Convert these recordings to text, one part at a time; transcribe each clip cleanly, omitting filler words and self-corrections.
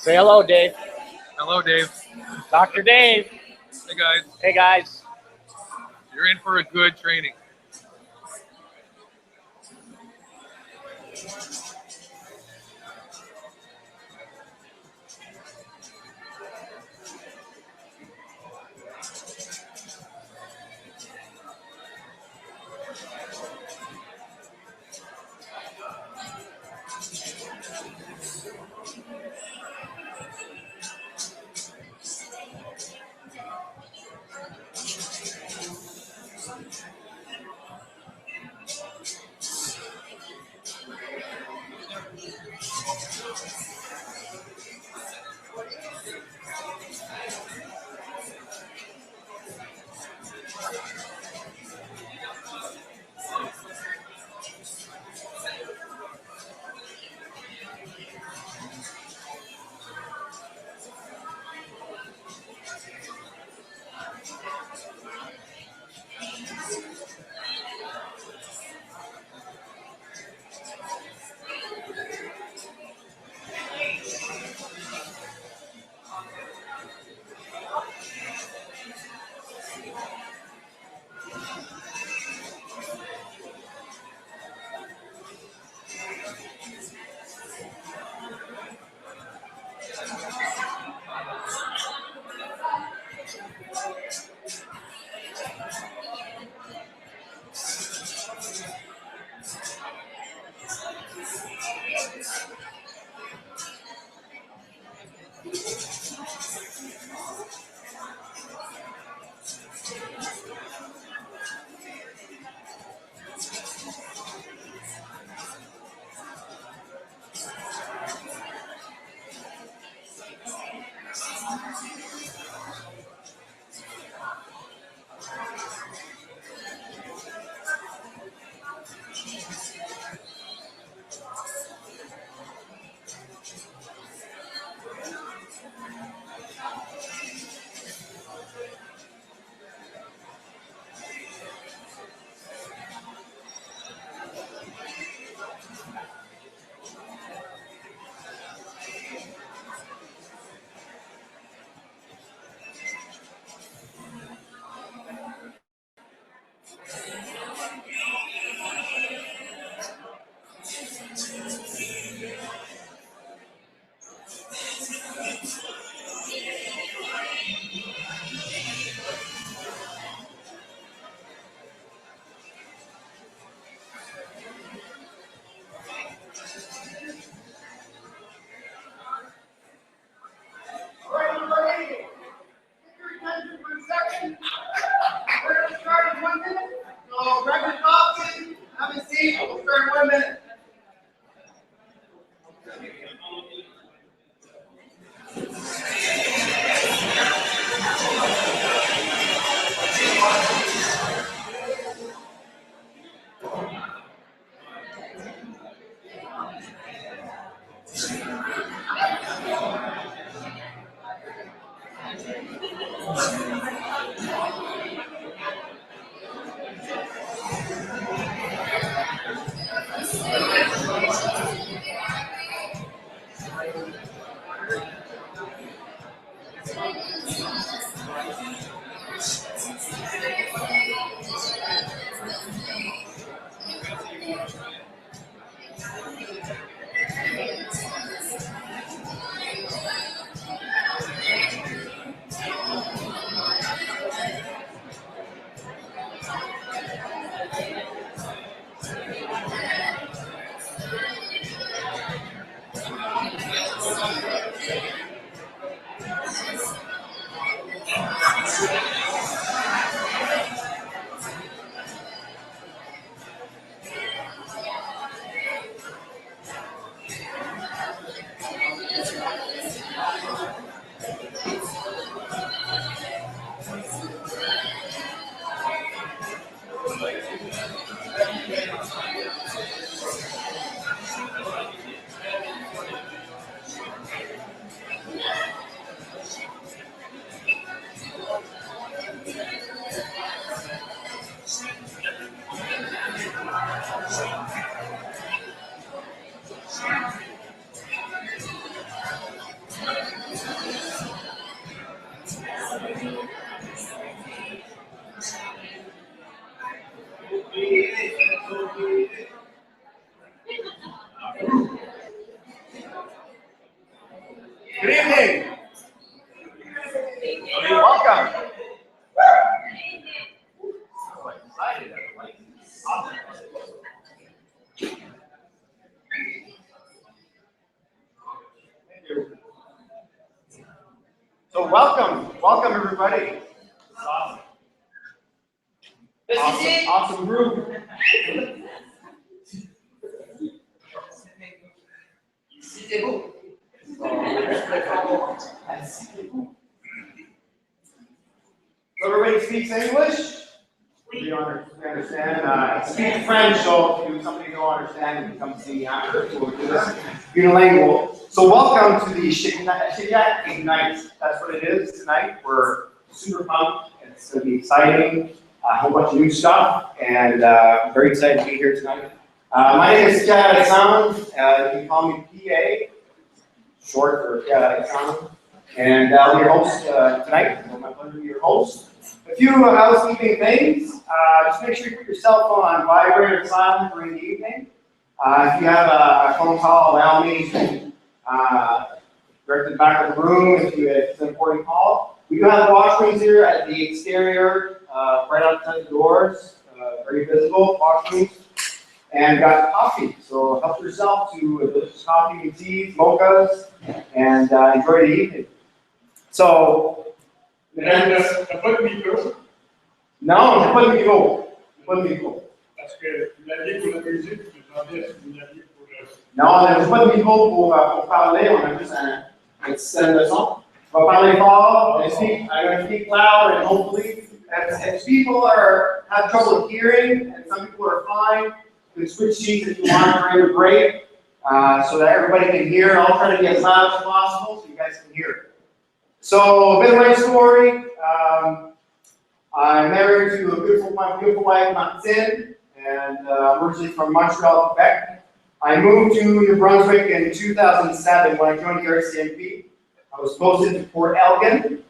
Say hello, Dave. Hello, Dave. Dr. Dave. Hey, guys. Hey, guys. You're in for a good training. Good evening. Welcome. So welcome everybody. Awesome. Awesome group. So everybody speaks English? We understand. I speak French, so if somebody don't understand, you can come see me after. So we'll do this unilingual. So welcome to the Shediac Ignite. That's what it is tonight. We're super pumped. It's going to be exciting. A whole bunch of new stuff, and very excited to be here tonight. My name is Shediac. You can call me PA, short for Shediac. And I'm your host tonight. It's my pleasure to be your host. A few housekeeping things. Just make sure you put your cell phone on vibrate or silent during the evening. If you have a phone call, allow me to direct it back to the room if it's an important call. We do have washrooms here at the exterior, right outside the doors, very visible washrooms. And got coffee, so help yourself to delicious coffee and teas, mochas, and enjoy the evening. So, Pas de micro. non, j'ai pas de micro. Pas de micro. Parce que vous l'aviez pour la musique, je me demandais si vous l'aviez pour le... Non, on n'a pas de micro pour parler, on a juste un système de son. On va parler fort, I'm going to speak loud, and hopefully, if people have trouble hearing, and some people are fine, you can switch seats if you want during the break, so that everybody can hear. I'll try to be as loud as possible so you guys can hear it. So, a bit of my story. I'm married to my beautiful wife, Martine, and I'm originally from Montreal, Quebec. I moved to New Brunswick in 2007 when I joined the RCMP. I was posted to Port Elgin,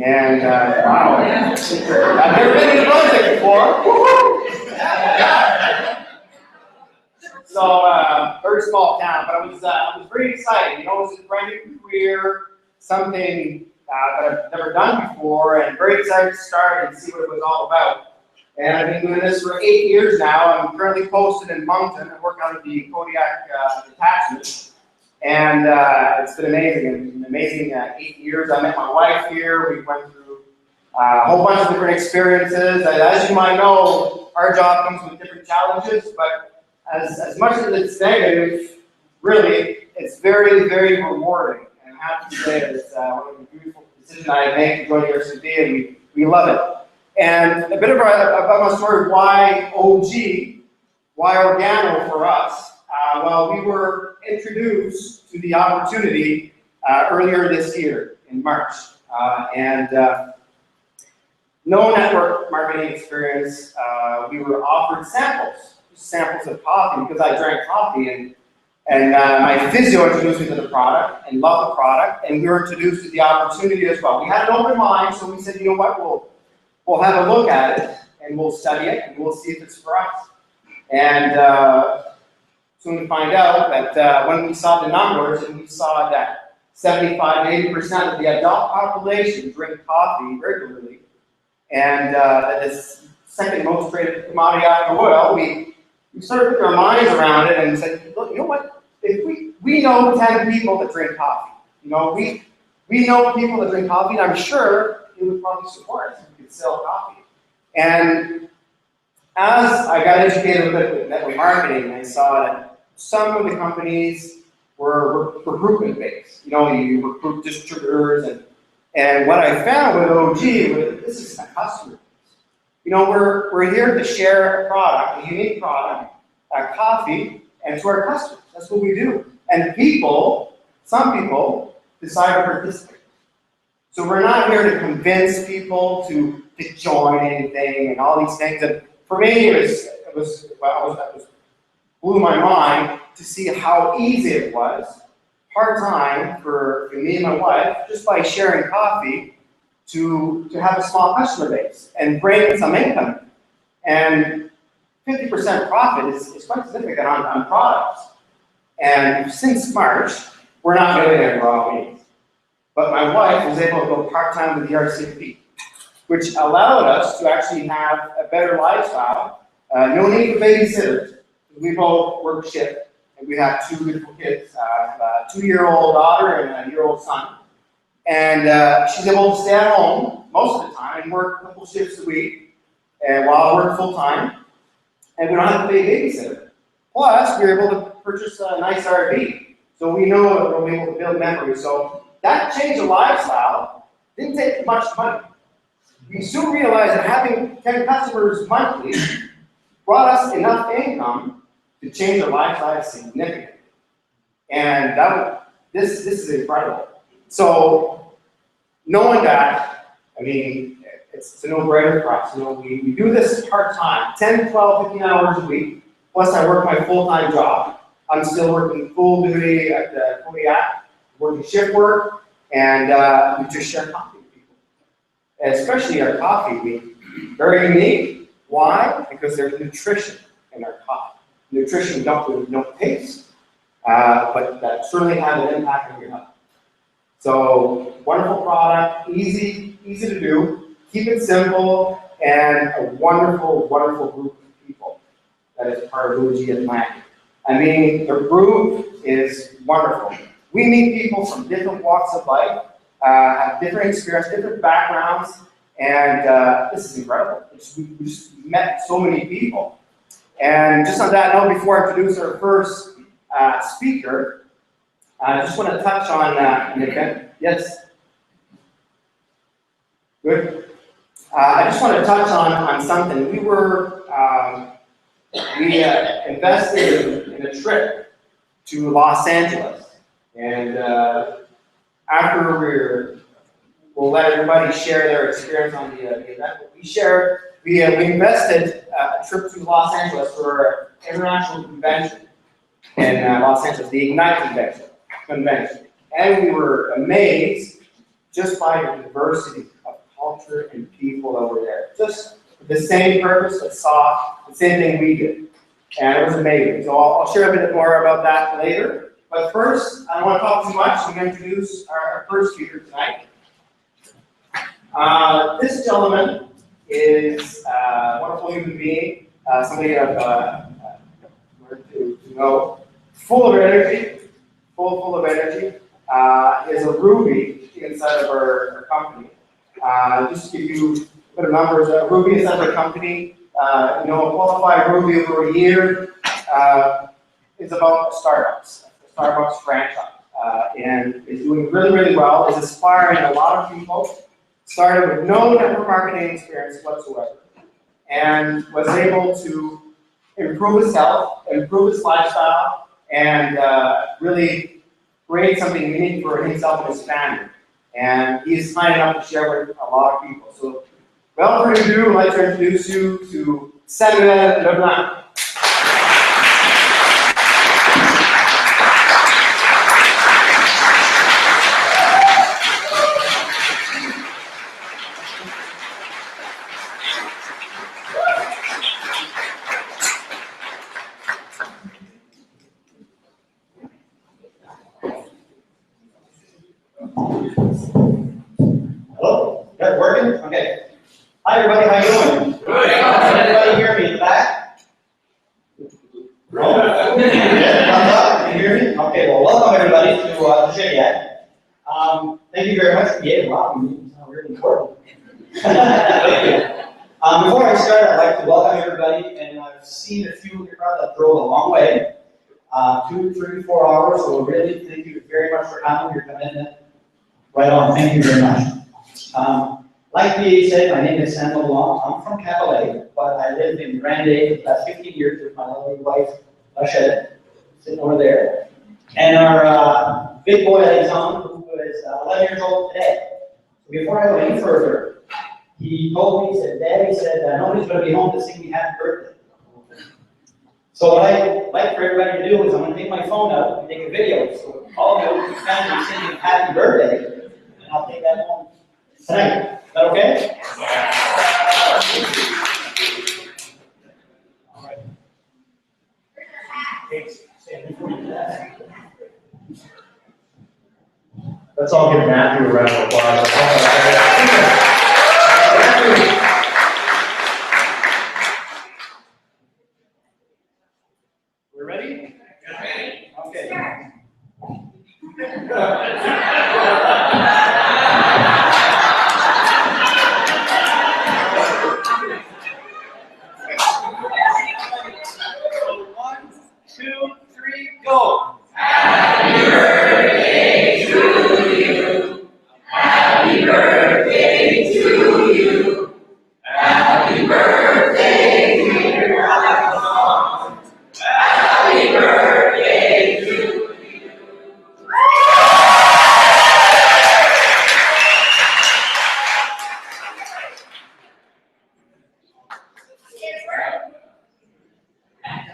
and wow, I've never been to New Brunswick before. So, very small town, but I was very excited. You know, it was a brand new career, something that I've never done before, and very excited to start and see what it was all about. And I've been doing this for 8 years now. I'm currently posted in Moncton. I work out of the Kodiak detachment, and it's been amazing. It's been an amazing 8 years. I met my wife here. We went through a whole bunch of different experiences. As you might know, our job comes with different challenges, but as much as it's negative, really, it's very, very rewarding. And I have to say it's one of the beautiful decisions I made to join the RCMP, and we love it. And a bit about my story, why OG, why Organo for us? Well, we were introduced to the opportunity earlier this year in March. No network marketing experience. We were offered samples of coffee because I drank coffee, and my physio introduced me to the product and loved the product, and we were introduced to the opportunity as well. We had an open mind, so we said, you know what, we'll have a look at it, and we'll study it, and we'll see if it's for us. And soon to find out that when we saw the numbers, and we saw that 75 to 80% of the adult population drink coffee regularly, and that is second most traded commodity after oil, we started putting our minds around it and said, look, you know what? If we know 10 people that drink coffee. You know, we know people that drink coffee, and I'm sure it would probably support us if we could sell coffee. And as I got educated a bit with network marketing, I saw that some of the companies were recruitment based. You know, you recruit distributors, and what I found with OG was this is a customer. You know, we're here to share a product, a unique product, coffee, and to our customers. That's what we do. And some people decide to participate. So we're not here to convince people to join anything and all these things. And for me, it blew my mind to see how easy it was, part-time for me and my wife, just by sharing coffee, to have a small customer base and bring some income. And 50% profit is quite significant on products. And since March, we're not doing it by all means. But my wife was able to go part-time with the RCP, which allowed us to actually have a better lifestyle. No need for babysitters. We both work shift, and we have two beautiful kids, a 2-year-old daughter and a year-old son. And she's able to stay at home most of the time and work a couple shifts a week, and while I work full-time, and we don't have to pay a babysitter. Plus, we're able to purchase a nice RV, so we know that we'll be able to build memories. So that change of lifestyle didn't take much money. We soon realized that having 10 customers monthly brought us enough income to change our lifestyle significantly. And this is incredible. So knowing that, I mean, it's a no-brainer for us. You know, we do this part-time, 10, 12, 15 hours a week. Plus, I work my full-time job. I'm still working full duty at the Shediac, working shift work, and we just share coffee with people. And especially our coffee, very unique. Why? Because there's nutrition in our coffee. Nutrition don't taste, but that certainly has an impact on your health. So wonderful product, easy to do, keep it simple, and a wonderful, wonderful group of people that is part of OG Atlantic. I mean, the group is wonderful. We meet people from different walks of life, have different experiences, different backgrounds, and this is incredible. We just met so many people. And just on that note, before I introduce our first speaker, I just want to touch on an event. Yes? Good. I just want to touch on something. We invested in a trip to Los Angeles. And after we'll let everybody share their experience on the event that we shared, we invested a trip to Los Angeles for an international convention in Los Angeles, the Ignite convention. And we were amazed just by the diversity of culture and people that were there. Just the same purpose, that saw the same thing we did. And it was amazing. So I'll share a bit more about that later. But first, I don't want to talk too much. I'm going to introduce our first speaker tonight. This gentleman is a wonderful human being, somebody I've learned to know, full of energy, full of energy. Is a Ruby inside of our company. Just to give you a bit of numbers, Ruby inside of our company, a qualified Ruby over a year is about startups, a Starbucks franchise, and is doing really, really well, is inspiring a lot of people. Started with no network marketing experience whatsoever, and was able to improve his health, improve his lifestyle, and really create something unique for himself and his family. And he's signing up to share with a lot of people. So, without further ado, I'd like to introduce you to Sept Leblanc. Hello? Is that working? Okay. Hi everybody, how you doing? Good. Can everybody hear me in the back? No? Yeah, thumbs up. Can you hear me? Okay, well welcome everybody to Shediac. Thank you very much for being welcome. It's really important. Before I start, I'd like to welcome everybody, and I've seen a few of the crowd that drove a long way. 2, 3, 4 hours, so really thank you very much for coming, your commitment. Right on, thank you very much. Like PA said, my name is Sept. I'm from Capelay, but I lived in Grand Bay for the last 15 years with my lovely wife, Shediac, sitting over there. And our big boy, Alexander, who is 11 years old today. So before I go any further, he told me, he said, Dad, he said, nobody's going to be home to sing me happy birthday. So what I'd like for everybody to do is I'm going to take my phone out and take a video. So all of you can be singing happy birthday, and I'll take that home tonight. Is that okay? All right. Let's all give Matthew a round of applause. We're ready? Okay. One, two, three, go. Happy birthday to you. Happy birthday to you. Happy birthday, dear Alphonse. Happy birthday to you.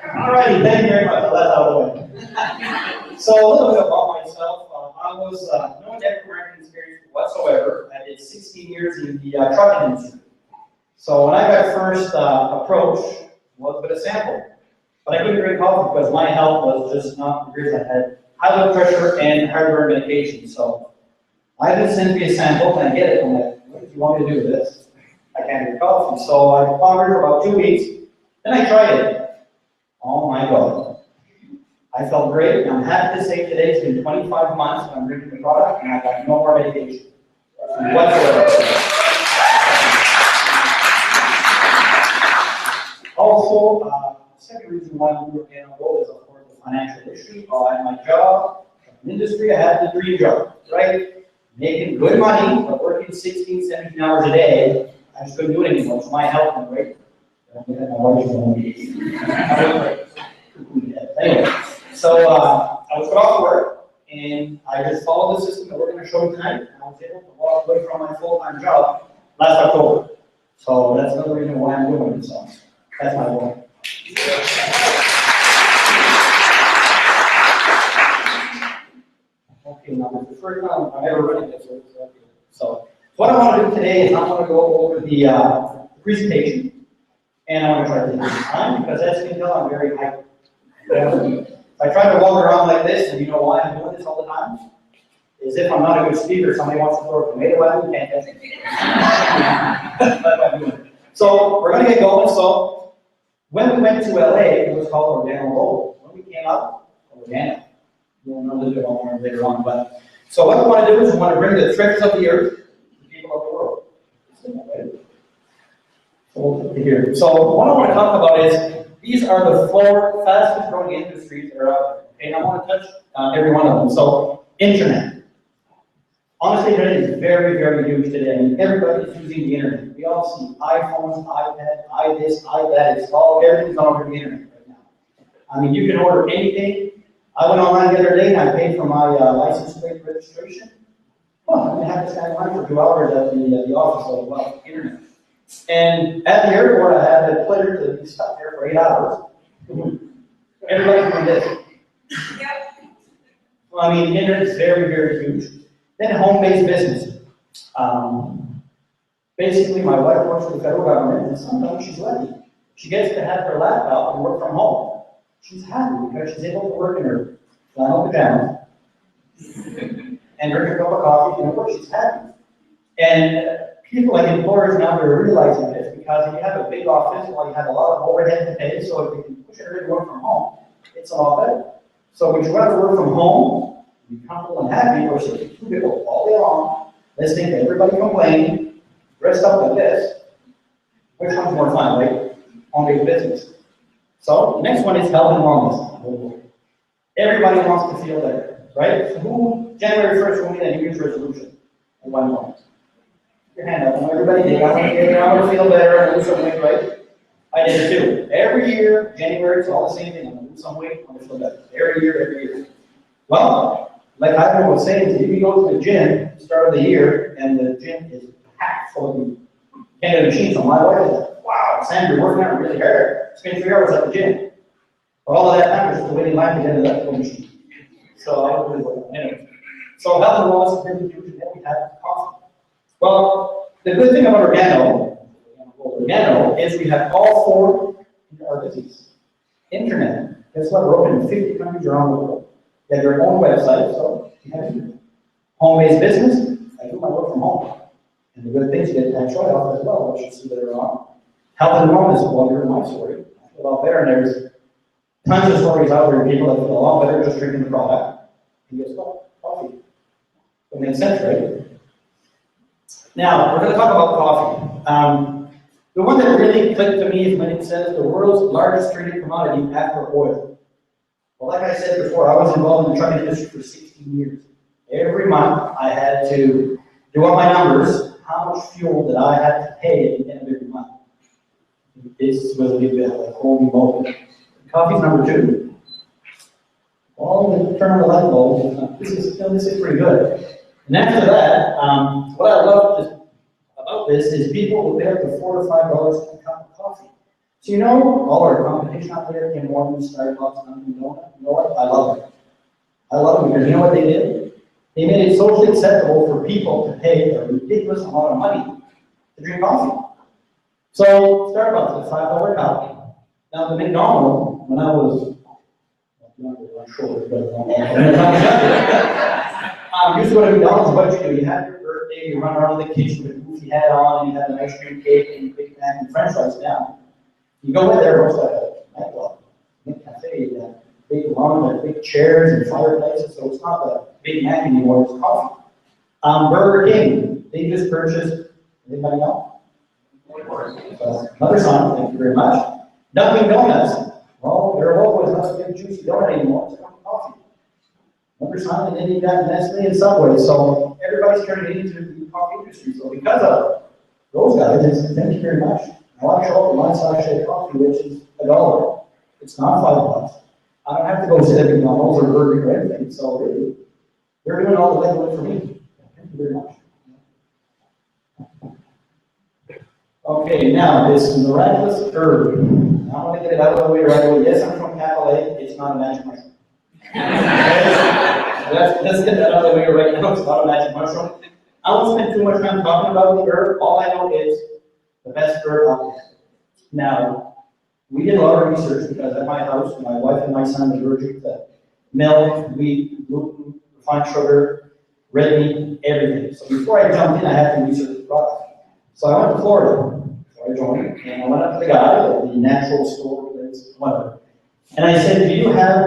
Alrighty, thank you very much. That's out of the way. So a little bit about myself. I was no network marketing experience whatsoever. I did 16 years in the trucking industry. So when I got first approached, was a bit of sample. But I couldn't drink coffee because my health was just not the greatest. I had high blood pressure and heartburn medication. So I just sent me a sample and I get it. I'm like, what do you want me to do with this? I can't drink coffee. So I pondered for about 2 weeks. Then I tried it. Oh my God. I felt great. I'm happy to say today it's been 25 months and I'm drinking the product and I got no more medication whatsoever. Also, the second reason why I'm working on goal is, of course, the financial issue. At my job, in industry, I had the dream job, right? Making good money, but working 16, 17 hours a day, I just couldn't do it anymore. So my health went great. Anyway, so I was put off work, and I just followed the system that we're going to show you tonight, and I was able to walk away from my full-time job last October. So that's another reason why I'm doing it. So that's my goal. Okay, now the first time I'm ever running this. So what I want to do today is I want to go over the presentation. And I want to try to take this time because as you can tell, I'm very hyper. If I try to walk around like this, and you know why I'm doing this all the time, is if I'm not a good speaker, somebody wants to throw a tomato at me, can't catch me. That's what I'm doing. So we're going to get going. So when we went to LA, it was called Organo Bowl. When we came up, Organo. We'll know a little bit more later on. But so what I want to do is I want to bring the treasures of the earth to the people of the world. Here. So what I want to talk about is these are the 4 fastest growing industries that are out there. Okay, and I want to touch on every one of them. So internet. Honestly, internet is very, very huge today. I mean, everybody's using the internet. We all see iPhones, iPad, this, that. It's all everything's on over the internet right now. I mean, you can order anything. I went online the other day and I paid for my license plate registration. Well, I'm gonna have to stand in line for 2 hours at the office of internet. And at the airport, I had the pleasure to be stuck there for 8 hours. Everybody's doing this. Well, I mean, the internet is very, very huge. Then home-based business. Basically, my wife works for the federal government, and sometimes she's lucky. She gets to have her laptop and work from home. She's happy because she's able to work in her flannel pajamas and drink a cup of coffee and work. She's happy. And people like employers now are realizing this because if you have a big office, well, you have a lot of overhead to pay, so if you can push everybody to work from home, it's a lot better. So would you rather work from home, be comfortable and happy, or sit with 2 people all day long, listening to everybody complain, dressed up like this? Which one's more fun, right? Home-based business. So the next one is health and wellness. Everybody wants to feel better, right? So who, January 1st, who made a New Year's resolution at one point? Your hand up. Everybody did. I want to feel better and lose some weight, right? I did it too. Every year, January, it's all the same thing. I'm going to lose some weight, I'm going to feel better. Every year. Well, like Ivan was saying, if you go to the gym, start of the year, and the gym is packed full of people. Can't get a machine. So my wife is like, wow, Sam, you're working out really hard. Spend 3 hours at the gym. But all of that time is just waiting in line to get into that machine. So I don't really work. Anyway. So health and wellness is really huge, and then we have coffee. Well, the good thing about Organo is we have all 4 in our business. Internet, Guess what? We're open in 50 countries around the world. You have your own website, so you have your home-based business. I do my work from home. And the good things, you get tax write-off as well, which you see later on. Health and wellness, well, you're my story. I feel a lot better, and there's tons of stories out there of people that feel a lot better just drinking the product. And guess what? Coffee. That makes sense, right? Now, we're going to talk about coffee. The one that really clicked to me is when it says the world's largest traded commodity after oil. Well, like I said before, I was involved in the trucking industry for 16 years. Every month, I had to do up my numbers, how much fuel that I had to pay at the end of every month. This was a big bill, like holy moly. Coffee's number 2. Well, turn on the light bulb. This is pretty good. And after that, what I love about this is people will pay up to $4 to $5 for a cup of coffee. So you know, all our competition out there, Tim Hortons, Starbucks, Dunkin' Donuts, you know what? I love it. I love it because you know what they did? They made it socially acceptable for people to pay a ridiculous amount of money to drink coffee. So Starbucks, a $5 cup. Now the McDonald's, when I was, I'm sure, used to go to McDonald's, what you do, you have your birthday, you run around the kitchen with a goofy hat on, and you have an ice cream cake and Big Mac and French fries down. You go in there, it looks like a nightclub, a cafe, that big lawn, that big chairs and fireplaces, so it's not a Big Mac anymore, it's coffee. Burger King, they just purchased, anybody know? Another sign, thank you very much. Dunkin' Donuts, well, their logo is not a big juicy donut anymore, it's coffee. Another sign, and then you got Nestle and Subway, so everybody's turning into the coffee industry. So because of those guys, it's thank you very much. I want to show up with my sachet of coffee, which is $1. It's not $5. I don't have to go sit at McDonald's or Burger King or anything, so really, they're doing all the legwork for me. Thank you very much. Okay, now this miraculous herb. I want to get it out of the way right away. Yes, I'm from Capital A. It's not a magic mushroom. Let's get that out of the way right now. It's not a magic mushroom. I won't spend too much time talking about the herb. All I know is the best herb out there. Now, we did a lot of research because at my house, my wife and my son are allergic to milk, wheat, gluten, refined sugar, red meat, everything. So before I jumped in, I had to research the product. So I went to Florida. So I joined, and I went up to the guy at the natural store place, whatever. And I said, do you have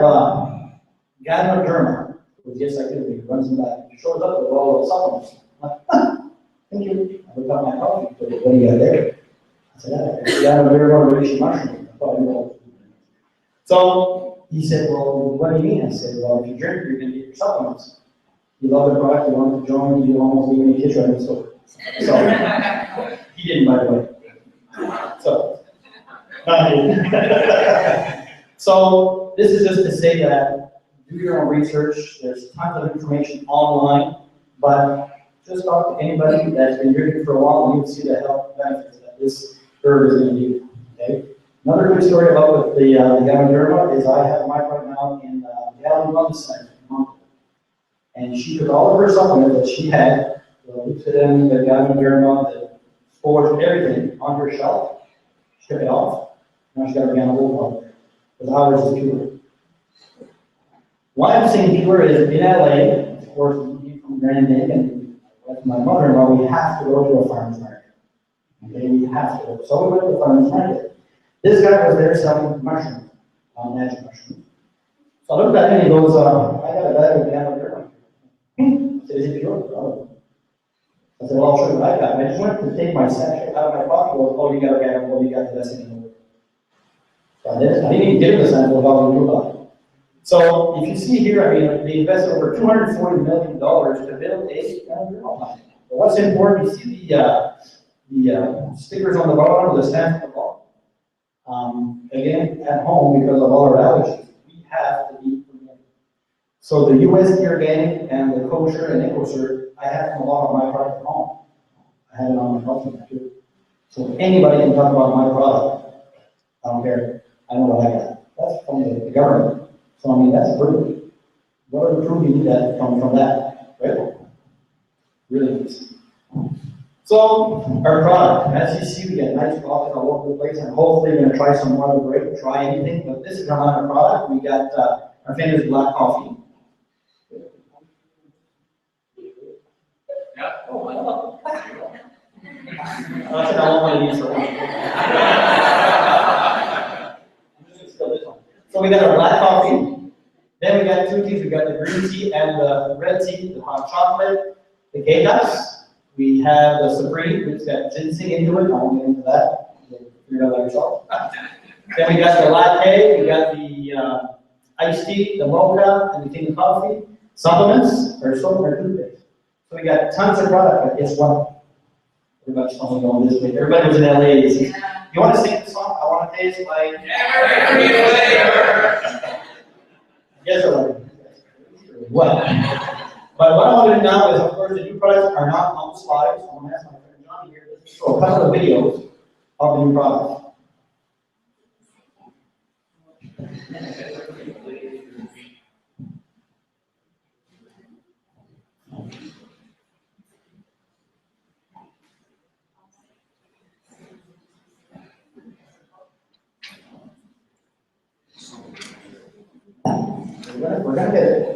Ganoderma? Yes, I do. He runs in back. He shows up with all the supplements. I'm like, thank you. I looked up my coffee. So what do you got there? I said, Ganoderma reishi mushroom. I thought you know. So he said, well, what do you mean? I said, well, if you drink, you're going to get your supplements. You love the product, you want to join, you almost leave any kids right in the store. So he didn't, by the way. So, so this is just to say that do your own research. There's tons of information online, but just talk to anybody that's been drinking for a while and you can see the health benefits that this herb is going to do. Okay. Another good story about the Ganoderma is I have mine right now in Gallon Wellness Center in Moncton. And she took all of her supplements that she had, the Lucidin, the Ganoderma, the Forge, everything on her shelf. She took it off. Now she's got her Ganoderma out there. Because ours is pure. Why I'm saying pure is in LA, of course, from Grand Lake and like my mother-in-law, we have to go to a farmer's market. Okay, we have to. So we went to the farmer's market. This guy was there selling mushrooms, magic mushrooms. So I looked at him and he goes, I got a bag of Ganoderma. I said, is it pure? No. I said, well, I'll show you what I got. And I just went to take my sachet out of my pocket. Oh, you got a Ganoderma. Oh, you got the best thing in the world. So I didn't even give him the sample of all we knew about it. So if you see here, I mean, they invested over $240 million to build a Ganoderma line. But what's important, you see the stickers on the bottom, the stamp on the bottom. Again, at home, because of all our allergies, we have to eat organic. So the USD organic and the kosher and EcoCert, I have a lot of my product at home. I have it on my coffee too. So anybody can talk about my product. I don't care. I know what I got. That's from the government. So I mean, that's pretty. What are the proof you need that from that, right? Really nice. So, our product, as you see, we get nice products all over the place, and hopefully we're gonna try some more of the break, try anything, but this is our line of product. We got, our famous black coffee. Yeah. Oh, I love it. I said I want one of these for one. So we got our black coffee, then we got two teas, we got the green tea and the red tea, the hot chocolate, the K-Nuts. We have the Supreme, which got ginseng into it, I won't get into that, you're gonna like yourself. Then we got the latte, we got the iced tea, the mocha, and the tea and coffee. Supplements, or soap, or toothpaste. So we got tons of product, but guess what? Everybody's only going this way. Everybody was in LA. You want to sing the song? I want to taste like every flavor. Yes or no? What? But what I want to do now is, of course, the new products are not on the slides. I'm going to ask my friend Johnny here to show a couple of videos of the new products. We're gonna get it.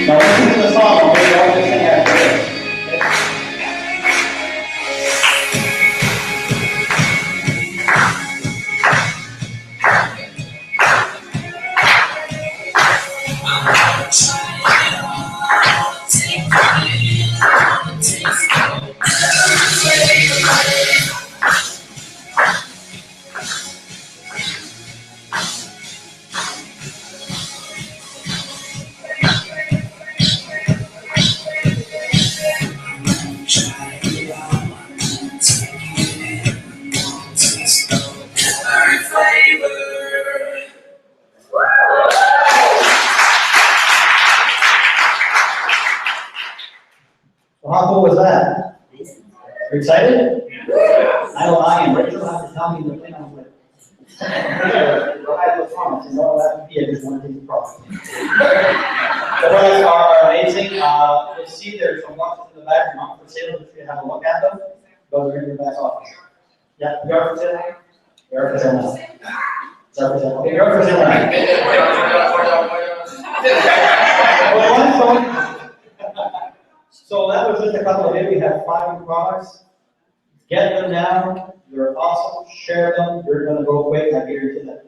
Now listen to the song, okay? Don't just sing after this. So how cool was that? Are you excited? I know I am. Rachel has to tell me the thing. I'm like, I have a promise, and all that would be, I just want to take the product. The products are amazing. You'll see there's some boxes in the back, not for sale, if you have a look at them. But we're in the back office. Yeah, you are for sale? You are for sale now. Is that for sale? Okay, you are for sale now. So that was just a couple of it. We have 5 new products. Get them now. They're awesome. Share them. You're going to go quick. I guarantee that.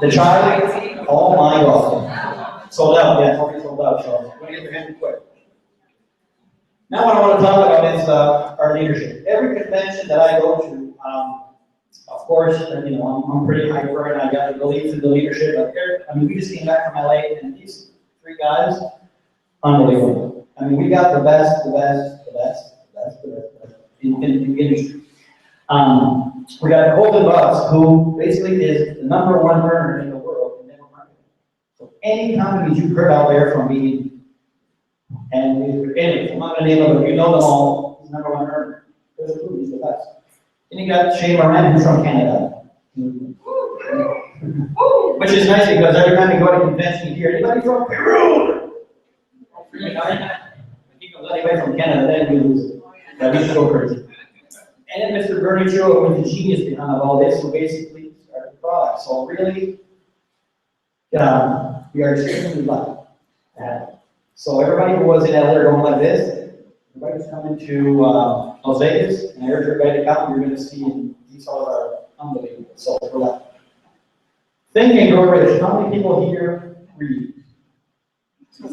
The child? Oh my God. Sold out. Yeah, totally sold out. So I'm going to get your hand quick. Now what I want to talk about is our leadership. Every convention that I go to, of course, you know, I'm pretty hyper and I got to believe in the leadership up here. I mean, we just came back from LA and these 3 guys, unbelievable. I mean, we got the best in the industry. We got Golden Bucks, who basically is the #1 earner in the world in network marketing. So any companies you've heard out there from me, and I'm not going to name them, but you know them all, he's #1 earner. He's the best. Then you got Shane Moran, who's from Canada. Which is nice because every time you go to convention, you hear anybody from Peru? I think anybody from Canada, then we lose it. That we go crazy. And then Mr. Bernie Cho was the genius behind all this, who basically started the product. So really, we are extremely lucky. So everybody who was in LA are going like this. Everybody's coming to Las Vegas, and I urge everybody to come. You're going to see, and these all are unbelievable. So for that. Think and grow rich. How many people here read? I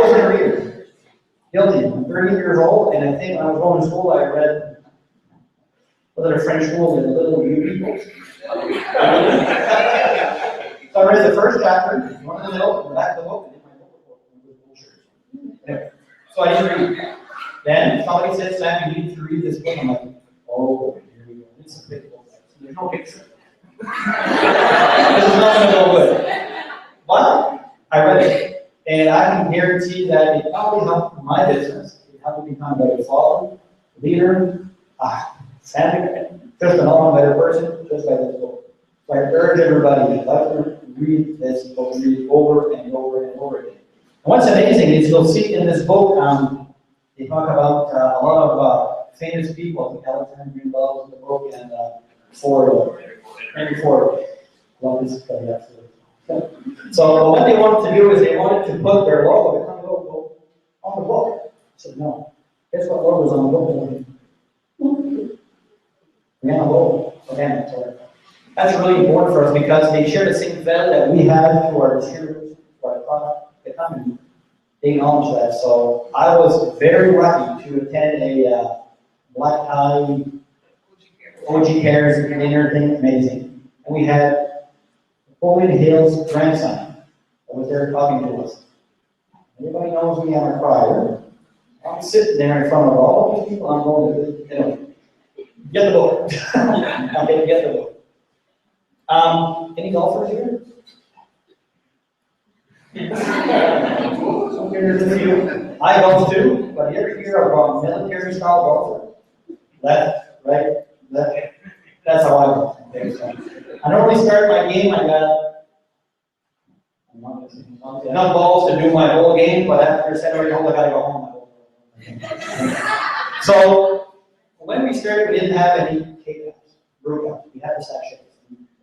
wasn't a reader. Guilty. I'm 30 years old, and I think when I was going to school, I read, was it a French school, and Little Blue People? So I read the first chapter, one in the middle, the back of the book, and then my book. So I didn't read. Then somebody said, Sam, you need to read this book. I'm like, oh, here we go. It's a big book. There's no picture. This is not going to go good. But I read it, and I can guarantee that it probably helped my business. It helped me become a better father, leader, family, just an all better person, just by this book. So I urge everybody to read this book, read it over and over and over again. And what's amazing is you'll see in this book, they talk about a lot of famous people. I think Alexander Greenwell was in the book, and Henry Ford. Love this study, absolutely. So what they wanted to do is they wanted to put their logo, their company logo, on the book. I said, no. Guess what logo is on the book? Yeah, logo. Okay, sorry. That's really important for us because they share the same value that we have to our distributors, to our product, the company. They acknowledge that. So I was very lucky to attend a black tie OG Cares dinner thing, amazing. And we had Napoleon Hill's grandson that was there talking to us. Everybody knows me, I'm a crier. I'm sitting there in front of all these people, I'm going to, get the book. I'm going to get the book. Any golfers here? Okay, there's a few. I golf too, but you ever hear of a military style golfer? Left, right, left. That's how I golf. Okay, so I normally start my game, I got enough balls to do my whole game, but after 7 or 8 holes, I gotta go home. So when we started, we didn't have any K-cups, brew cups. We had the sachets.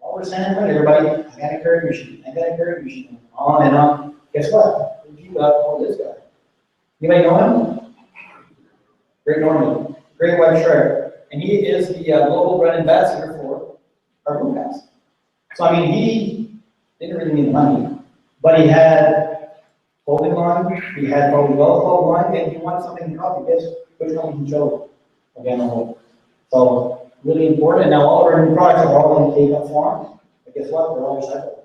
All we're saying, everybody, I got a curry machine, I got a curry machine, on and on. Guess what? You got this guy. Anybody know him? Greg Norman, great white shark, and he is the global brand ambassador for our brew house. So I mean, he didn't really need money, but he had clothing line, he had probably golf club line, and he wanted something in coffee. Guess which one he chose? Again, the whole. So really important. Now all of our new products are all in K-cup form. But guess what? They're all recyclable.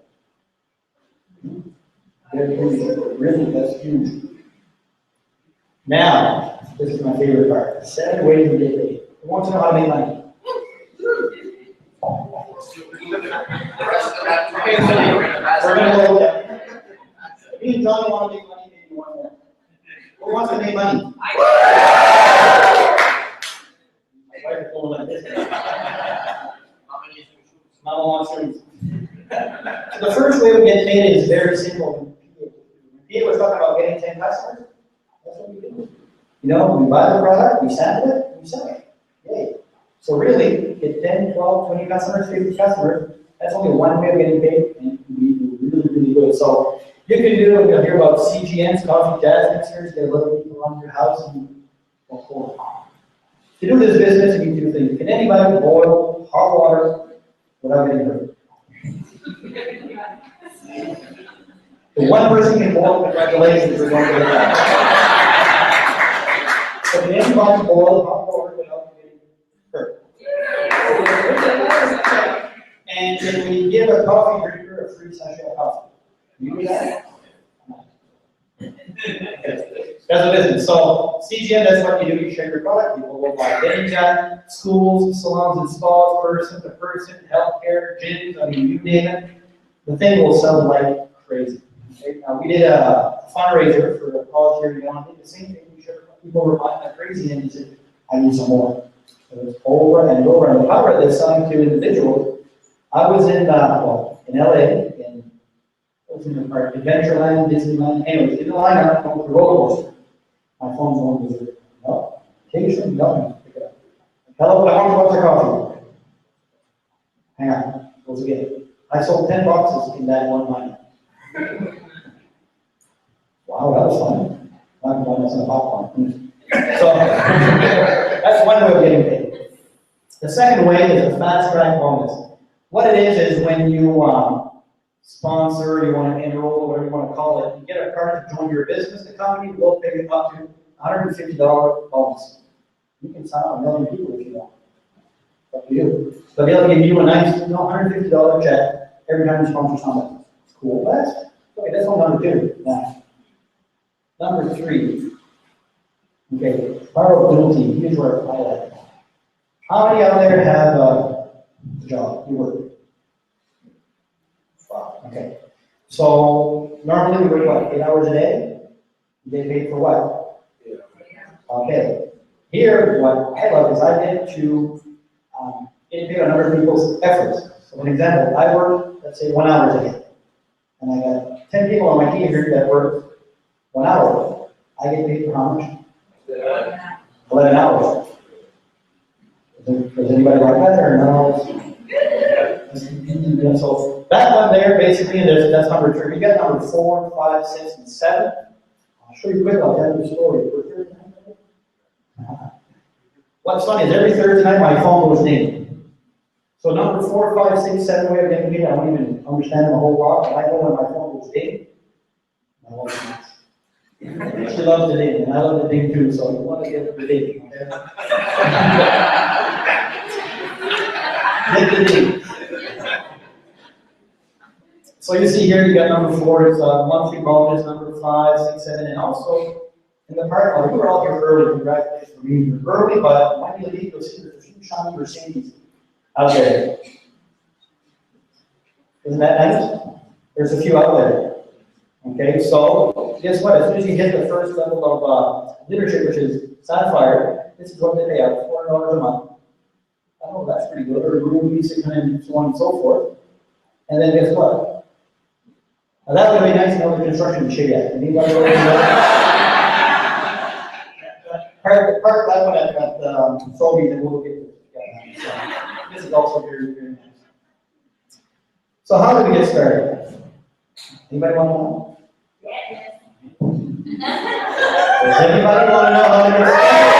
They're huge. Really, that's huge. Now, this is my favorite part. 7 ways to get paid. Who wants to know how to make money? We're going to go there. If you don't want to make money, maybe one more. Who wants to make money? Mama wants to. The first way we get paid is very simple. Peter was talking about getting 10 customers. That's what we do. You know, we buy the product, we sample it, we sell it. Yay. So really, get 10, 12, 20 customers, 50 customers. That's only one way of getting paid, and we do really, really good. So you can do, you'll hear about CGNs, coffee jazz mixers, get a little people around your house, and well, cool. To do this business, you need to do things. Can anybody boil hot water without getting hurt? The one person can boil, congratulations, we're going to get that. So can anybody boil hot water without getting hurt? And can we give a coffee drinker a free sachet of coffee? You do that? That's a business. So CGN, that's what you do. You share your product. People will buy getting that. Schools, salons, and spas, person to person, healthcare, gyms. I mean, you name it. The thing will sell like crazy. Okay? Now, we did a fundraiser for a college here in Ghana. The same thing. We shared. People were buying like crazy, and he said, "I need some more." So it's over and over, and the power of this selling to individuals. I was in, in LA, what was in the park, Adventureland, Disneyland, anyways, in the lineup, going to the roller coaster. My phone's on visit. No, occasionally, no, pick it up. Hello, I want to watch the coffee. Hang on, goes again. I sold 10 boxes in that one lineup. Wow, that was fun. I'm buying some popcorn. So, that's one way of getting paid. The second way is a fast track bonus. What it is when you sponsor, you want to enroll, whatever you want to call it, you get a card to join your business, the company will pay you up to $150 bonus. You can sign up 1 million people if you want. It's up to you. But they'll give you a nice, $150 check every time you sponsor somebody. It's cool. That's one number 2. Now, number 3. Okay, borrowability. Here's where I highlight. How many out there have a job? You work. Wow. Okay. So normally we work what? 8 hours a day. You get paid for what? Okay. Here, what I love is I get to get paid on other people's efforts. So, for example, I work, let's say, 1 hour a day, and I got 10 people on my team here that work 1 hour. I get paid for how much? 11 hours. Does anybody like that or no? So that one there, basically, and that's number 3. You got number 4, 5, 6, and 7. I'll show you quick. I'll tell you the story. What's funny is every Thursday night my phone goes ding. So number 4, 5, 6, 7 way of getting paid. I don't even understand the whole lot, but I know when my phone goes ding. I love it. She loves the ding, and I love the ding too. So you want to get the ding. Okay? Get the ding. So you see here, you got number 4, it's a monthly bonus, number 5, 6, 7, and also in the park, we were all here early, congratulations for being here early, but when you leave, you'll see there's a few shiny Mercedes out there. Isn't that nice? There's a few out there. Okay, so guess what? As soon as you hit the first level of leadership, which is Sapphire, this is what they pay out, $400 a month. Oh, that's pretty good, or room be 600 and so on and so forth. And then guess what? Now that would be nice to know the construction in Shediac. Anybody know that? Park that one at Sobeys and we'll get to it. So this is also very, very nice. So how did we get started? Anybody want to know? Yes. Does anybody want to know how to get started?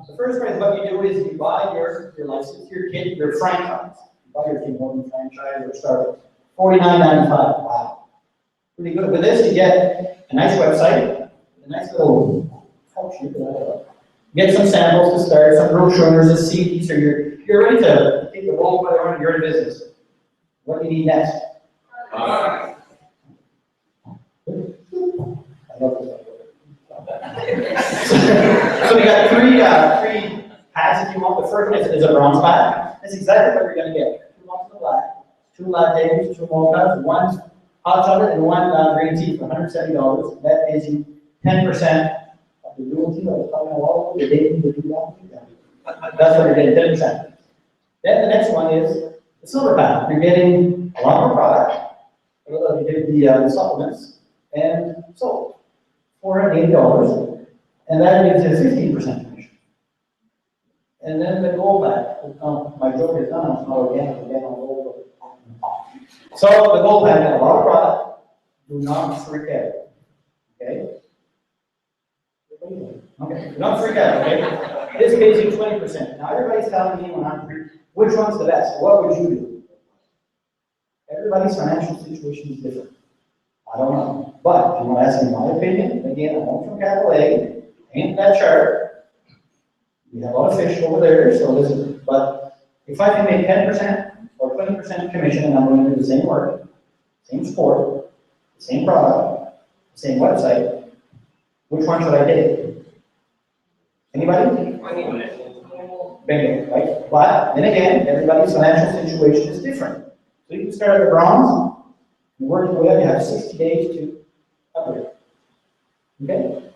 The first part is what you do is you buy your license, your kit, your franchise. You buy your kit, one franchise or startup. $49.95. Wow. Pretty good. With this, you get a nice website, a nice little pouch. Get some samples to start, some brochures, a CD, so you're ready to take the world by the run of your business. What do you need next? I love this. So we got three pads if you want. The first one is a bronze pad. That's exactly what you're going to get. 2 months of black, 2 lattes, 2 mochas, 1 hot chocolate, and 1 green tea for $170. That pays you 10% of the real tea. I was talking about the dating to do that. That's what you're getting, 10%. Then the next one is the silver pad. You're getting a lot more product. You get the supplements and soap. $480, and that gives you 15% commission. And then the gold pack. Oh, my joke is done. It's not organic again. So the gold pack has a lot of product. Do not freak out. Okay? Okay. Do not freak out. Okay? This pays you 20%. Now everybody's telling me when I'm free, which one's the best? What would you do? Everybody's financial situation is different. I don't know. But if you want to ask me my opinion, again, I'm home from capital A, ain't that chart. We have a lot of fish over there, so listen. But if I can make 10% or 20% commission and I'm going to do the same work, same sport, the same product, the same website, which one should I take? Anybody? Bingo, right? But then again, everybody's financial situation is different. So you can start at the bronze, and work your way up, you have 60 days to upgrade. Okay?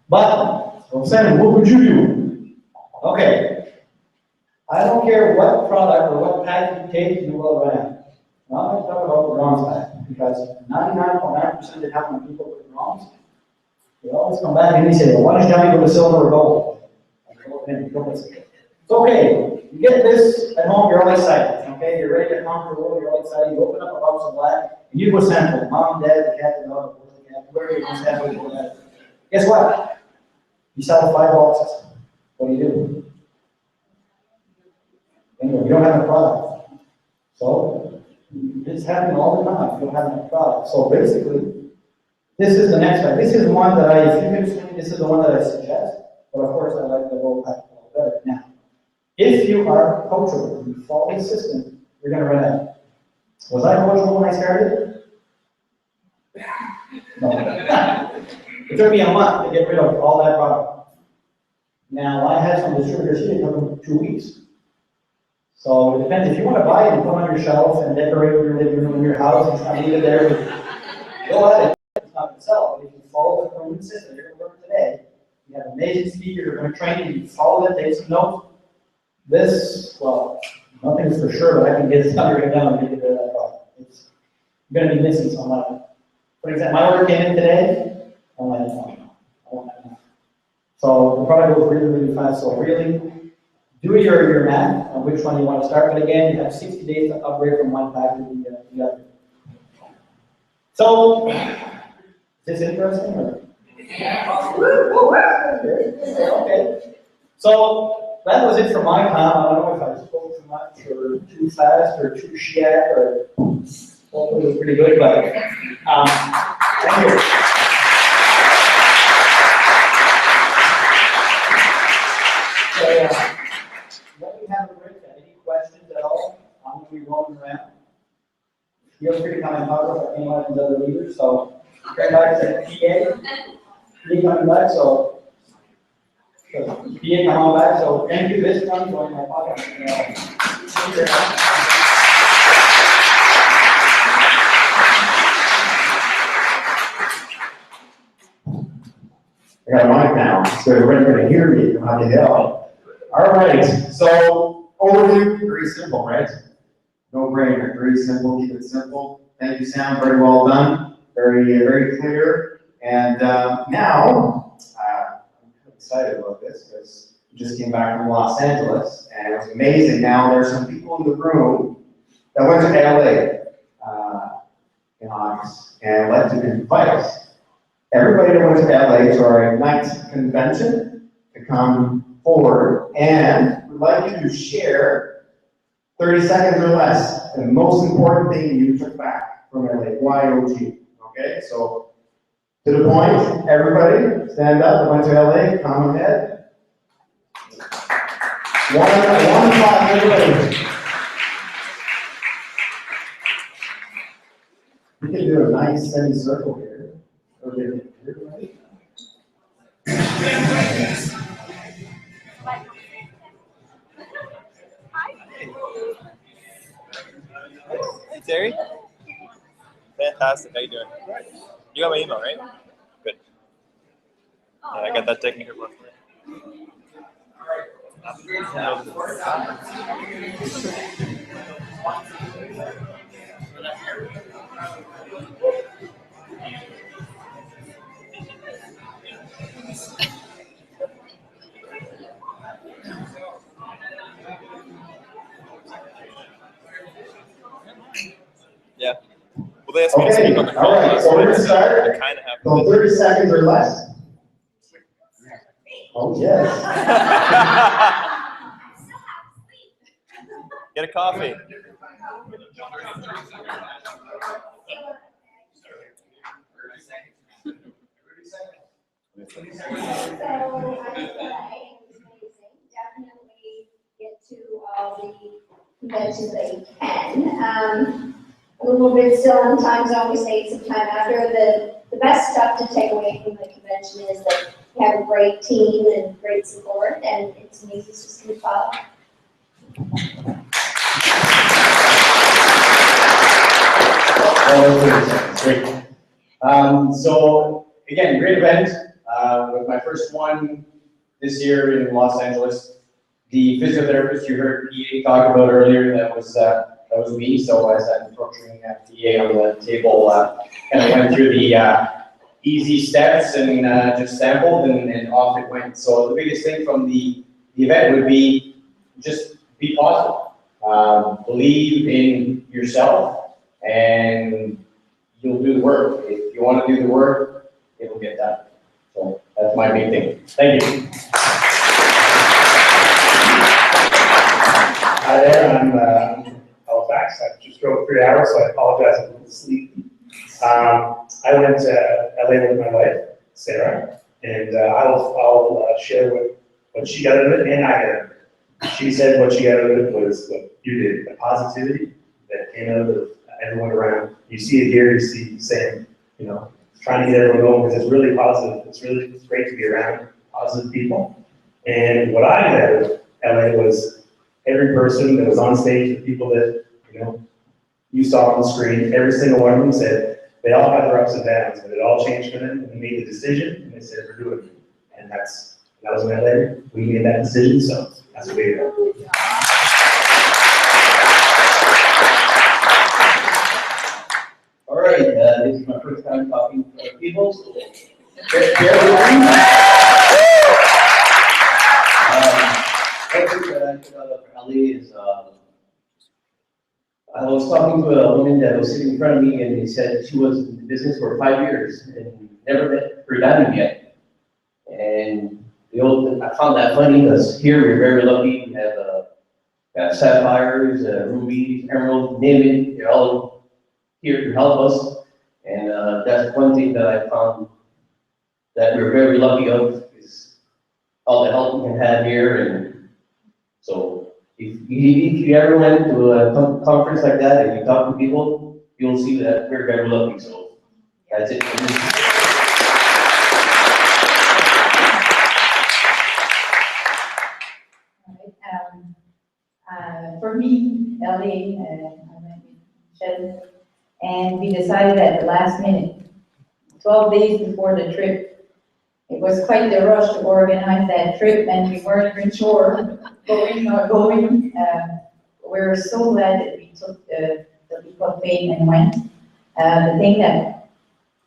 But, so Sam, what would you do? Okay. I don't care what product or what pack you take, you will run out. Now I'm going to talk about the bronze pack, because 99.9% of the time when people put bronze, they always come back and they say, well, why don't you tell me go to silver or gold? It's okay. You get this at home, you're all excited. Okay, you're ready to conquer the world, you're all excited. You open up a box of black, and you go sample. Mom, dad, the cat, the dog, the cat, whoever you want to sample. Guess what? You sell 5 boxes. What do? Anyway, you don't have a product. So, it's happening all the time. You don't have a product. So basically, this is the next one. This is one that if you can swing, this is the one that I suggest. But of course, I like the gold pack a little better. Now, if you are coachable, you follow the system, you're going to run out. Was I coachable when I started? No. It took me a month to get rid of all that product. Now, I had some distributors here, it took them 2 weeks. So it depends. If you want to buy it and put on your shelf and decorate your living room in your house and kind of leave it there, go ahead. It's not going to sell. But if you follow the proven system, you're going to learn today. You have amazing speakers, you're going to train you, follow it, take some notes. This, well, nothing's for sure, but I can get it done right now and get rid of that product. You're going to be missing some money. For example, my order came in today, I'm like, no, I won't have enough. So the product goes really, really fast. So really, do your math on which one you want to start. But again, you have 60 days to upgrade from one pack to the other. So, is this interesting? Or? Yeah. Okay. So that was it for my time. I don't know if I spoke too much or too fast or too Shediac or hopefully it was pretty good, but thank you. So let me have a break. Any questions at all? I'm going to be rolling around. Feel free to come and talk with anyone of the other leaders. So turn back to PA. PA coming back, so PA come on back. So thank you. This one going my pocket. I got a mic now, so everybody's going to hear me. How the hell? All right, so overview, very simple, right? No brainer, very simple, keep it simple. Thank you, Sam, very well done. Very clear. And now, I'm excited about this because we just came back from Los Angeles and it was amazing. Now there's some people in the room that went to LA in August and I'd like to invite everybody that went to LA to our Ignite convention to come forward, and we'd like you to share 30 seconds or less the most important thing you took back from LA, YOG, okay? So, to the point, everybody, stand up, that went to LA, come ahead. One clap, everybody. We can do a nice semicircle here. Okay. Hey Terry. Fantastic. How you doing? You got my email, right? Good. Yeah, I got that taken care of. Yeah. Well, they asked me to speak on the call. All right, so we're going to start. I kind of have So 30 seconds or less. Oh, yes. Get a coffee. So I feel like it was amazing. Definitely get to all the conventions that you can. A little bit still on time zone, we stayed some time after. The best stuff to take away from the convention is that you have a great team and great support, and it's an easy system to follow. Great. So again, great event. With my first one this year in Los Angeles. The physiotherapist you heard EA talk about earlier, that was me. So I sat torturing EA on the table, kind of went through the easy steps and just sampled and off it went. So the biggest thing from the event would be just be positive. Believe in yourself and you'll do the work. If you want to do the work, it'll get done. So that's my big thing. Thank you. Hi there, I'm Halifax. I just drove 3 hours, so I apologize, I'm a little sleepy. I went to LA with my wife, Sarah, and I'll share what she got out of it and I got out of it. She said what she got out of it was what you did, the positivity that came out of everyone around. You see it here, you see Sam, trying to get everyone going because it's really positive. It's great to be around positive people. And what I got out of LA was every person that was on stage, the people that, you saw on the screen, every single one of them said they all had their ups and downs, but it all changed for them, and they made the decision, and they said, we're doing it. And that was in LA. We made that decision, so that's what we did. All right, this is my first time talking to people, so bear with me. One thing that I took out of LA is I was talking to a woman that was sitting in front of me, and they said she was in the business for 5 years and never met her diamond yet. And I found that funny because here we're very lucky. We have sapphires, rubies, emeralds, name it. They're all here to help us. And that's one thing that I found that we're very lucky of is all the help we can have here. And so if you ever went to a conference like that and you talk to people, you'll see that we're very lucky. So that's it for me. For me, LA, I went with Shed, and we decided at the last minute, 12 days before the trip. It was quite the rush to organize that trip, and we weren't even sure going or going. We're so glad that we took the leap of faith and went. The thing that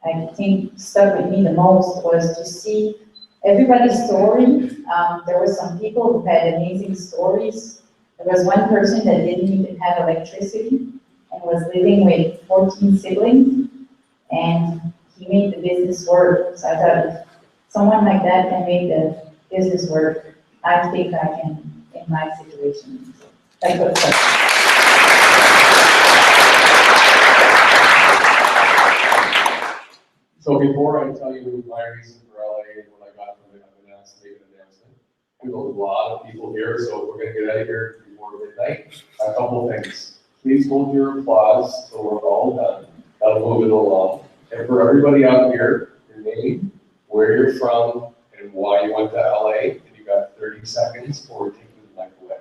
I think stuck with me the most was to see everybody's story. There were some people who had amazing stories. There was one person that didn't even have electricity and was living with 14 siblings, and he made the business work. So I thought, if someone like that can make the business work, I think I can in my situation. So that's what's up. So before I tell you my reason for LA and what I got from it, I'm going to ask to make an announcement. We have a lot of people here, so we're going to get out of here before midnight. A couple things. Please hold your applause so we're all done. That'll move it along. And for everybody out here, your name, where you're from, and why you went to LA, and you got 30 seconds or we're taking the mic away.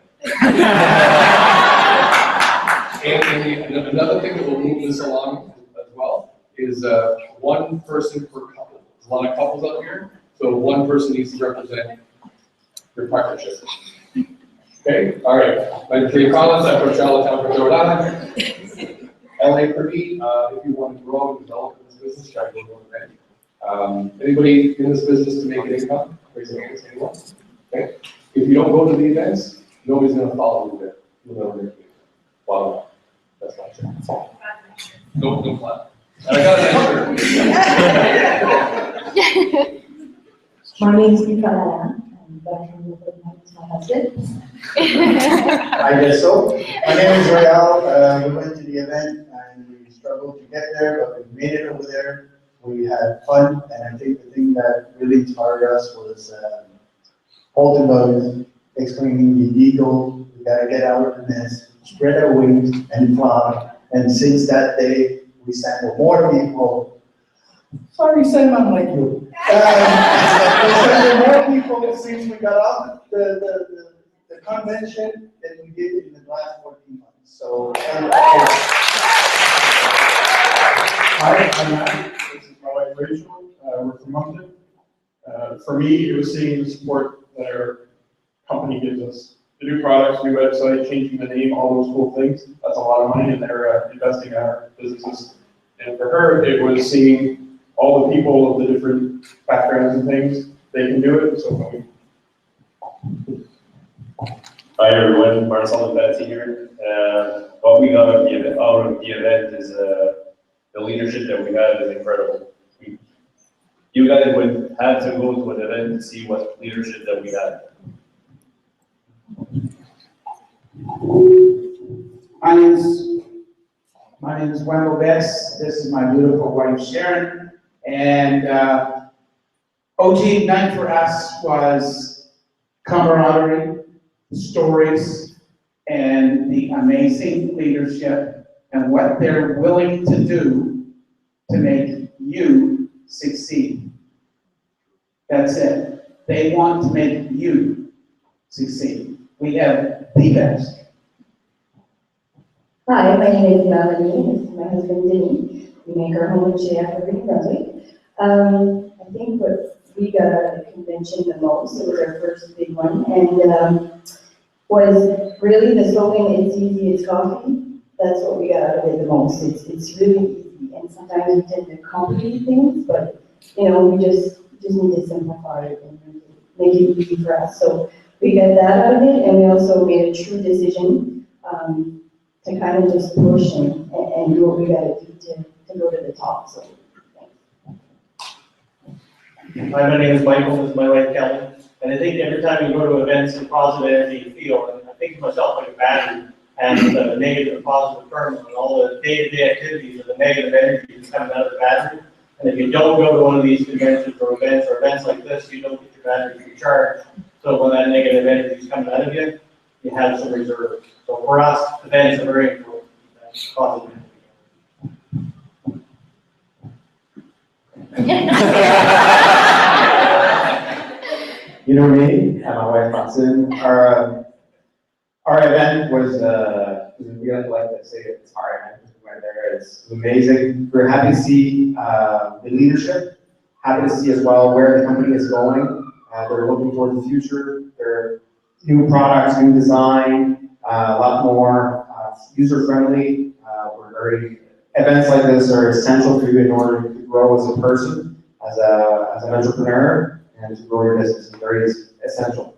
and another thing that will move this along as well is one person per couple. There's a lot of couples out here, so one person needs to represent your partnership. Okay, all right. My three comments, I'm from Charlottetown, for Rhode Island. LA for me, if you want to grow and develop in this business, try to go to an event. Anybody in this business to make an income? Raise your hands, anyone? Okay. If you don't go to the events, nobody's going to follow you there. You'll never make it. Bottom line. That's my share. No flat. And I got an answer. My name is Nicola. I'm back from my husband. I guess so. My name is Royal. We went to the event and we struggled to get there, but we made it over there. We had fun, and I think the thing that really inspired us was Holden was explaining the eagle. We gotta get out of the nest, spread our wings, and fly. And since that day, we sampled more people. Sorry, Sam, I'm like you. We sampled more people since we got off the convention than we did in the last 14 months. So, hi, I'm Matt. This is my wife Rachel. We're from Moncton. For me, it was seeing the support that our company gives us. The new products, new website, changing the name, all those cool things, that's a lot of money, and they're investing in our businesses. And for her, it was seeing all the people of the different backgrounds and things, they can do it, so. Hi everyone, Marcel and Betsy here. What we got out of the event is the leadership that we had is incredible. You guys would have to go to an event to see what leadership that we had. My name is Wendell Betts. This is my beautiful wife Sharon. And OG Ignite for us was camaraderie, stories, and the amazing leadership and what they're willing to do to make you succeed. That's it. They want to make you succeed. We have the best. Hi, my name is Melanie. This is my husband, Denny. We make our home in Shediac, New Brunswick. I think what we got out of the convention the most, it was our first big one, and was really the slogan, "It's easy, it's coffee." That's what we got out of it the most. It's really easy, and sometimes we tend to complicate things, but you know, we just need to simplify it and make it easy for us. So we got that out of it, and we also made a true decision to kind of just push and do what we gotta do to go to the top. So. Hi, my name is Michael, this is my wife Kelly, and I think every time you go to events, the positive energy you feel, and I think of myself like a battery, and the negative and positive terminal, and all the day-to-day activities of the negative energy that's coming out of the battery. And if you don't go to one of these conventions or events like this, you don't get your battery recharged. So when that negative energy is coming out of you, you have some reserve. So for us, events are very important. Positive You know me and my wife Maxine. Our event was we like to say it's our event. We went there. It's amazing. We're happy to see the leadership. Happy to see as well where the company is going. They're looking toward the future. They're new products, new design, a lot more user friendly. We're very events like this are essential for you in order to grow as a person, as an entrepreneur, and to grow your business. It's very essential.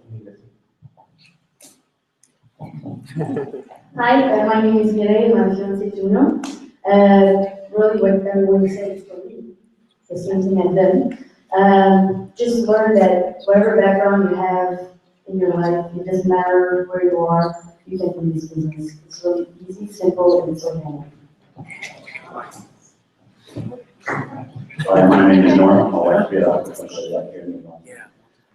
Hi, my name is Mireille, my fiancé Juno. Really what everyone says for me, the same thing I've done. Just learn that whatever background you have in your life, it doesn't matter where you are, you can do this business. It's really easy, simple, and it's organic. Hi, my name is Norm. My wife Shediac here in New Brunswick.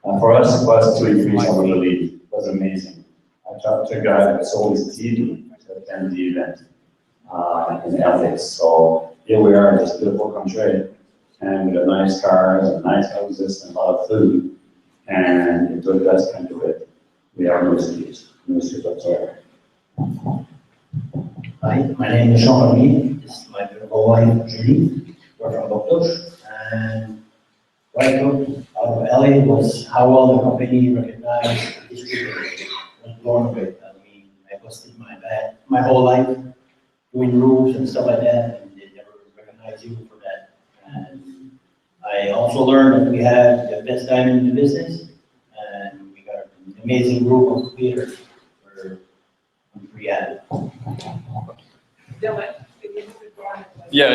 For us, it was to increase our lead. It was amazing. I talked to a guy that sold his TV to attend the event in Essex. So here we are in this beautiful country, and with a nice cars, and nice houses, and a lot of food. And it took us into it. We have no excuse whatsoever. Hi, my name is Sean Lee. This is my beautiful wife, Julie. We're from Doctors. And what I took out of LA was how well the company recognized the distributor. I was blown away. I mean, I busted my whole life doing roofs and stuff like that, and they never recognize you for that. And I also learned that we had the best diamond in the business, and we got an amazing group of leaders for free added. Dylan. Yeah.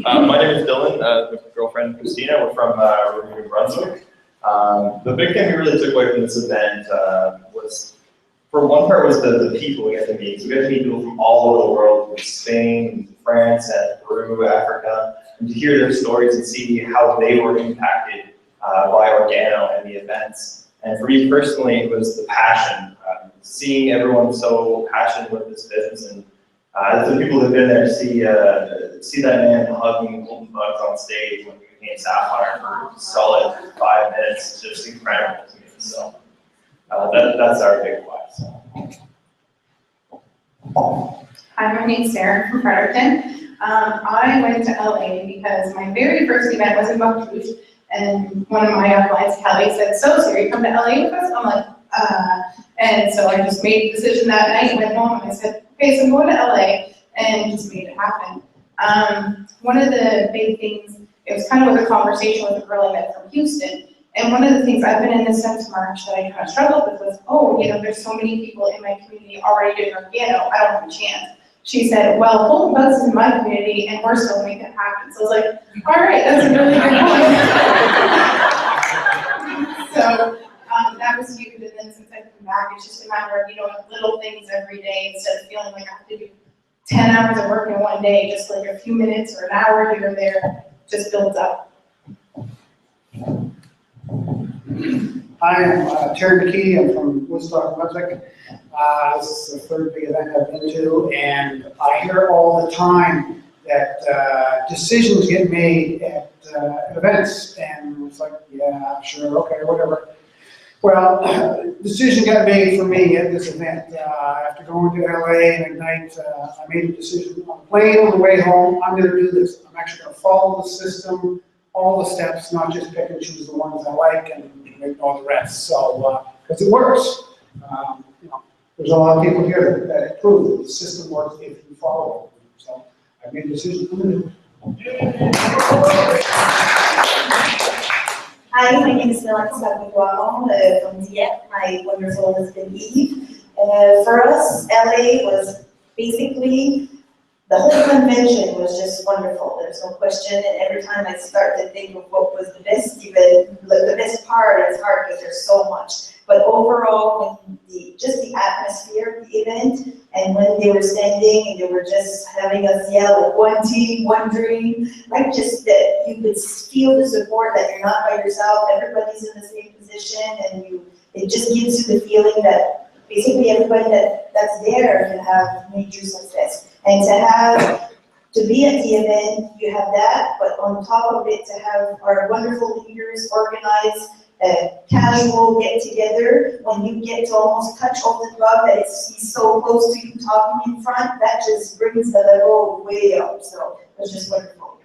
My name is Dylan, with my girlfriend Christina. We're from New Brunswick. The big thing we really took away from this event was, for one part, was the people we got to meet. So we got to meet people from all over the world, from Spain, France, and Peru, Africa, and to hear their stories and see how they were impacted by Organo and the events. And for me personally, it was the passion, seeing everyone so passionate with this business, and the people that have been there see that man hugging golden bugs on stage when we became Sapphire for a solid 5 minutes. It's just incredible to me. So that's our big why. Hi, my name's Sarah from Fredericton. I went to LA because my very first event was in Bacchus, and one of my upline, Kelly, said, "So, Siri, come to LA with us?" I'm like, and so I just made the decision that night, went home, and I said, "Okay, so I'm going to LA," and just made it happen. One of the big things, it was kind of with a conversation with a girl I met from Houston, and one of the things I've been in this Sept march that I kind of struggled with was, oh, you know, there's so many people in my community already doing our piano, I don't have a chance. She said, well, Fulton Buds is in my community, and we're still making it happen. So I was like, all right, that's a really good point. So that was huge, and then since I've come back, it's just a matter of, you know, little things every day instead of feeling like I have to do 10 hours of work in one day, just like a few minutes or an hour here or there just builds up. Hi, I'm Terry McKee. I'm from Woodstock, Brunswick. This is the third big event I've been to, and I hear all the time that decisions get made at events, and it's like, yeah, sure, okay, whatever. Well, decision got made for me at this event. After going to LA and at night, I made a decision on the plane on the way home. I'm going to do this. I'm actually going to follow the system, all the steps, not just pick and choose the ones I like and ignore the rest. So, because it works. You know, there's a lot of people here that prove that the system works if you follow it. So, I made a decision to do it. Hi, my name is Melanie Sabuguamo from Sept. My wonderful husband Eve. For us, LA was basically, the whole convention was just wonderful. There's no question, and every time I start to think of what was the best, even the best part, it's hard because there's so much. But overall, when just the atmosphere of the event, and when they were standing and they were just having us yell like one team, one dream, like just that you could feel the support that you're not by yourself, everybody's in the same position, and it just gives you the feeling that basically everybody that's there can have major success. And to be at the event, you have that, but on top of it, to have our wonderful leaders organize a casual get-together, when you get to almost touch off the club that he's so close to you talking in front, that just brings the level way up. So it's just wonderful.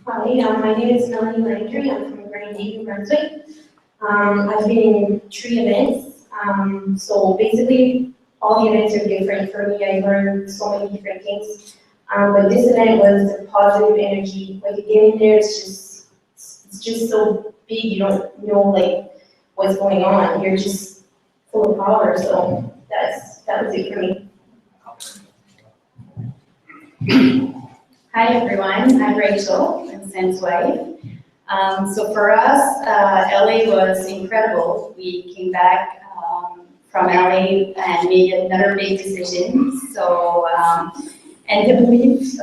Hi, my name is Melanie Landry. I'm from Grand New Brunswick. I've been in 3 events. So basically, all the events are different for me. I learned so many different things. But this event was the positive energy. When you get in there, it's just so big. You don't know like what's going on. You're just full of power. So that was it for me. Hi everyone, I'm Rachel, I'm Sam's wife. So for us, LA was incredible. We came back from LA and made another big decision. So, and the belief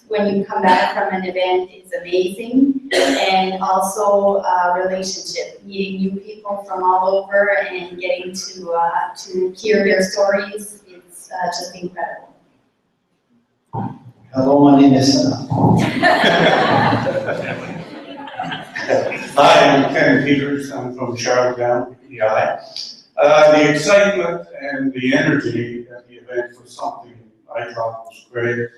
when you come back from an event is amazing. And also relationship, meeting new people from all over and getting to hear their stories is just incredible. Hello, my name is Hi, I'm Ken Peters. I'm from Charlottetown, PI. The excitement and the energy at the event was something I thought was great.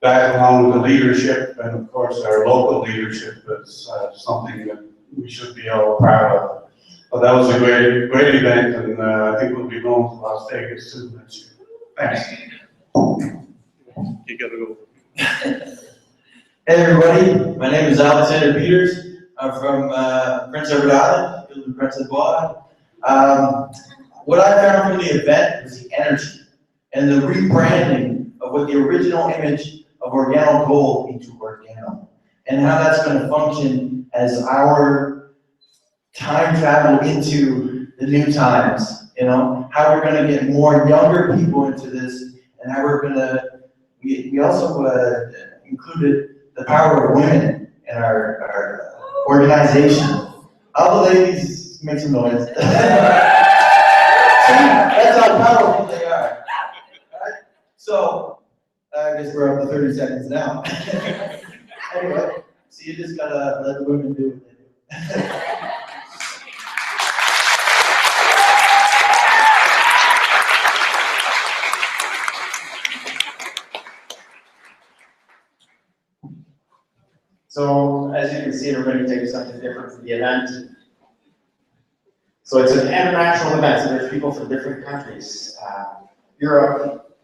That along with the leadership and of course our local leadership is something that we should be all proud of. But that was a great event, and I think we'll be going to Las Vegas too next year. Thanks. You gotta go. Hey everybody, my name is Alexander Peters. I'm from Prince Edward Island, I live in Prince Edward. What I found from the event was the energy and the rebranding of what the original image of Organo Gold into Organo, and how that's going to function as our time travel into the new times. You know, how we're going to get more younger people into this, and how we're going to. We also included the power of women in our organization. All the ladies make some noise. That's how powerful they are. Right? So, I guess we're up to 30 seconds now. Anyway, so you just gotta let the women do what they do. So as you can see, everybody takes something different for the event. So it's an international event, so there's people from different countries. Europe,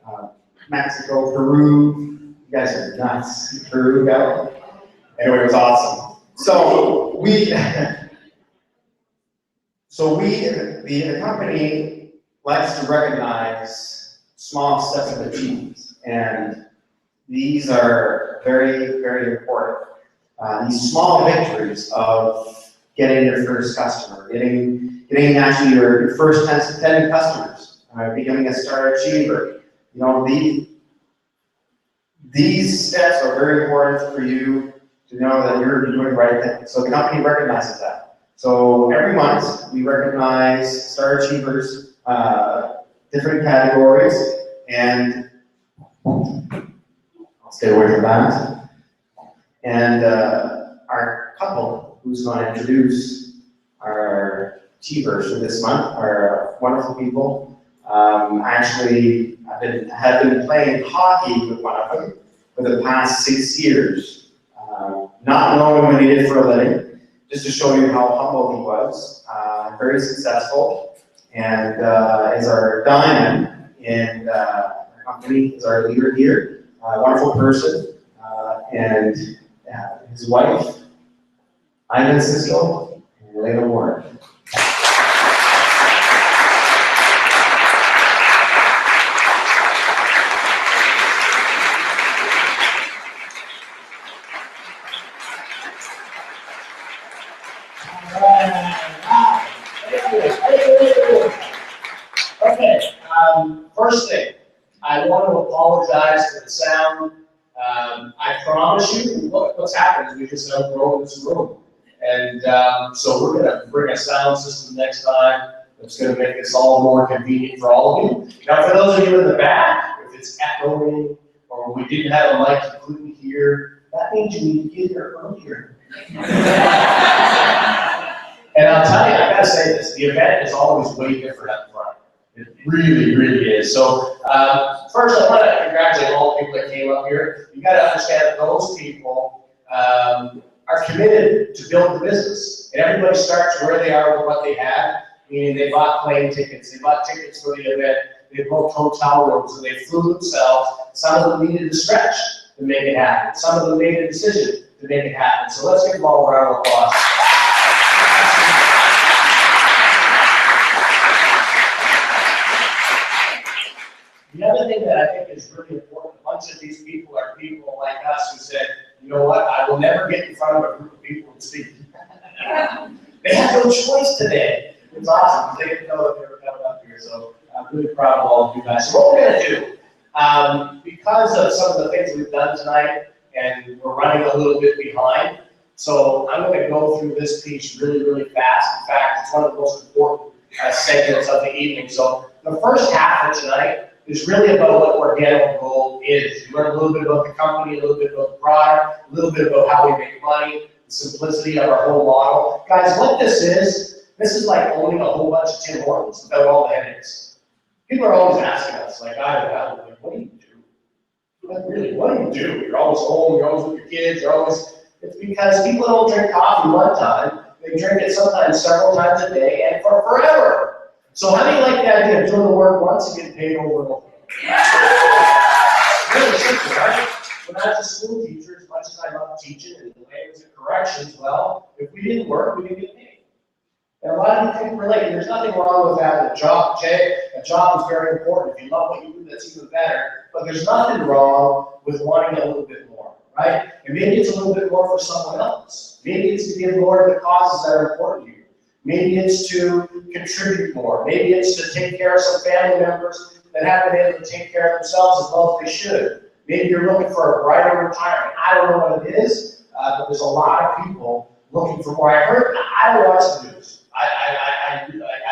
Mexico, Peru. You guys are nuts. Peru, yeah. Anyway, it was awesome. So the company likes to recognize small steps of achievement, and these are very, very important. These small victories of getting your first customer, getting actually your first 10 customers, becoming a star achiever. You know, these steps are very important for you to know that you're doing the right thing. So the company recognizes that. So every month we recognize star achievers, different categories, and I'll stay away from that. And our couple who's going to introduce our achievers for this month are wonderful people. Actually, have been playing hockey with one of them for the past 6 years. Not knowing what he did for a living, just to show you how humble he was. Very successful, and is our diamond in our company, is our leader here. Wonderful person, and his wife, Ivan Cisco, and Elena Warren. Okay, first thing, I want to apologize for the sound. I promise you, what's happened is we just outgrown this room. And so we're gonna bring a sound system next time that's gonna make this all more convenient for all of you. Now, for those of you in the back, if it's echoing or we didn't have a mic you couldn't hear, that means you need to get here earlier. And I'll tell you, I gotta say this, the event is always way different up front. It really, really is. So first I want to congratulate all the people that came up here. You got to understand that those people are committed to build the business. And everybody starts where they are with what they have, meaning they bought plane tickets, they bought tickets for the event, they booked hotel rooms, and they flew themselves. Some of them needed to stretch to make it happen. Some of them made a decision to make it happen. So let's give them all a round of applause. The other thing that I think is really important, a bunch of these people are people like us who said, you know what, I will never get in front of a group of people and speak. They had no choice today. It's awesome. They didn't know that they were coming up here, so I'm really proud of all of you guys. So what we're going to do, because of some of the things we've done tonight, and we're running a little bit behind, so I'm going to go through this piece really, really fast. In fact, it's one of the most important segments of the evening. So the first half of tonight is really about what Organic Gold is. You learn a little bit about the company, a little bit about the product, a little bit about how we make money, the simplicity of our whole model. Guys, what this is like owning a whole bunch of Tim Hortons without all the headaches. People are always asking us, like, what do you do? Like, really, what do you do? You're always home, you're always with your kids, it's because people don't drink coffee one time, they drink it sometimes several times a day and for forever. So how do you like the idea of doing the work once and getting paid over and over? Really simple, right? When I was a school teacher, as much as I love teaching and the language and corrections, well, if we didn't work, we didn't get paid. And a lot of you can relate. There's nothing wrong with that. A job is very important. If you love what you do, that's even better. But there's nothing wrong with wanting a little bit more, right? And maybe it's a little bit more for someone else. Maybe it's to give more to the causes that are important to you. Maybe it's to contribute more. Maybe it's to take care of some family members that haven't been able to take care of themselves as well as they should. Maybe you're looking for a brighter retirement. I don't know what it is, but there's a lot of people looking for more. I don't watch the news. I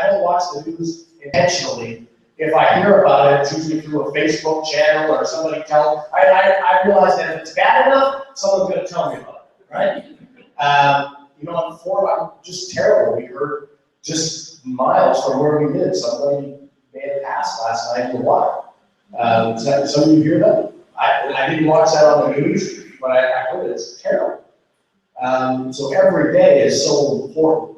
don't watch the news intentionally. If I hear about it, it's usually through a Facebook channel or somebody I realize that if it's bad enough, someone's going to tell me about it, right? On Ford, I'm just terrible. We heard just miles from where we live, somebody may have passed last night in the water. Some of you hear that? I didn't watch that on the news, but I heard it's terrible. So every day is so important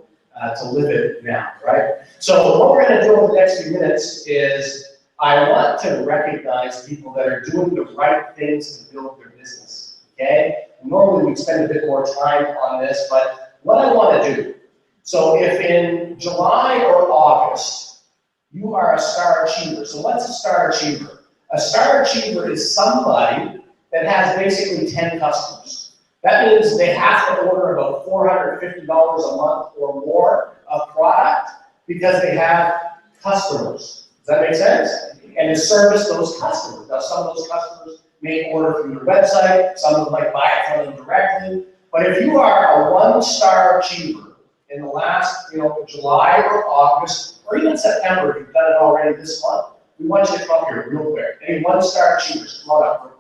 to live it now, right? So what we're gonna do over the next few minutes is I want to recognize people that are doing the right things to build their business, okay? Normally we'd spend a bit more time on this, but what I wanna do, so if in July or August, you are a star achiever. So what's a star achiever? A star achiever is somebody that has basically 10 customers. That means they have to order about $450 a month or more of product because they have customers. Does that make sense? And to service those customers. Now, some of those customers may order through your website, some of them might buy it from them directly. But if you are a one-star achiever in the last, July or August, or even September, if you've done it already this month, we want you to come up here real quick. Any one-star achievers, come on up real quick.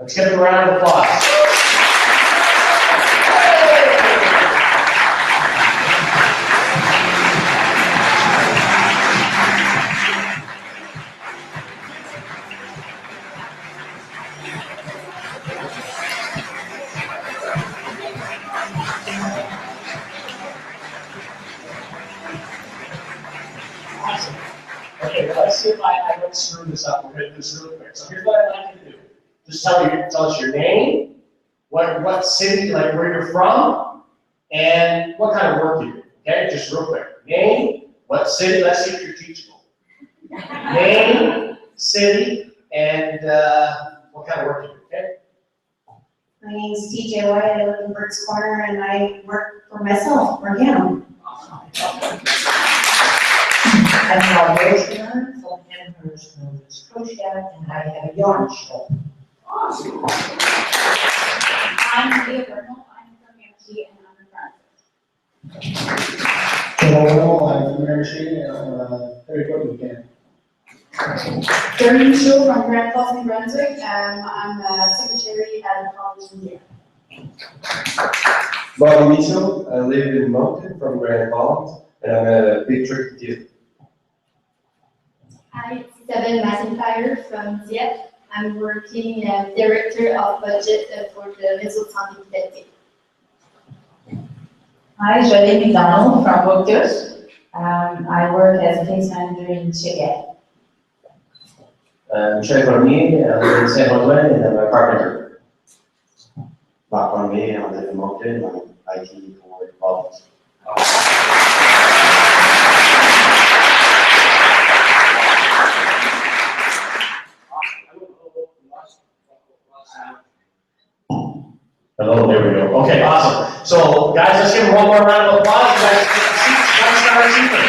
Let's give them a round of applause. Awesome. Okay, well, let's see if I don't screw this up. We're going to do this real quick. So here's what I'd like you to do. Just tell us your name, what city, like where you're from, and what kind of work you do. Okay, just real quick. Name, what city, let's see if you're teachable. Name, city, and what kind of work you do, okay? My name is DJ White. I live in Burt's Corner and I work for myself, organic. I'm Paul Rosemary from Amherst, Shediac, and I have a yarn shop. Awesome. I'm Leah Bernal, I'm from MC and I'm a friend. Hello, I'm from Hershey, and I'm very good weekend. Trainng from Grand Falls, New Brunswick, and I'm a secretary at the college in India. Bob Mitchell, I live in Moncton from Grand Falls, and I'm a big trick deal. Hi, it's Isabelle McIntyre from Sept. I'm working as Director of Budget for the Réseau de Santé Qualité. Hi, Jolie McDonald from Oakdale. I work as a case manager in Shediac. Michel Cormier, I live in Saint Romuald, and I'm a carpenter. Marc Cormier, I live in Moncton, I'm IT for the province. Hello, there we go. Okay, awesome. So, guys, let's give them one more round of applause. You guys get the seats, one-star achiever.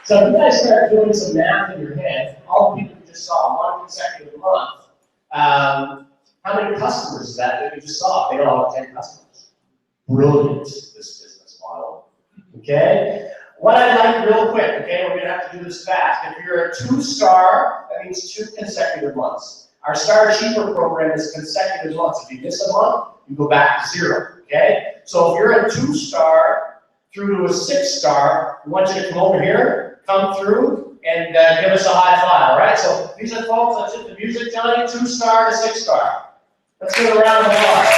So, if you guys start doing some math in your head, all the people you just saw, one consecutive month, how many customers is that you just saw? They all have 10 customers. Brilliant, this business model. Okay? What I'd like real quick, okay, we're gonna have to do this fast. If you're a 2-star, that means 2 consecutive months. Our Star Achiever program is consecutive months. If you miss a month, you go back to 0, okay? So if you're a 2-star through to a 6-star, we want you to come over here, come through, and give us a high five, all right? So these are folks, that's it, the music, Johnny, 2-star to 6-star. Let's give it a round of applause.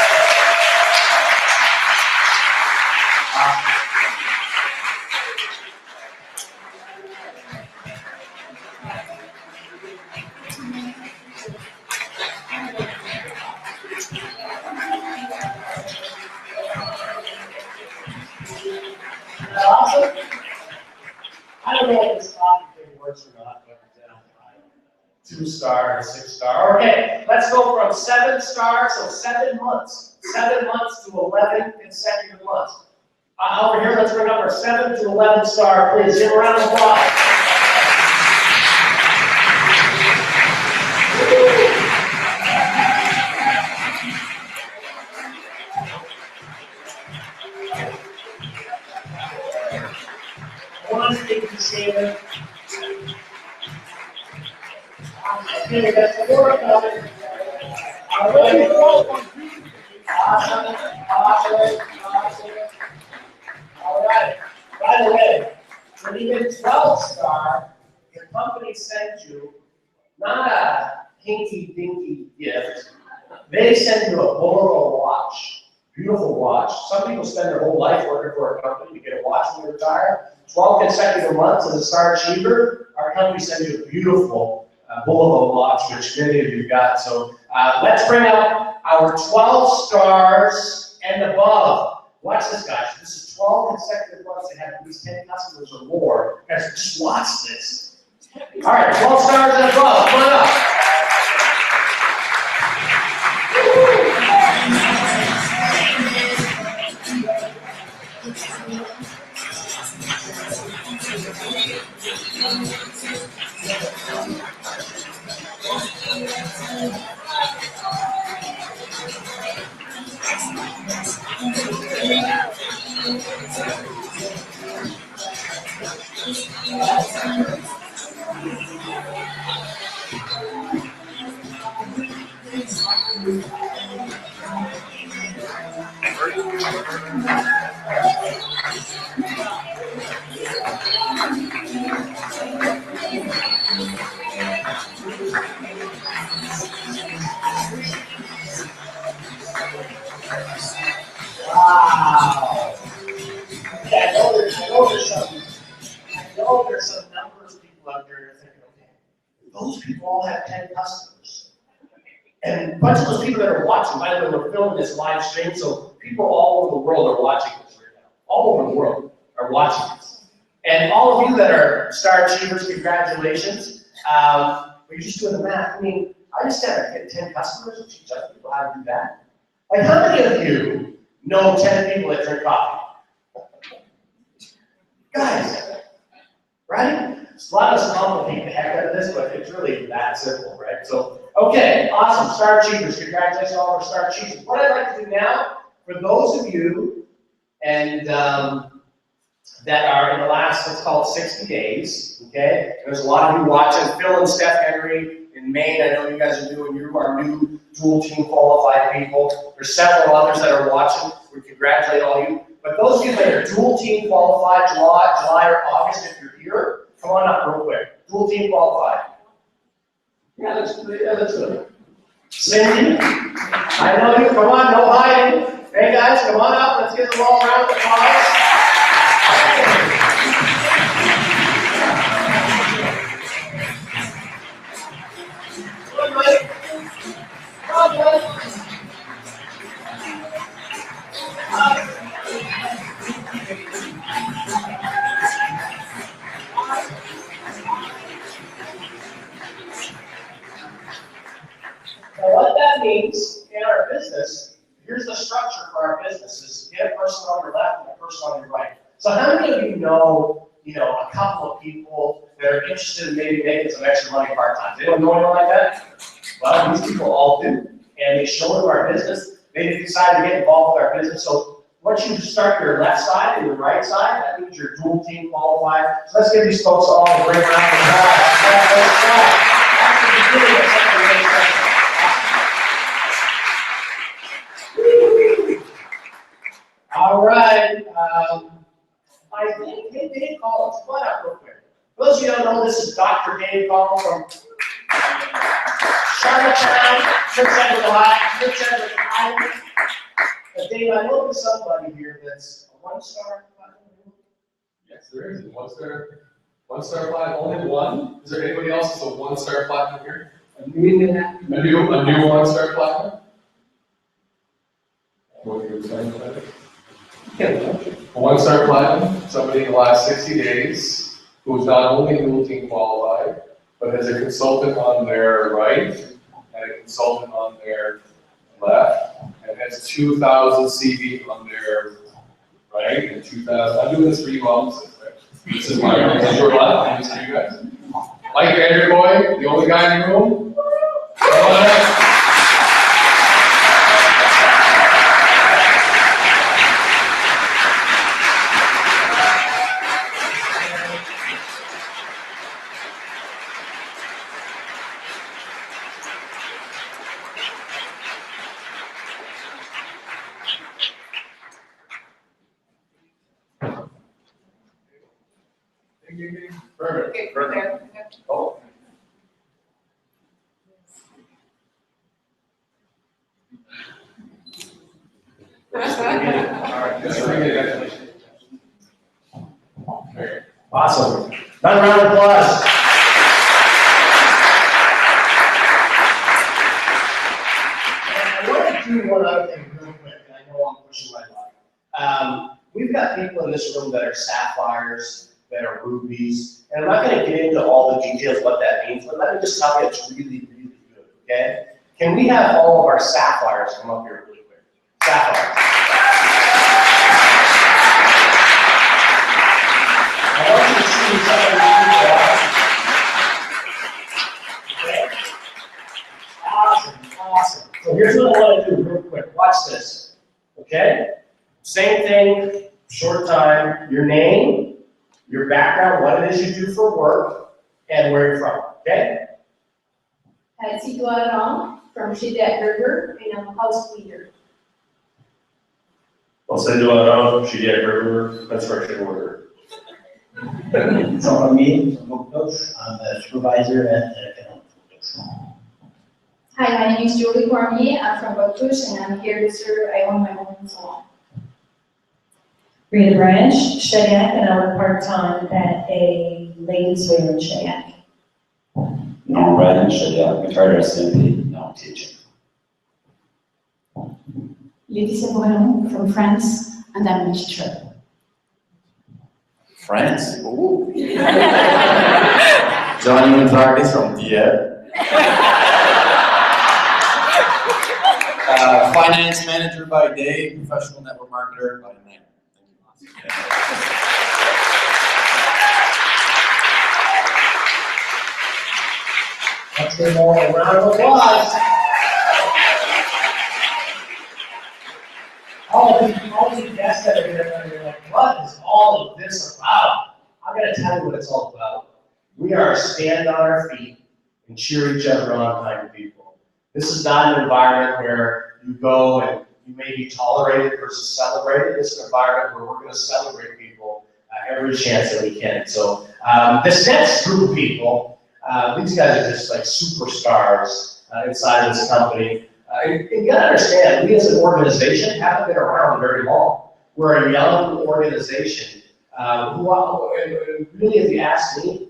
Awesome. I don't know if this coffee thing works or not, but 2-star and 6-star. Okay, let's go from 7 stars, so 7 months. 7 months to 11 consecutive months. Over here, let's bring up our 7 to 11 star, please. Give a round of applause. One big shaver. Okay, we got 4 coming. All right. Awesome. All right. By the way, when you get 12-star, your company sends you not a hinky-dinky gift, they send you a Bulova watch, beautiful watch. Some people spend their whole life working for a company to get a watch when they retire. 12 consecutive months as a star achiever, our company sends you a beautiful Bulova watch, which many of you got. So let's bring up our 12 stars and above. Watch this, guys. This is 12 consecutive months they have at least 10 customers or more. Guys, just watch this. All right, 12 stars and above. Come on up. Wow. Okay, I know there's some numbers of people out there thinking, okay, those people all have 10 customers. And a bunch of those people that are watching, by the way, we're filming this live stream, so people all over the world are watching this right now. All over the world are watching this. And all of you that are star achievers, congratulations. But you're just doing the math. I mean, I just got to get 10 customers and teach other people how to do that. Like, how many of you know 10 people that drink coffee? Guys, right? A lot of us complicate the heck out of this, but it's really that simple, right? So, okay, awesome. Star Achievers, congratulations to all of our Star Achievers. What I'd like to do now, for those of you and that are in the last, let's call it 60 days, okay? There's a lot of you watching. Phil and Steph Henry in Maine, I know you guys are new, and you are new dual team qualified people. There's several others that are watching. We congratulate all of you. But those of you that are dual team qualified, July or August, if you're here, come on up real quick. Dual team qualified. Yeah, let's do it. Cindy, I know you. Come on, no hiding. Hey guys, come on up. Let's give them all a round of applause. Good, Mike. Come on, Mike. Now what that means in our business, here's the structure for our business, is get a person on your left and a person on your right. So how many of you know a couple of people that are interested in maybe making some extra money part-time? Does anyone know anyone like that? Well, these people all do, and they show them our business. They decide to get involved with our business. So once you start your left side and your right side, that means you're dual team qualified. So let's give these folks all a great round of applause. That's the beginning of something really special. All right. I think Dave Collins. Come on up real quick. For those of you who don't know, this is Dr. Dave Collins from Charlottetown, Prince Edward Island. Dave, I know there's somebody here that's a one-star platinum. Yes, there is. One-star platinum, only one? Is there anybody else that's a one-star platinum here? A new one-star platinum? What are you saying about it? A one-star platinum, somebody in the last 60 days who's not only dual team qualified, but has a consultant on their right and a consultant on their left, and has 2,000 CV on their right and 2,000. I'm doing this for you all. This is my room. This is your left. This is for you guys. Mike Vanderkoy, the only guy in the room. Come on up. Perfect. Perfect. Oh. Awesome. Another round of applause. I want to do one other thing real quick, and I know I'm pushing my luck. We've got people in this room that are sapphires, that are rubies, and I'm not going to get into all the details of what that means, but let me just tell you it's really, really good, okay? Can we have all of our sapphires come up here really quick? Sapphires. I want you to see some of these people. Okay? Awesome, awesome. So here's what I want to do real quick. Watch this. Okay? Same thing, short time, your name, your background, what it is you do for work, and where you're from. Okay? Laurent from Shediac River, and I'm a house leader. Sept from Shediac River, construction worker. Jean-Remy from Bocdoche, I'm a supervisor at the Hi, my name is Julie Cormier. I'm from Bocdoche, and I'm here to serve. I own my own salon. Rita Branch, Shediac, and I work part-time at a ladies' wear in Shediac. No, Ryan, Shediac, retired SMP, now teaching. Laetitia Brunon from France, and I'm a teacher. France? Ooh. Johnny Montardes from Dieppe. Finance manager by day, professional network marketer by night. Let's give them all a round of applause. All the guests that are here, you're like, what is all of this about? I'm going to tell you what it's all about. We are stand on our feet and cheer each other on kind of people. This is not an environment where you go and you may be tolerated versus celebrated. This is an environment where we're going to celebrate people every chance that we can. So this next group of people, these guys are just like superstars inside of this company. And you gotta understand, we as an organization haven't been around very long. We're a young organization. Really, if you ask me,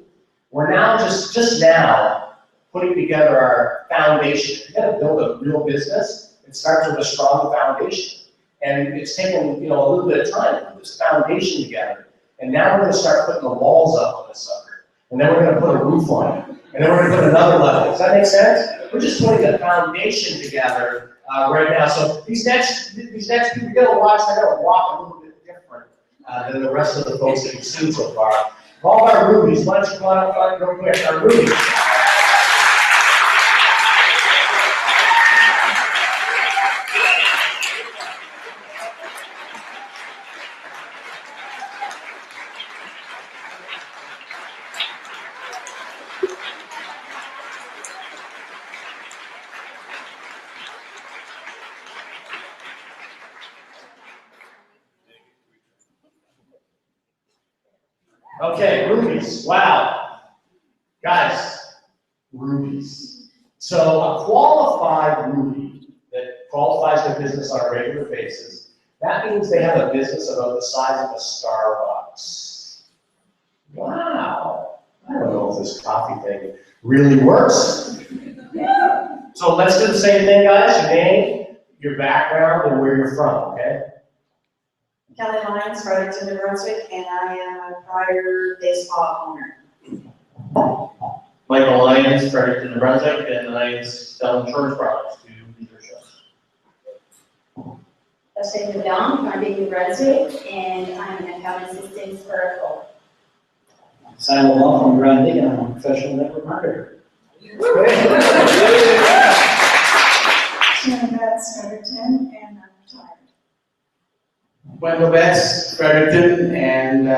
we're now just now putting together our foundation. You gotta build a real business. It starts with a strong foundation. And it's taken a little bit of time to put this foundation together. And now we're gonna start putting the walls up on this sucker. And then we're gonna put a roof on it. And then we're gonna put another level. Does that make sense? We're just putting the foundation together right now. So these next people, you're gonna watch, they're gonna walk a little bit different than the rest of the folks that you've seen so far. All of our rubies, why don't you come on up front real quick, our rubies. Okay, rubies, wow. Guys, rubies. So a qualified ruby that qualifies their business on a regular basis, that means they have a business about the size of a Starbucks. Wow. I don't know if this coffee thing really works. So let's do the same thing, guys. Your name, your background, and where you're from, okay? Kelly Lyons, Fredericton, New Brunswick, and I am a prior day spa owner. Michael Lyons, Fredericton, New Brunswick, and I sell insurance products to dealerships. Sept from New Brunswick, and I'm an account assistant for a call. Simon Law from Grundy, and I'm a professional network marketer. Shannon Betts, Fredericton, and I'm retired. Wendell Betts, Fredericton, and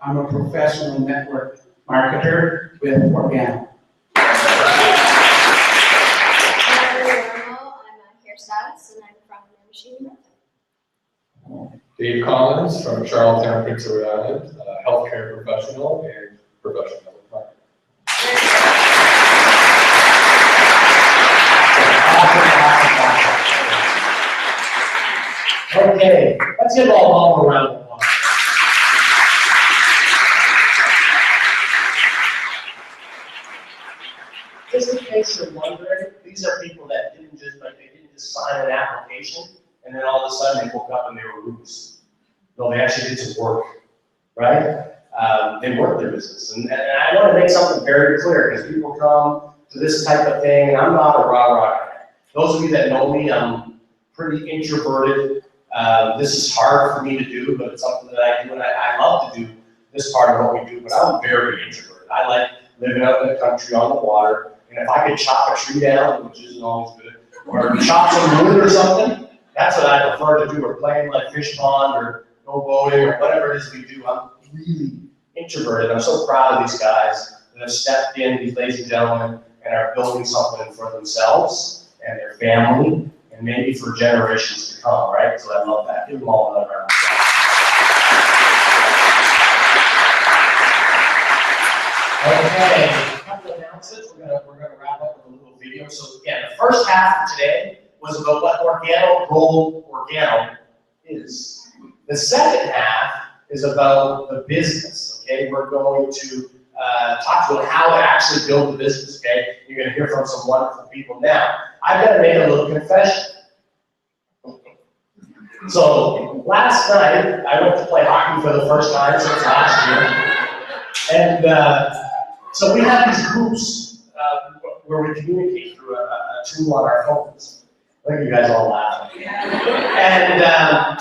I'm a professional network marketer with Organo. I'm a hairstylist, and I'm from Michigan. Dave Collins from Charlottetown, Prince Edward Island, healthcare professional and professional marketer. Okay, let's give all a round of applause. case you're wondering, these are people that didn't just sign an application and then all of a sudden they woke up and they were roots. No, they actually did some work, right? They worked their business. And I want to make something very clear because people come to this type of thing and I'm not a rah-rah guy. Those of you that know me, I'm pretty introverted. This is hard for me to do, but it's something that I do, and I love to do this part of what we do, but I'm very introverted. I like living out in the country on the water, and if I could chop a tree down, which isn't always good, or chop some wood or something, that's what I prefer to do, or playing like fish pond, or go boating, or whatever it is we do. I'm really introverted. I'm so proud of these guys that have stepped in, these ladies and gentlemen, and are building something for themselves and their family, and maybe for generations to come, right? So I love that. Give them all another round of applause. Okay, a couple of announcements. We're gonna wrap up with a little video. So again, the first half of today was about what organo is. The second half is about the business. Okay, we're going to talk about how to actually build the business. Okay, you're gonna hear from some wonderful people. Now, I've got to make a little confession. So last night I went to play hockey for the first time since last year, and so we have these groups where we communicate through a tool on our phones. I think you guys all laugh. And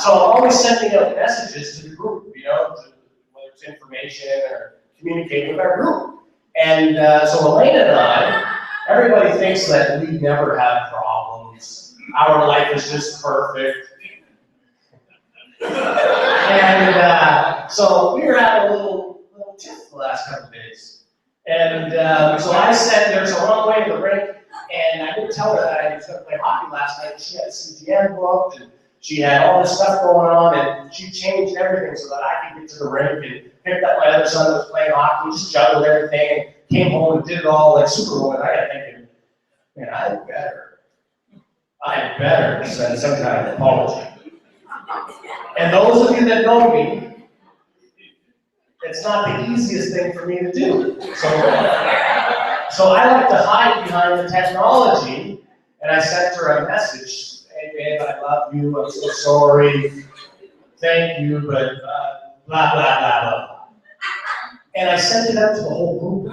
so I'm always sending out messages to the group, you know, whether it's information or communicating with our group. And so Elena and I, everybody thinks that we never have problems. Our life is just perfect. And so we were having a little tiff the last couple of days. And so I said, there's a long way to the rink, and I didn't tell her that I was going to play hockey last night. She had a CGM booked, and she had all this stuff going on, and she changed everything so that I could get to the rink and picked up my other son that was playing hockey, just juggled everything, and came home and did it all like Superwoman. I got thinking, man, I better send some kind of apology. And those of you that know me, it's not the easiest thing for me to do. So I like to hide behind the technology, and I sent her a message. Hey, babe, I love you, I'm so sorry, thank you, but blah, blah, blah, blah. And I sent it out to the whole group.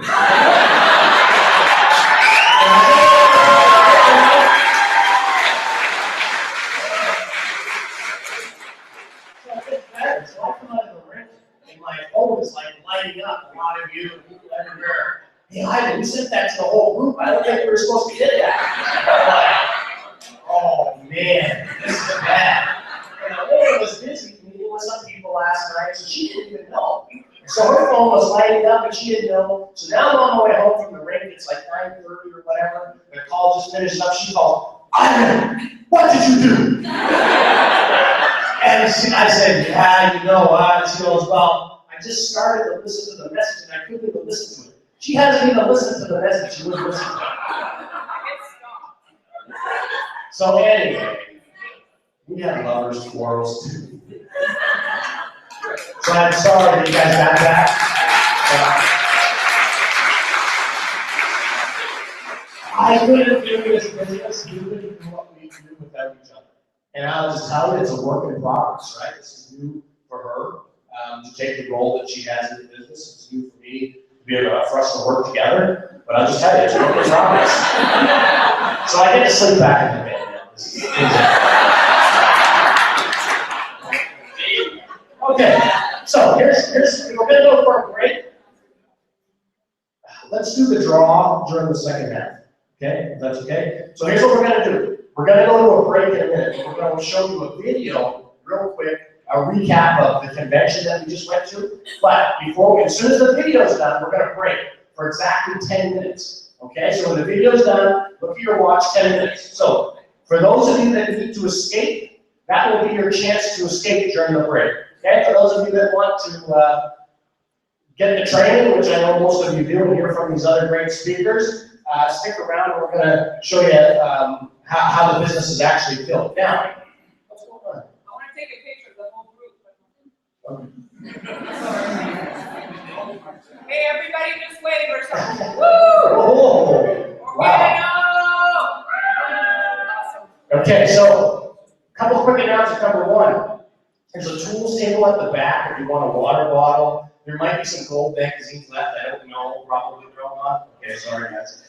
So I come out of the rink, and my phone is like lighting up, a lot of you, and people everywhere. Hey, Ivan, you sent that to the whole group. I don't think we were supposed to get that. I'm like, oh man, this is bad. And Elena was busy meeting with some people last night, so she didn't even know. So her phone was lighting up and she didn't know. So now I'm on my way home from the rink, it's like 9:30 or whatever. The call just finished up. She called, Ivan, what did you do? And I said, yeah, you know what? She goes, well, I just started to listen to the message and I couldn't even listen to it. She hasn't even listened to the message, she wouldn't listen to it. So anyway, we have lovers' quarrels too. So I'm sorry that you guys got that. I couldn't do this business, we couldn't do what we do without each other. And I'll just tell you, it's a work in progress, right? This is new for her to take the role that she has in the business. It's new for me to be able for us to work together. But I'll just tell you, it's a work in progress. So I get to sleep back in the bed now. Okay, so we're going to go for a break. Let's do the draw during the second half. Okay, if that's okay. So here's what we're going to do. We're going to go to a break in a minute. We're going to show you a video, real quick, a recap of the convention that we just went to. But as soon as the video's done, we're going to break for exactly 10 minutes. Okay, so when the video's done, look at your watch, 10 minutes. So for those of you that need to escape, that will be your chance to escape during the break. Okay, for those of you that want to get the training, which I know most of you do, and hear from these other great speakers, stick around and we're going to show you how the business is actually built. Now, what's going on? I want to take a picture of the whole group. Hey, everybody just wave or something. Woo! Oh, wow. Okay, so a couple quick announcements. Number one, there's a tools table at the back if you want a water bottle. There might be some gold magazines left. I don't know, probably not. Okay, sorry guys.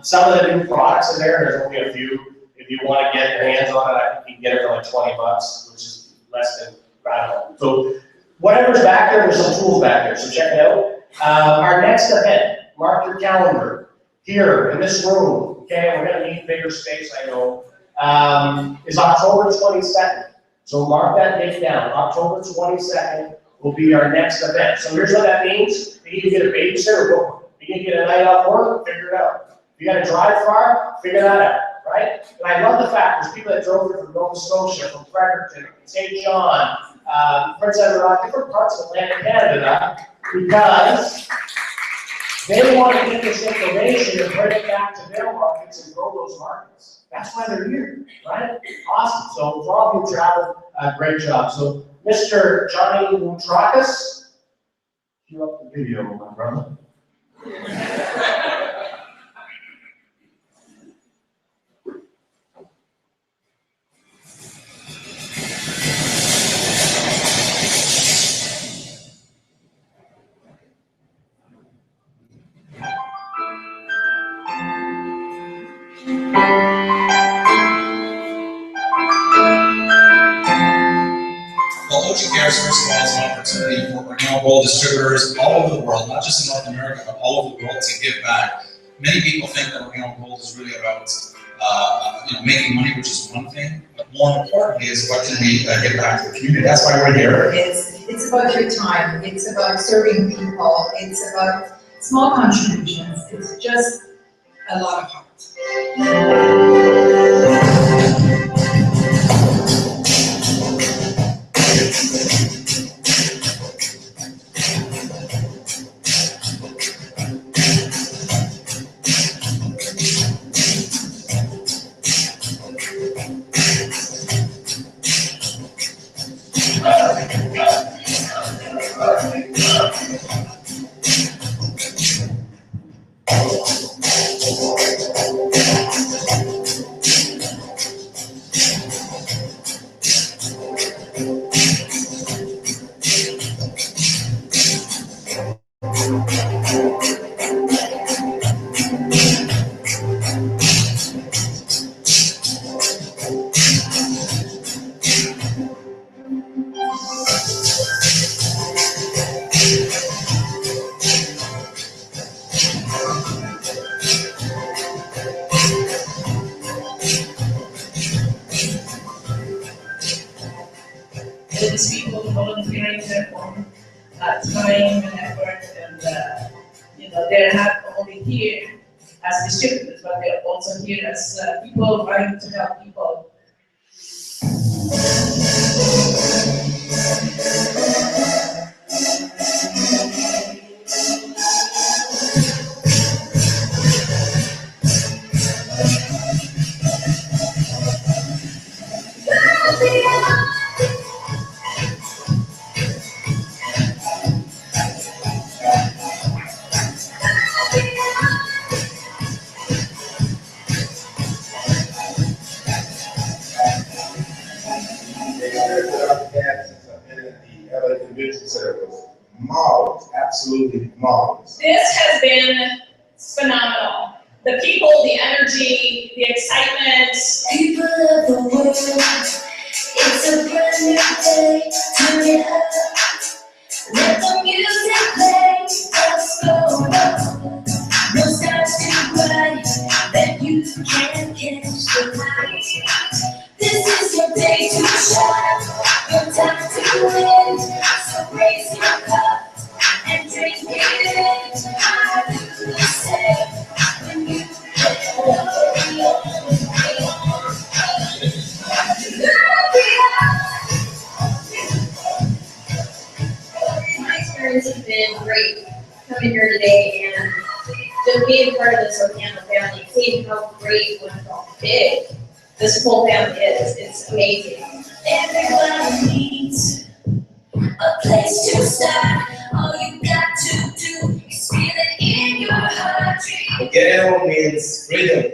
Some of the new products are there. There's only a few. If you want to get your hands on it, I think you can get it for like $20, which is less than, I don't know. So whatever's back there, there's some tools back there, so check it out. Our next event, mark your calendar, here in this room, okay, we're gonna need bigger space, I know, is October 22nd. So mark that date down, October 22nd will be our next event. So here's what that means. You need to get a babysitter, book. You need to get a night off work, figure it out. If you gotta drive far, figure that out, right? And I love the fact there's people that drove here from Nova Scotia, from Fredericton, St. John, Prince Edward, different parts of Atlantic Canada, because they want to get this information and bring it back to their markets and grow those markets. That's why they're here, right? Awesome. So for all of you who travel, great job. So Mr. Johnny Moutrakis, cue up the video, my brother. Well, OG Cares, first of all, is an opportunity for renewable gold distributors all over the world, not just in North America, but all over the world to give back. Many people think that renewable gold is really about making money, which is one thing, but more importantly is what can we give back to the community. That's why we're here. It's about your time, it's about serving people, it's about small contributions, it's just a lot of heart. These people volunteering their own time and effort, and they're not only here as distributors, but they're also here as people trying to help people. Marvelous, absolutely marvelous. This has been phenomenal. The people, the energy, the excitement. People of the world, it's a brand new day. Turn it up, let the music play. Let's go. No stars too bright that you can't catch the light. This is your day to shine, your time to win. So raise your cup and drink it in. I do the same when you My experience has been great coming here today and just being part of this Orcano family, seeing how great, wonderful, big this whole family is. It's amazing. Everybody needs a place to start. All you got to do is feel it in your heart. Orcano means freedom,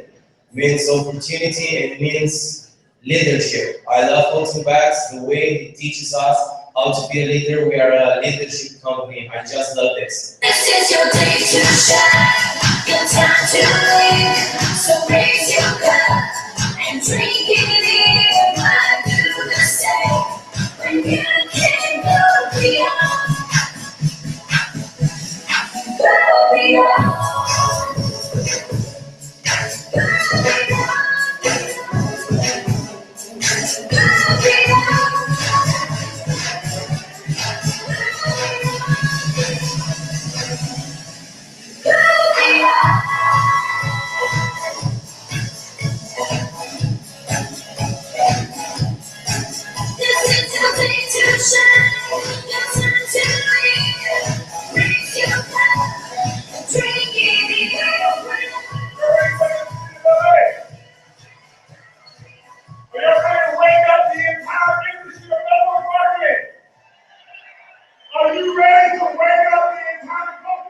means opportunity, it means leadership. I love Holton Bax, the way he teaches us how to be a leader. We are a leadership company. I just love this. This is your day to shine, your time to lead. So raise your cup and drink it in. I do the same. When you can go beyond, go beyond. Are you ready to wake up the entire company?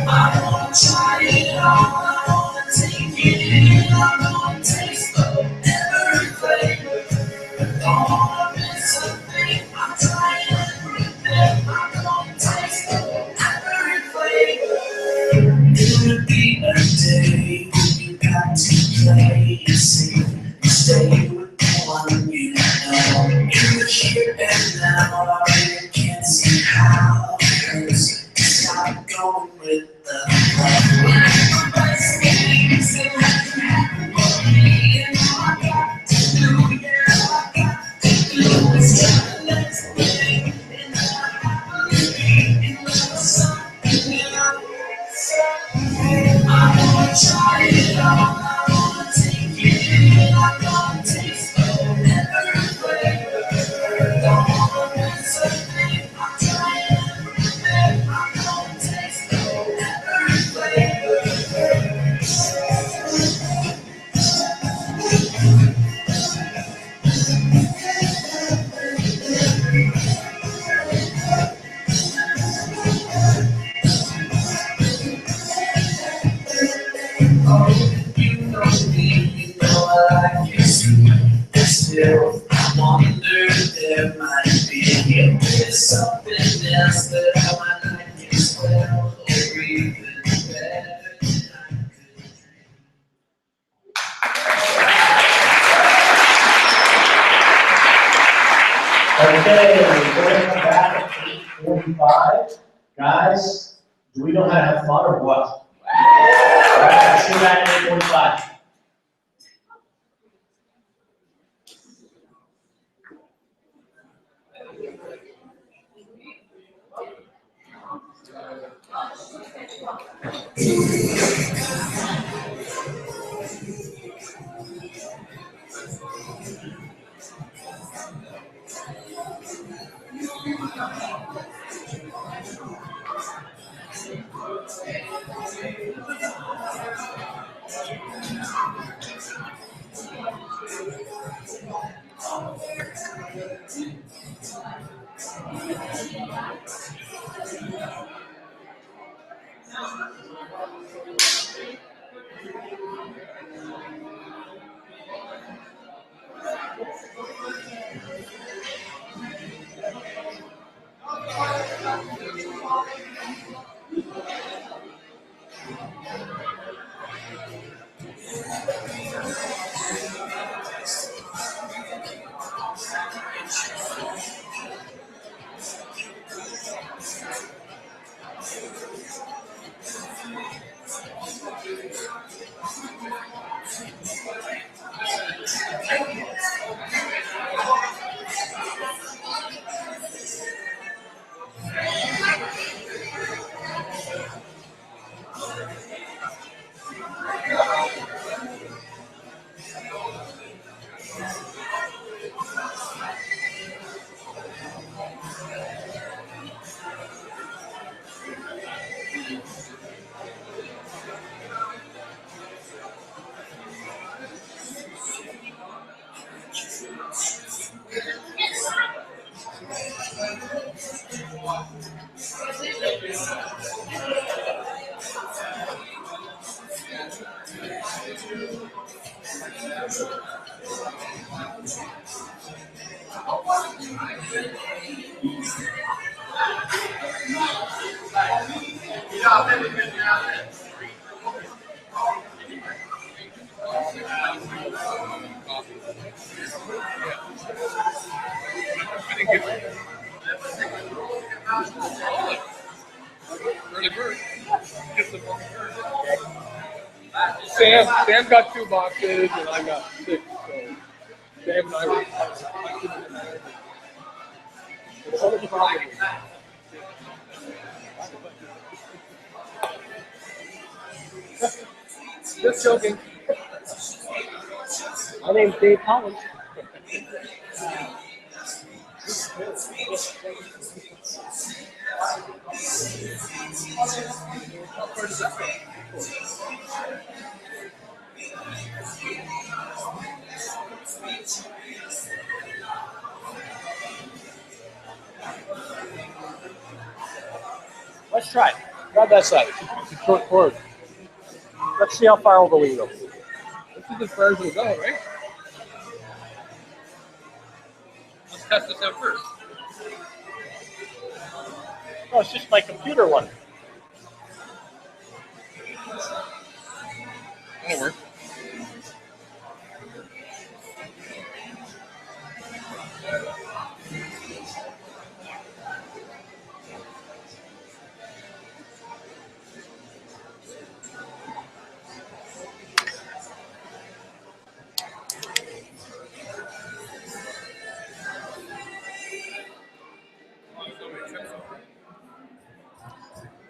I wanna try it all, I wanna take it in, I wanna taste of every flavor. Don't wanna miss a thing, I'm trying everything, I wanna taste of every flavor. It would be a day when you got to play it safe. You stay with the one you know. You're here and now, I really can't see how it hurts. Stop going with the flow. The best things that happen for me, and all I got to do, yeah, all I got to do is try the next thing, and I believe in something new. I wanna try it all, I wanna take it in, I wanna taste of every flavor. Don't wanna miss a thing, I'm trying everything, I wanna taste of every flavor. Oh, you know me, you know I like you sweet. Still, I wonder if there might be there's something else that I might like as well, or even better. Okay, we're gonna come back at 8:45. Guys, do we know how to have fun or what? All right, see you back at 8:45. Sam got 2 boxes and I got 6. So Sam and I were. What was the problem? Just joking. My name's Dave Collins. Let's try it. Grab that side. It's a short cord. Let's see how far over we go. This is as far as we go, right? Let's test this out first. Oh, it's just my computer one. That'll work.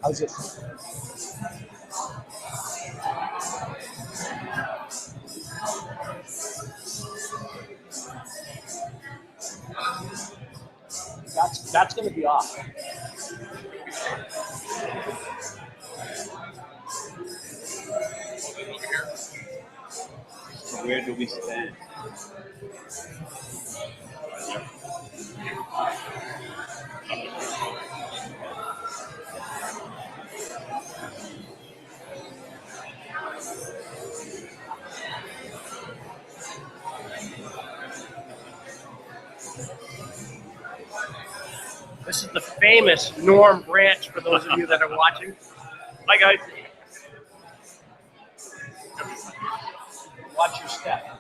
How's this? That's going to be off. Where do we stand? This is the famous Norm Branch for those of you that are watching. Bye, guys. Watch your step.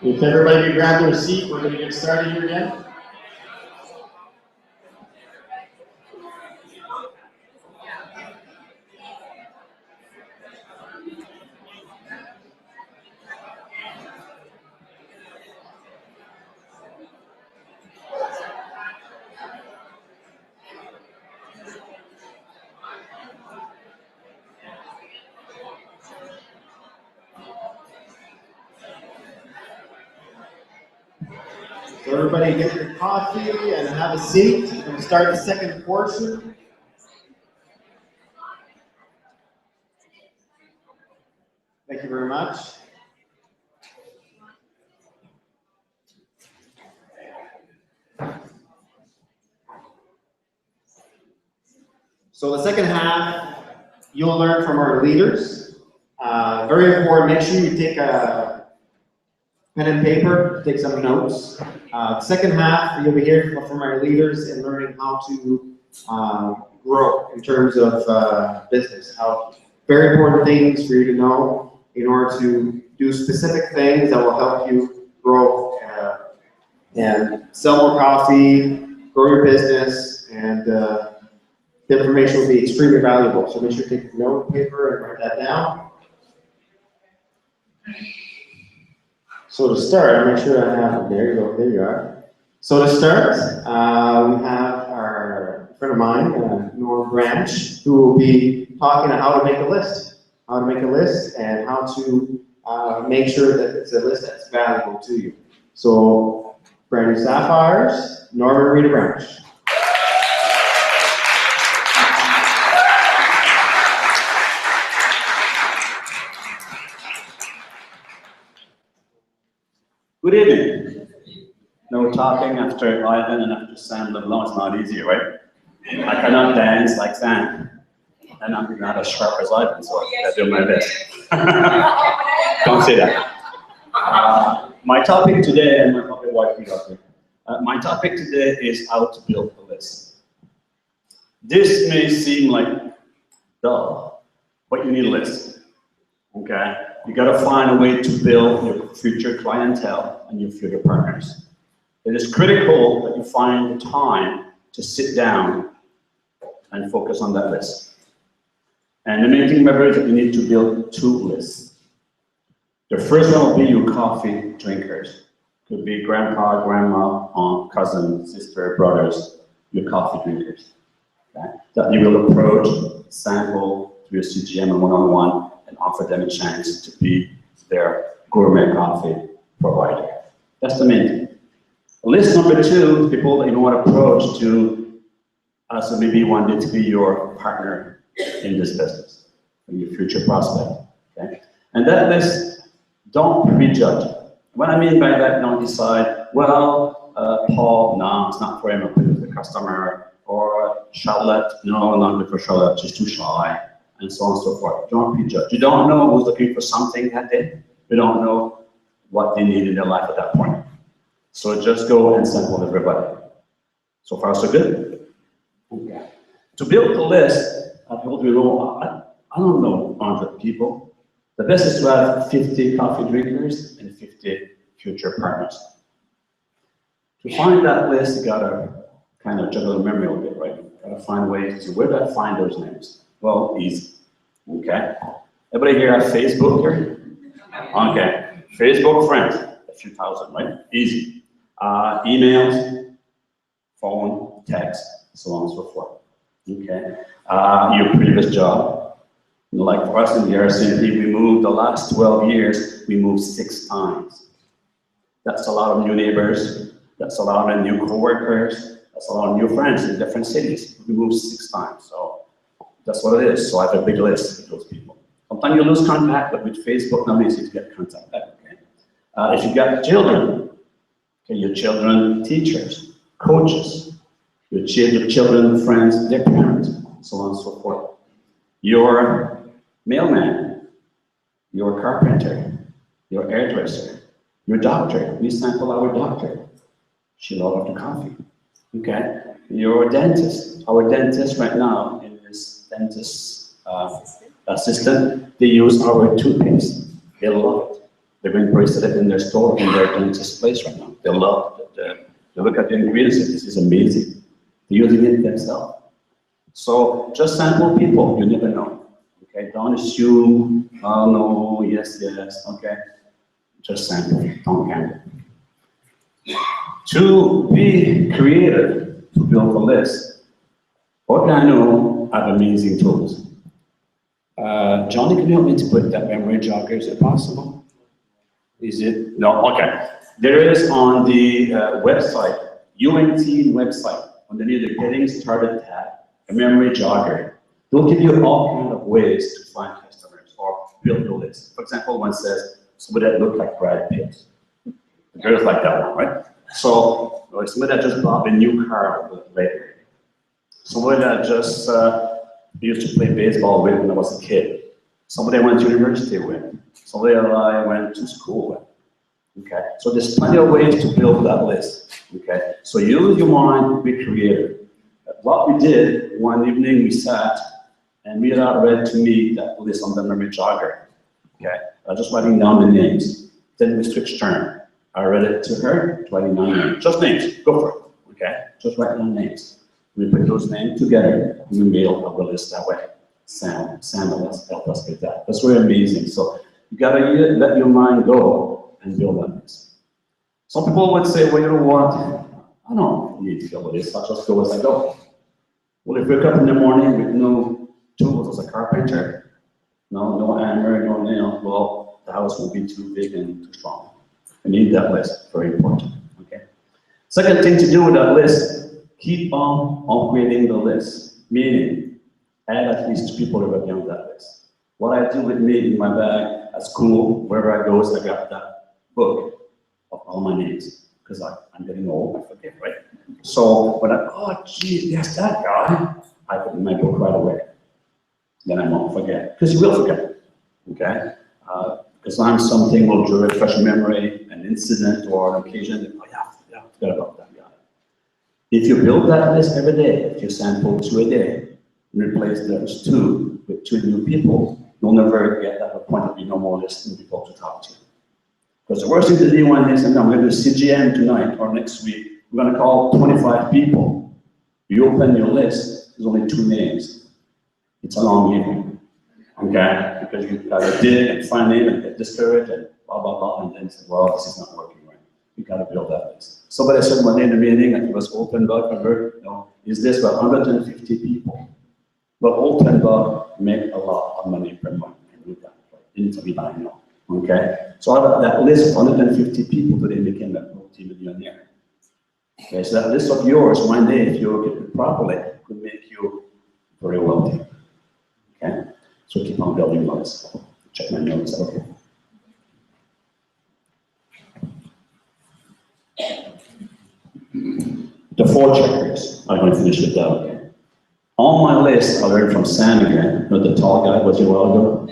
If everybody grab their seat, we're going to get started here again. So everybody get your coffee and have a seat. We're going to start the second portion. Thank you very much. So the second half, you'll learn from our leaders. Very important, make sure you take a pen and paper, take some notes. Second half, you'll be hearing from our leaders and learning how to grow in terms of business. Very important things for you to know in order to do specific things that will help you grow and sell more coffee, grow your business, and the information will be extremely valuable. So make sure you take a note paper and write that down. So to start, I'll make sure I have it. There you go. There you are. So to start, we have our friend of mine, Norm Branch, who will be talking on how to make a list. How to make a list and how to make sure that it's a list that's valuable to you. So, brand new sapphires, Norm and Rita Branch. Good evening. No talking after Ivan and after Sam LeBlanc, it's not easy, right? I cannot dance like Sam, and I'm not as sharp as Ivan, so I do my best. Don't say that. My topic today, and my topic my topic today is how to build a list. This may seem like dull, but you need a list. Okay? You gotta find a way to build your future clientele and your future partners. It is critical that you find the time to sit down and focus on that list. And the main thing, remember, is that you need to build 2 lists. The first one will be your coffee drinkers. Could be grandpa, grandma, aunt, cousin, sister, brothers, your coffee drinkers. Okay? That you will approach, sample through your CGM and one-on-one, and offer them a chance to be their gourmet coffee provider. That's the main thing. List number 2, people that you want to approach to, so maybe one day to be your partner in this business, your future prospect. Okay? And that list, don't prejudge. What I mean by that, don't decide, well, Paul, no, it's not for him, I'll put it with the customer, or Charlotte, no, not good for Charlotte, she's too shy, and so on and so forth. Don't prejudge. You don't know who's looking for something that day. You don't know what they need in their life at that point. So just go and sample everybody. So far, so good? Okay. To build the list, I told you, I don't know 100 people. The best is to have 50 coffee drinkers and 50 future partners. To find that list, you gotta kind of juggle the memory a little bit, right? You gotta find ways to, where do I find those names? Well, easy, okay? Everybody here have Facebook here? Okay, Facebook friends, a few thousand, right? Easy. Emails, phone, text, so on and so forth, okay? Your previous job. Like for us in the RCMP, we moved the last 12 years, we moved 6 times. That's a lot of new neighbors, that's a lot of new coworkers, that's a lot of new friends in different cities. We moved 6 times, so that's what it is. So I have a big list of those people. Sometimes you lose contact, but with Facebook, not easy to get contact back, okay? If you got children, okay, your children, teachers, coaches, your children, friends, their parents, so on and so forth. Your mailman, your carpenter, your hairdresser, your doctor. We sample our doctor. She loves the coffee. Okay? Your dentist. Our dentist right now is dentist assistant. They use our toothpaste. They love it. They're going to bracelet it in their store, in their dentist place right now. They love it. They look at the ingredients and this is amazing. They're using it themselves. So just sample people. You never know. Okay, don't assume, oh no, yes, okay. Just sample, don't gamble. To be creative, to build a list, Organo have amazing tools. Johnny, can you help me to put that memory jogger, is it possible? Is it? No, okay. There is on the website, UNT website, underneath the Getting Started tab, a memory jogger. They'll give you all kinds of ways to find customers or build a list. For example, one says, somebody that looked like Brad Pitt. The girls like that one, right? So, or somebody that just bought a new car later. Somebody that just used to play baseball with when I was a kid. Somebody I went to university with. Somebody that I went to school with. Okay, so there's plenty of ways to build that list. Okay, so use your mind, be creative. What we did, one evening we sat and we had read to me that list on the memory jogger. Okay, just writing down the names. Then we switched turn. I read it to her, writing down names. Just names, go for it. Okay, just write down names. We put those names together and we made up the list that way. Sam helped us with that. That's really amazing. So you gotta let your mind go and build that list. Some people would say, well, you know what? I don't need to build a list. I'll just go as I go. Well, if you wake up in the morning with no tools as a carpenter, no hammer, no nail, well, the house will be too big and too strong. You need that list, very important, okay? Second thing to do with that list, keep on upgrading the list, meaning add at least 2 people that are on that list. What I do with me in my bag at school, wherever I go, is I got that book. of all my names, because I'm getting old, I forget, right? So when oh geez, there's that guy, I put in my book right away. Then I won't forget, because you will forget, okay? Because I'm something will draw a fresh memory, an incident or an occasion, oh yeah, I forgot about that guy. If you build that list every day, if you sample 2 a day, and replace those 2 with 2 new people, you'll never get at a point of no more list of people to talk to. Because the worst thing to do one day, I'm going to do CGM tonight or next week, we're going to call 25 people. You open your list, there's only 2 names. It's a long evening, okay? Because you've got to dig and find name and get discouraged and blah, blah, blah, and then say, well, this is not working right. You got to build that list. Somebody said one day in the meeting, and it was open book, is this about 150 people? But open book make a lot of money per month and do that, intimately I know, okay? So out of that list of 150 people, today became a multi-millionaire. Okay, so that list of yours, one day, if you get it properly, could make you very wealthy. Okay? So keep on building those. Check my notes, okay. The 4 checkers. I'm going to finish with that, okay? On my list, I learned from Sam again, not the tall guy, was a while ago.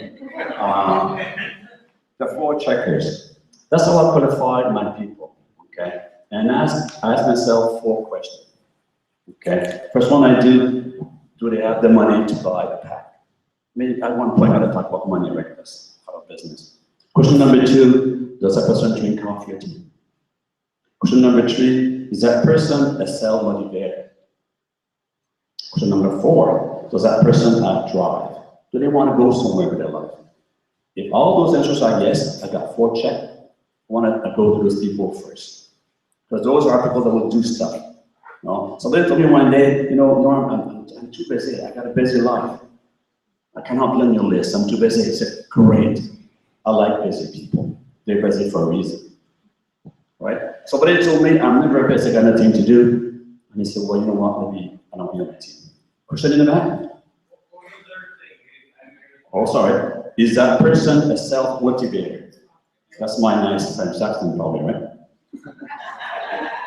The 4 checkers. That's how I qualified my people, okay? And I asked myself 4 questions, okay? First one I do they have the money to buy the pack? Maybe at one point I gotta talk about money, right? That's part of business. Question number 2, does that person drink coffee or tea? Question number 3, is that person a self-motivator? Question number 4, does that person have drive? Do they want to go somewhere with their life? If all those answers are yes, I got 4 check. I want to go to those people first. Because those are people that will do stuff. You know? Somebody told me one day, Norm, I'm too busy. I got a busy life. I cannot be on your list. I'm too busy. I said, great. I like busy people. They're busy for a reason. Right? Somebody told me, I'm never busy. I got nothing to do. And he said, well, you know what? Maybe I don't be on my team. Question in the back. Oh, sorry. Is that person a self-motivator? That's my nice French accent, probably, right?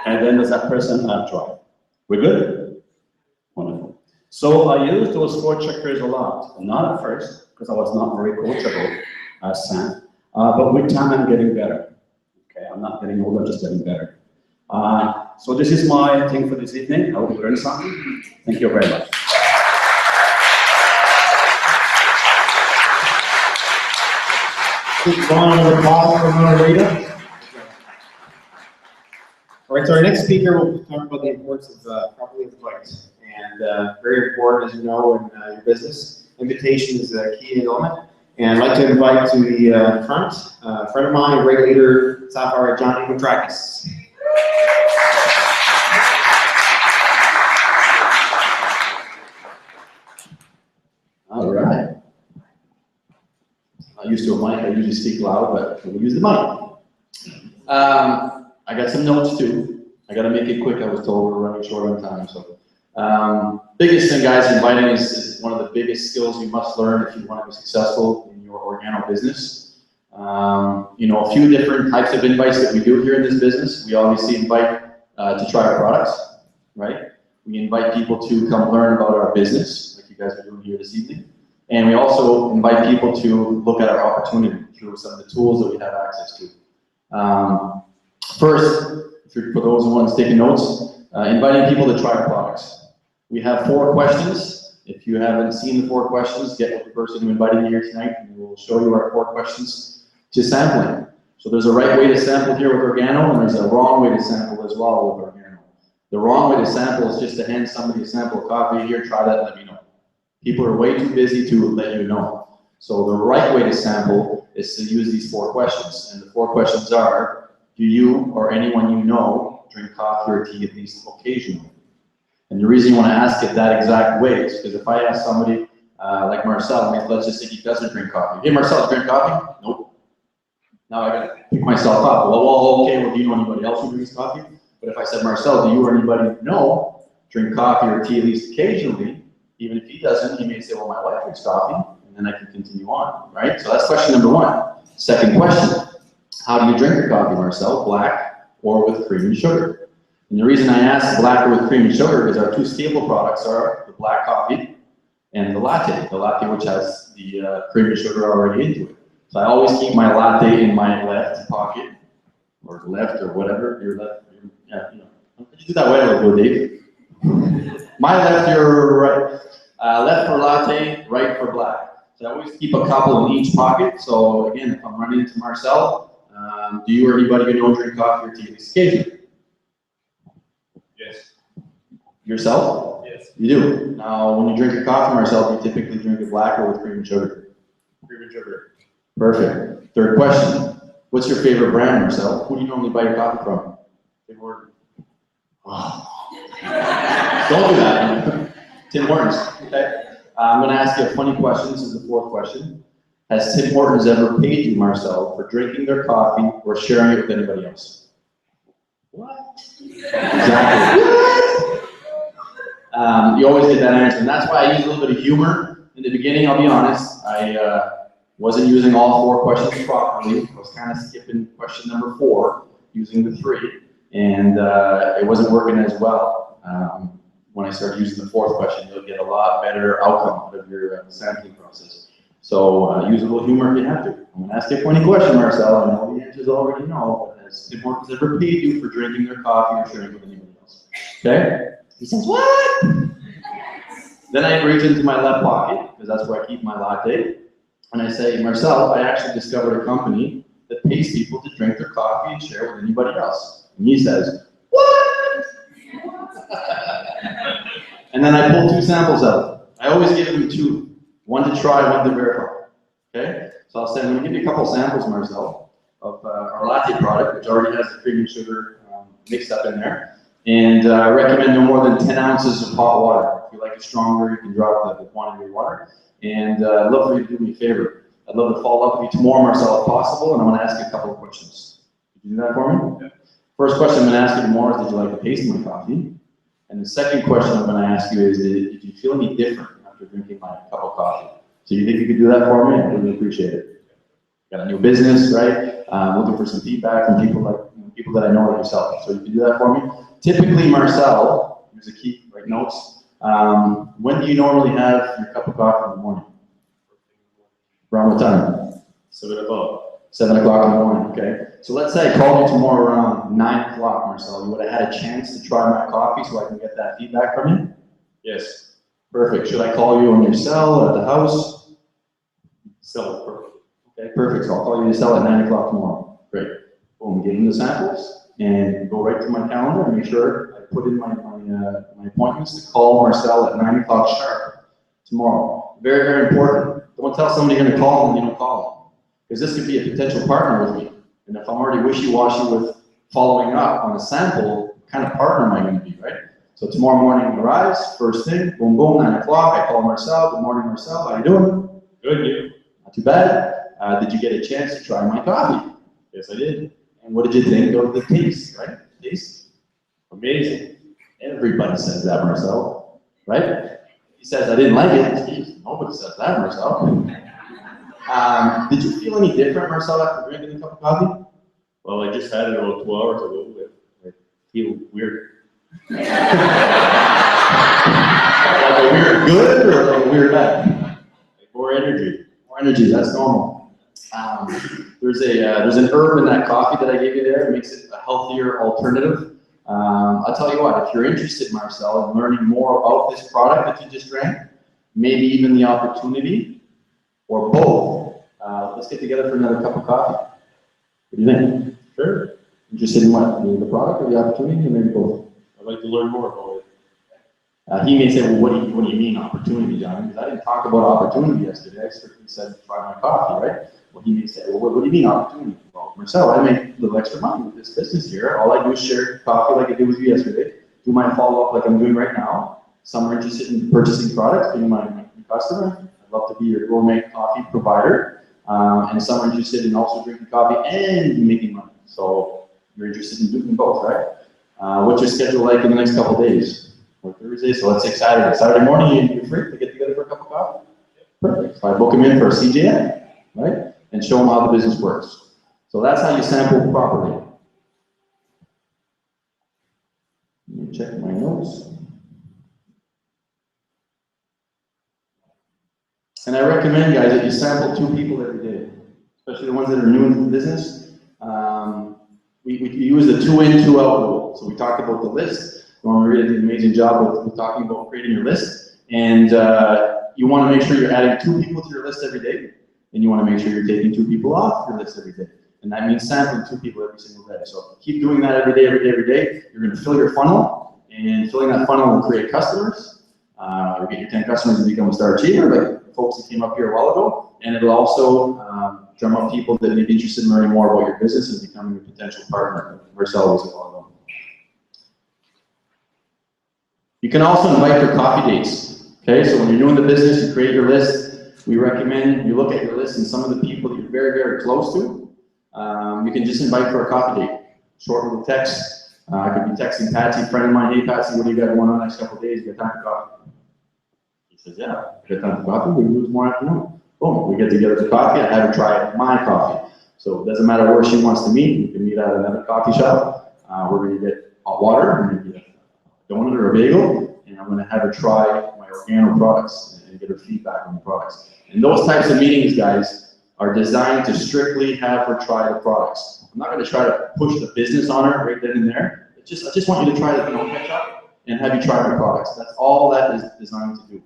And then does that person have drive? We're good? Wonderful. So I used those 4 checkers a lot. Not at first, because I was not very coachable as Sam. But with time, I'm getting better. Okay, I'm not getting older, I'm just getting better. So this is my thing for this evening. I hope you learned something. Thank you very much. Round of applause for Margarita. All right, so our next speaker will talk about the importance of properly advice. And very important, as you know, in your business. Invitation is a key element. And I'd like to invite to the front a friend of mine, a great leader, Sapphire Johnny Matrakis. All right. I'm not used to a mic, I usually speak loud, but we'll use the mic. I got some notes too. I gotta make it quick, I was told we're running short on time, so. Biggest thing, guys, inviting is one of the biggest skills you must learn if you want to be successful in your organo business. A few different types of invites that we do here in this business. We obviously invite to try our products, right? We invite people to come learn about our business, like you guys are doing here this evening. And we also invite people to look at our opportunity through some of the tools that we have access to. First, for those who want to take notes, inviting people to try our products. We have 4 questions. If you haven't seen the 4 questions, get with the person who invited you here tonight, and we'll show you our 4 questions to sampling. So there's a right way to sample here with organo, and there's a wrong way to sample as well with organo. The wrong way to sample is just to hand somebody a sample of coffee here, try that, and let me know. People are way too busy to let you know. So the right way to sample is to use these 4 questions. And the 4 questions are, do you or anyone you know drink coffee or tea at least occasionally? And the reason you want to ask it that exact way is because if I ask somebody like Marcel, let's just say he doesn't drink coffee. Hey Marcel, drink coffee? Nope. Now I gotta pick myself up. Well, okay, do you know anybody else who drinks coffee? But if I said, Marcel, do you or anybody know drink coffee or tea at least occasionally? Even if he doesn't, he may say, well, my wife drinks coffee, and then I can continue on, right? So that's question number 1. Second question, How do you drink your coffee, Marcel? Black or with cream and sugar? And the reason I ask black or with cream and sugar is our two staple products are the black coffee and the latte which has the cream and sugar already into it. So I always keep my latte in my left pocket, or left or whatever, your left, yeah, you know. You do that way, I'll go, Dave. My left, your right. Left for latte, right for black. So I always keep a couple in each pocket. So again, if I'm running into Marcel, do you or anybody who don't drink coffee or tea occasionally? Yes. Yourself? Yes. You do. Now, when you drink your coffee, Marcel, do you typically drink it black or with cream and sugar? Cream and sugar. Perfect. Third question. What's your favorite brand, Marcel? Who do you normally buy your coffee from? Tim Hortons. Oh. Don't do that. Tim Hortons. Okay. I'm going to ask you a funny question. This is the fourth question. Has Tim Hortons ever paid you, Marcel, for drinking their coffee or sharing it with anybody else? What? Exactly. What? You always get that answer, and that's why I use a little bit of humor in the beginning. I'll be honest. I wasn't using all four questions properly. I was kind of skipping question number 4, using the 3, and it wasn't working as well. When I started using the 4th question, you'll get a lot better outcome out of your sampling process. So use a little humor if you have to. I'm going to ask you a funny question, Marcel. I know the answers already know, but has Tim Hortons ever paid you for drinking their coffee or sharing it with anybody else? Okay? He says, what? Then I reach into my left pocket, because that's where I keep my latte, and I say, Marcel, I actually discovered a company that pays people to drink their coffee and share it with anybody else. And he says, what? And then I pull 2 samples out. I always give them 2. One to try, one to verify. Okay? So I'm going to give you a couple samples, Marcel, of our latte product, which already has the cream and sugar mixed up in there. And I recommend no more than 10 ounces of hot water. If you like it stronger, you can drop the quantity of water. And I'd love for you to do me a favor. I'd love to follow up with you tomorrow, Marcel, if possible, and I want to ask you a couple of questions. Could you do that for me? Yeah. First question I'm going to ask you tomorrow is, did you like the taste of my coffee? And the second question I'm going to ask you is, did you feel any different after drinking my cup of coffee? So you think you could do that for me? I really appreciate it. Got a new business, right? Looking for some feedback from people like people that I know like yourself. So you can do that for me. Typically, Marcel, here's a key, write notes. When do you normally have your cup of coffee in the morning? Around what time? 7 o'clock. 7 o'clock in the morning, okay. So let's say I called you tomorrow around 9 o'clock, Marcel. You would have had a chance to try my coffee so I can get that feedback from you? Yes. Perfect. Should I call you on your cell at the house? Cell, perfect. Okay, perfect. So I'll call you to cell at 9 o'clock tomorrow. Great. Boom, give them the samples and go right to my calendar and make sure I put in my appointments to call Marcel at 9 o'clock sharp tomorrow. Very, very important. Don't tell somebody you're going to call them and you don't call them. Because this could be a potential partner with me. And if I'm already wishy-washy with following up on a sample, what kind of partner am I going to be, right? So tomorrow morning arrives, first thing, boom, boom, 9 o'clock, I call Marcel. Good morning, Marcel. How you doing? Good, you? Not too bad. Did you get a chance to try my coffee? Yes, I did. And what did you think of the taste, right? Taste? Amazing. Everybody says that, Marcel, right? He says, I didn't like it. Jeez, nobody says that, Marcel. Did you feel any different, Marcel, after drinking a cup of coffee? Well, I just had it about 2 hours ago. I feel weird. Like a weird good or like a weird bad? Like more energy. More energy, that's normal. There's an herb in that coffee that I gave you there. It makes it a healthier alternative. I'll tell you what, if you're interested, Marcel, in learning more about this product that you just drank, maybe even the opportunity, or both, let's get together for another cup of coffee. What do you think? Sure. Interested in what? The product or the opportunity, or maybe both? I'd like to learn more about it. He may say, well, what do you mean opportunity, John? Because I didn't talk about opportunity yesterday. I strictly said try my coffee, right? Well, he may say, well, what do you mean opportunity? Well, Marcel, I make a little extra money with this business here. All I do is share coffee like I did with you yesterday. Do my follow-up like I'm doing right now. Some are interested in purchasing products, being my customer. I'd love to be your gourmet coffee provider. And some are interested in also drinking coffee and making money. So you're interested in doing both, right? What's your schedule like in the next couple of days? Or Thursday, so let's say Saturday. Saturday morning, you're free to get together for a cup of coffee? Perfect. So I book them in for a CJA, right? And show them how the business works. So that's how you sample properly. Let me check my notes. And I recommend, guys, that you sample 2 people every day, especially the ones that are new into the business. We use the 2 in, 2 out rule. So we talked about the list. Norman Rita did an amazing job with talking about creating your list. And you want to make sure you're adding 2 people to your list every day. And you want to make sure you're taking 2 people off your list every day. And that means sampling 2 people every single day. So keep doing that every day, every day. You're going to fill your funnel. And filling that funnel will create customers. You get your 10 customers and become a star achiever, like folks that came up here a while ago. And it'll also drum up people that may be interested in learning more about your business and becoming a potential partner. Marcel was a while ago. You can also invite for coffee dates. Okay, so when you're doing the business, you create your list. We recommend you look at your list and some of the people that you're very, very close to. You can just invite for a coffee date. Short little text. I could be texting Patsy, a friend of mine, hey Patsy, what do you got going on the next couple of days? You got time for coffee? He says, yeah, I got time for coffee, we can do it tomorrow afternoon. Boom, we get together for coffee, I have her try my coffee. So it doesn't matter where she wants to meet, we can meet at another coffee shop. We're gonna get hot water, we're gonna get a donut or a bagel, and I'm gonna have her try my organo products and get her feedback on the products. And those types of meetings, guys, are designed to strictly have her try the products. I'm not gonna try to push the business on her right then and there. I just want you to try the ketchup and have you try my products. That's all that is designed to do.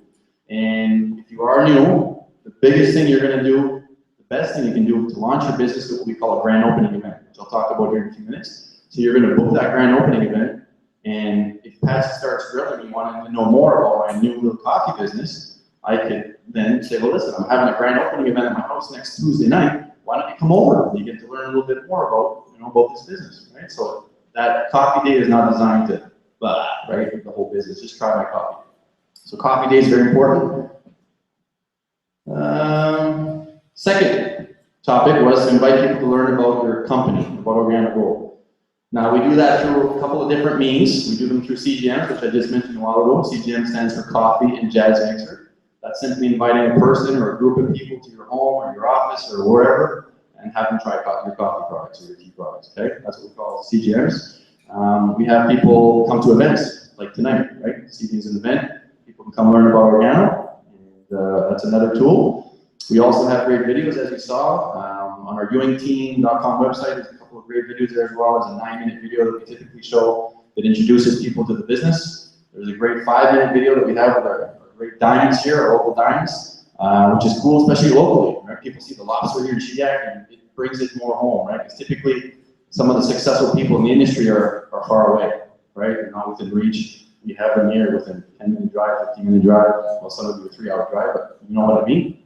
And if you are new, the biggest thing you're going to do, the best thing you can do to launch your business is what we call a grand opening event, which I'll talk about here in a few minutes. So you're going to book that grand opening event, and if Patsy starts grilling, you want to know more about my new little coffee business, I could then say, well, listen, I'm having a grand opening event at my house next Tuesday night. Why don't you come over? You get to learn a little bit more about this business, right? So that coffee day is not designed to, right, the whole business. Just try my coffee. So coffee day is very important. Second topic was to invite people to learn about your company, about Organic Gold. Now we do that through a couple of different means. We do them through CGM, which I just mentioned a while ago. CGM stands for Coffee and Jazz Mixer. That's simply inviting a person or a group of people to your home or your office or wherever and have them try your coffee products or your tea products, okay? That's what we call CGMs. We have people come to events, like tonight, right? CGM is an event. People can come learn about Organo, and that's another tool. We also have great videos, as you saw, on our ewingteam.com website. There's a couple of great videos there as well. There's a 9-minute video that we typically show that introduces people to the business. There's a great 5-minute video that we have with our great diamonds here, our local diamonds, which is cool, especially locally, right? People see the lobster here in Shediac, and it brings it more home, right? Because typically, some of the successful people in the industry are far away, right? They're not within reach. We have them here within 10-minute drive, 15-minute drive. Well, some of you a 3-hour drive, but you know what I mean.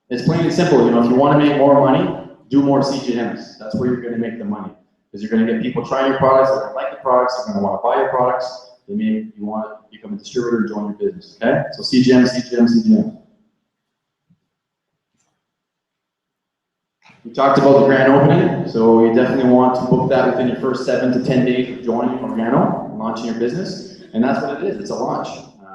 It's plain and simple. You know, if you want to make more money, do more CGMs. That's where you're going to make the money, because you're going to get people trying your products. They're going to like the products. They're going to want to buy your products. They may you want to become a distributor and join your business. Okay, so CGM, CGM, CGM. We talked about the grand opening, so you definitely want to book that within your first 7 to 10 days of joining Organo and launching your business. And that's what it is. It's a launch.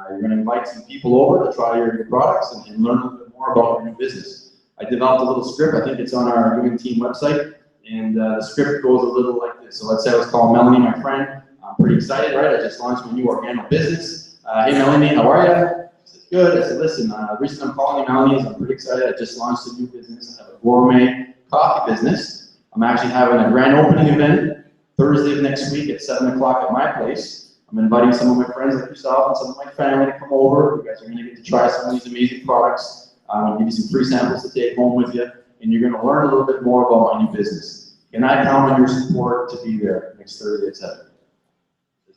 You're going to invite some people over to try your products and learn a little bit more about your new business. I developed a little script. I think it's on our Ewing Team website. And the script goes a little like this. So let's say I was called Melanie, my friend. I'm pretty excited, right? I just launched my new Organo business. Hey, Melanie, how are you? She said, good. I said, listen, the reason I'm calling you, Melanie, is I'm pretty excited. I just launched a new business. I have a gourmet coffee business. I'm actually having a grand opening event Thursday of next week at 7 o'clock at my place. I'm inviting some of my friends like yourself and some of my family to come over. You guys are going to get to try some of these amazing products. I'm going to give you some free samples to take home with you, and you're going to learn a little bit more about my new business. Can I count on your support to be there next Thursday at 7?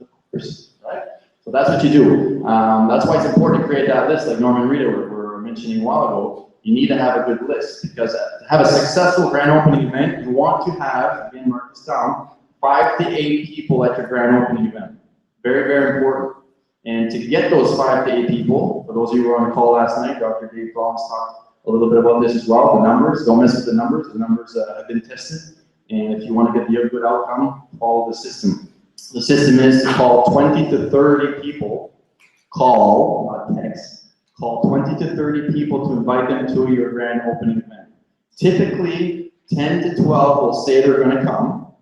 Of course, right? So that's what you do. That's why it's important to create that list, like Norman and Rita were mentioning a while ago. You need to have a good list, because to have a successful grand opening event, you want to have, again, mark this down, 5 to 8 people at your grand opening event. Very, very important. And to get those 5 to 8 people, for those of you who were on the call last night, Dr. Dave Collins talked a little bit about this as well, the numbers. Don't mess with the numbers. The numbers have been tested. And if you want to get the good outcome, follow the system. The system is to call 20 to 30 people, call, not text, call 20 to 30 people to invite them to your grand opening event. Typically, 10 to 12 will say they're gonna come,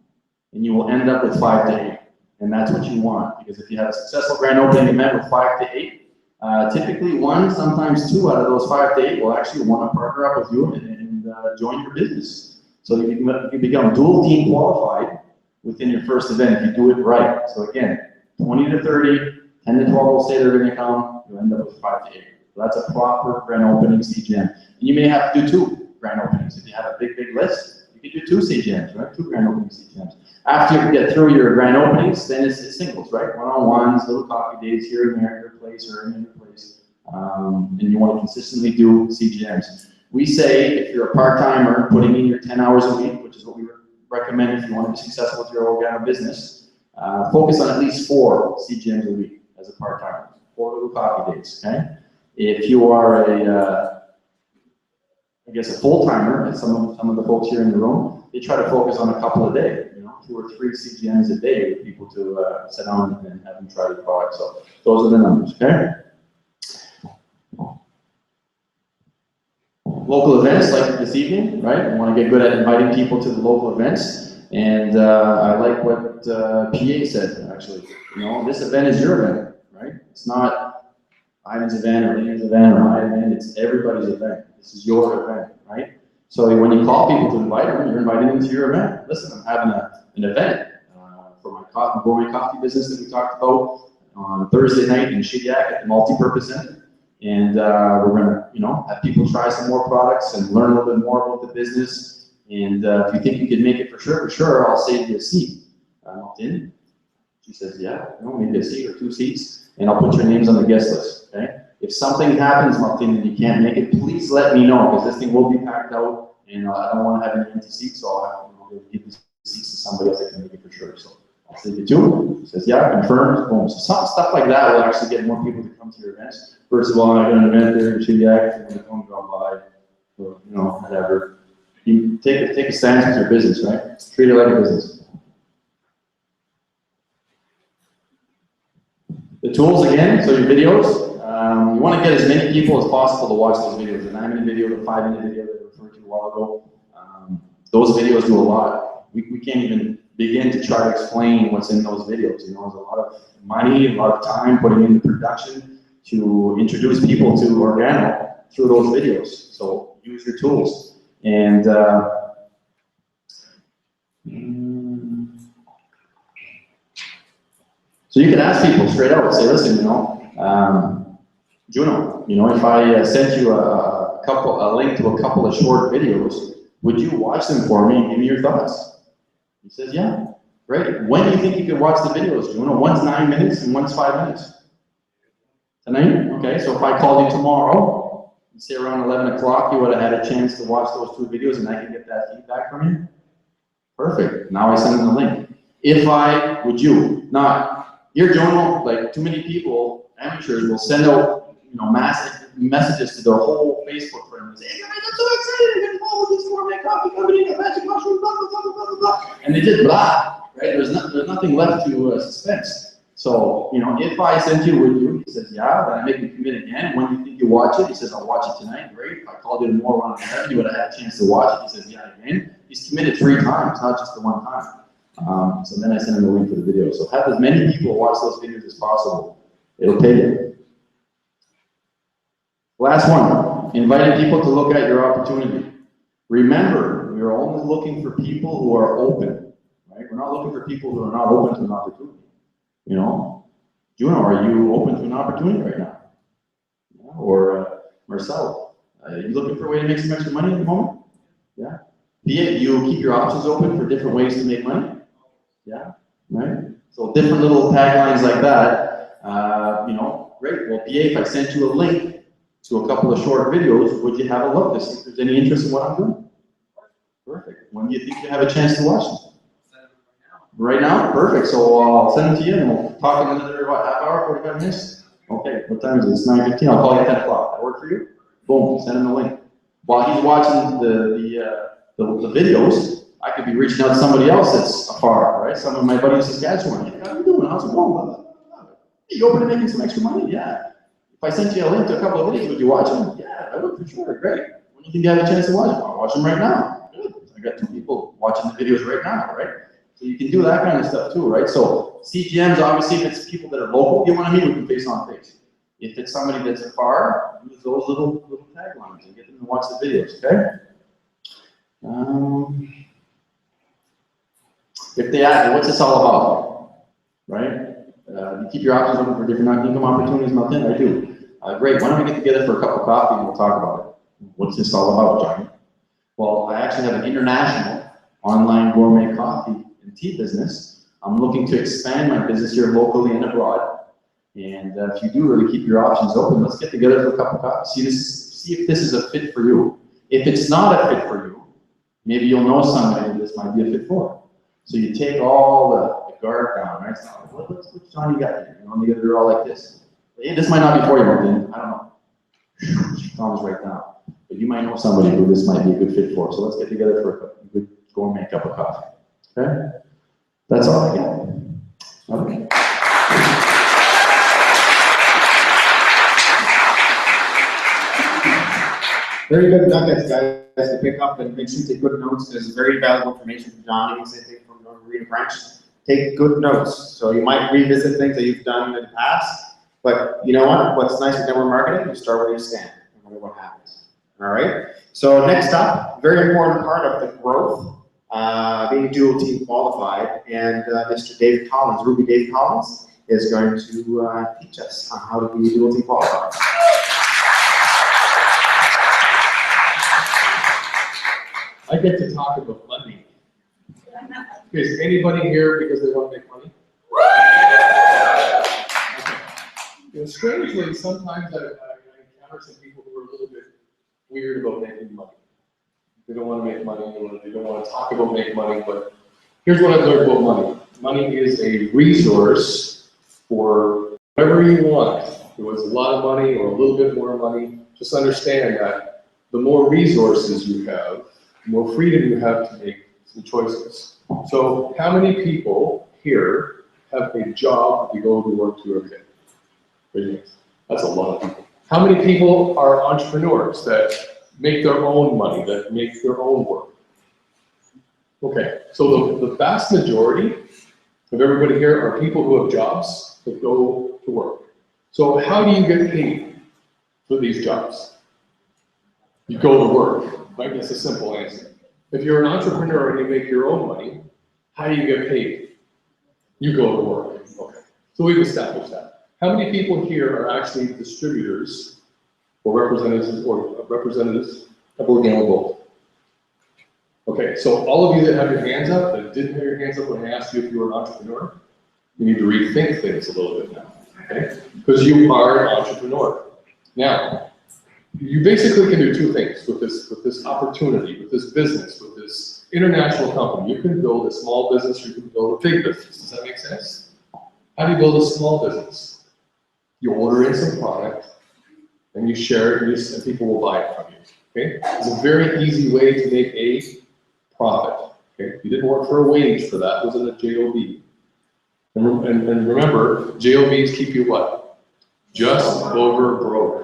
and you will end up with 5 to 8. And that's what you want, because if you have a successful grand opening event with 5 to 8, typically 1, sometimes 2 out of those 5 to 8 will actually want to partner up with you and join your business. So you can become dual team qualified within your first event if you do it right. So again, 20 to 30, 10 to 12 will say they're going to come, you'll end up with 5 to 8. So that's a proper grand opening CGM. And you may have to do 2 grand openings. If you have a big list, you can do 2 CGMs, right? 2 grand opening CGMs. After you get through your grand openings, then it's singles, right? One-on-ones, little coffee dates here and there at your place or in your place. And you want to consistently do CGMs. We say if you're a part-timer putting in your 10 hours a week, which is what we recommend if you want to be successful with your organic business, focus on at least 4 CGMs a week as a part-timer. 4 little coffee dates, okay? If you are a full-timer, and some of the folks here in the room, they try to focus on a couple a day, 2 or 3 CGMs a day with people to sit down and have them try the product. So those are the numbers, okay? Local events like this evening, right? We want to get good at inviting people to the local events. And I like what PA said, actually. This event is your event, right? It's not Ivan's event or Leanne's event or my event. It's everybody's event. This is your event, right? So when you call people to invite them, you're inviting them to your event. Listen, I'm having an event for my gourmet coffee business that we talked about on Thursday night in Shediac at the Multi-Purpose Center. And we're gonna, have people try some more products and learn a little bit more about the business. And if you think you can make it for sure, I'll save you a seat. I'm opt in. She says, yeah, maybe a seat or 2 seats, and I'll put your names on the guest list, okay? If something happens, Martin, and you can't make it, please let me know, because this thing will be packed out, and I don't want to have any empty seats, so I'll have to give the seats to somebody else that can make it for sure. So I'll save you 2. She says, yeah, confirmed, boom. So stuff like that will actually get more people to come to your events. First of all, I got an event there in Shediac, I'm going to drop by, or, whatever. You take a stance with your business, right? Treat it like a business. The tools again, so your videos. You want to get as many people as possible to watch those videos. The 9-minute video, the 5-minute video that I referred to a while ago. Those videos do a lot. We can't even begin to try to explain what's in those videos. There's a lot of money, a lot of time putting into production to introduce people to Organo through those videos. So use your tools. And so you can ask people straight out, say, listen, Juno, if I sent you a link to a couple of short videos, would you watch them for me and give me your thoughts? He says, yeah, great. When do you think you can watch the videos, Juno? One's 9 minutes and one's 5 minutes. Tonight? Okay, so if I called you tomorrow, say around 11 o'clock, you would have had a chance to watch those 2 videos and I can get that feedback from you? Perfect. Now I send them the link. Would you? Not, here, Jono, like too many people, amateurs, will send out, massive messages to their whole Facebook friends and say, hey guys, I'm so excited, I'm getting involved with this gourmet coffee company, a magic mushroom, blah, blah, blah, blah, blah, blah. And they did blah, right? There's nothing left to suspense. So, if I sent you, would you? He says, yeah, then I make him commit again. When do you think you watch it? He says, I'll watch it tonight. Great. If I called you tomorrow around 11, you would have had a chance to watch it. He says, yeah, again. He's committed 3 times, not just the 1 time. So then I send him the link for the video. So have as many people watch those videos as possible. It'll pay you. Last one, inviting people to look at your opportunity. Remember, we're only looking for people who are open, right? We're not looking for people who are not open to an opportunity. Juno, are you open to an opportunity right now? Yeah. Or Marcel, are you looking for a way to make some extra money at the moment? Yeah. Do you keep your options open for different ways to make money? Yeah. Right. So different little taglines like that. Great. Well, PA, if I sent you a link to a couple of short videos, would you have a look to see if there's any interest in what I'm doing? Perfect. When do you think you have a chance to watch them? Right now? Perfect. So I'll send them to you and we'll talk in another, half hour, 45 minutes? Okay. What time is it? It's 9:15. I'll call you at 10 o'clock. That work for you? Boom. Send him the link. While he's watching the videos, I could be reaching out to somebody else that's afar, right? Some of my buddies in Saskatchewan. Hey, how you doing? How's it going? Hey, you open to making some extra money? Yeah. If I sent you a link to a couple of videos, would you watch them? Yeah, I would for sure. Great. don't think you have a chance to watch them. I'll watch them right now. Good. I got 2 people watching the videos right now, right? So you can do that kind of stuff too, right? So CGMs, obviously, if it's people that are local, you want to meet with them face on face. If it's somebody that's afar, use those little taglines and get them to watch the videos, okay? If they ask, what's this all about, right? You keep your options open for different income opportunities, Martin? I do. Great, why don't we get together for a cup of coffee and we'll talk about it. What's this all about, Johnny? Well, I actually have an international online gourmet coffee and tea business. I'm looking to expand my business here locally and abroad. And if you do really keep your options open, let's get together for a cup of coffee. See if this is a fit for you. If it's not a fit for you, maybe you'll know somebody that this might be a fit for. So you take all the guard down, right? So what's Johnny got here? You know, they're all like this. Hey, this might not be for you, Martin. I don't know. Tom's right down. But you might know somebody who this might be a good fit for. So let's get together for a good gourmet cup of coffee. Okay? That's all I got. Okay. Very good nuggets, guys, to pick up and make sure you take good notes. There's very valuable information from Johnny, same thing from Marina Branch. Take good notes. So you might revisit things that you've done in the past, but you know what? What's nice with network marketing, you start where you stand, no matter what happens. All right? So next up, very important part of the growth, being dual team qualified, and Mr. Dave Collins, Ruby Dave Collins, is going to teach us on how to be dual team qualified. I get to talk about money. Is anybody here because they want to make money? Okay. You know, strangely, sometimes I encounter some people who are a little bit weird about making money. They don't want to make money, or they don't want to talk about making money, but here's what I've learned about money. Money is a resource for whatever you want. If it's a lot of money or a little bit more money, just understand that the more resources you have, the more freedom you have to make some choices. So how many people here have a job that you go to work to every day? That's a lot of people. How many people are entrepreneurs that make their own money, that make their own work? Okay, so the vast majority of everybody here are people who have jobs that go to work. So how do you get paid for these jobs? You go to work. Right? That's a simple answer. If you're an entrepreneur and you make your own money, how do you get paid? You go to work. Okay. So we've established that. How many people here are actually distributors or representatives of organic gold? Okay, so all of you that have your hands up, that didn't have your hands up when I asked you if you were an entrepreneur, you need to rethink things a little bit now, okay? Because you are an entrepreneur. Now, you basically can do 2 things with this opportunity, with this business, with this international company. You can build a small business, or you can build a big business. Does that make sense? How do you build a small business? You order in some product, and you share it, and people will buy it from you. Okay? It's a very easy way to make a profit. Okay? You didn't work for a wage for that. It wasn't a JOB. And remember, JOBs keep you what? Just over broke.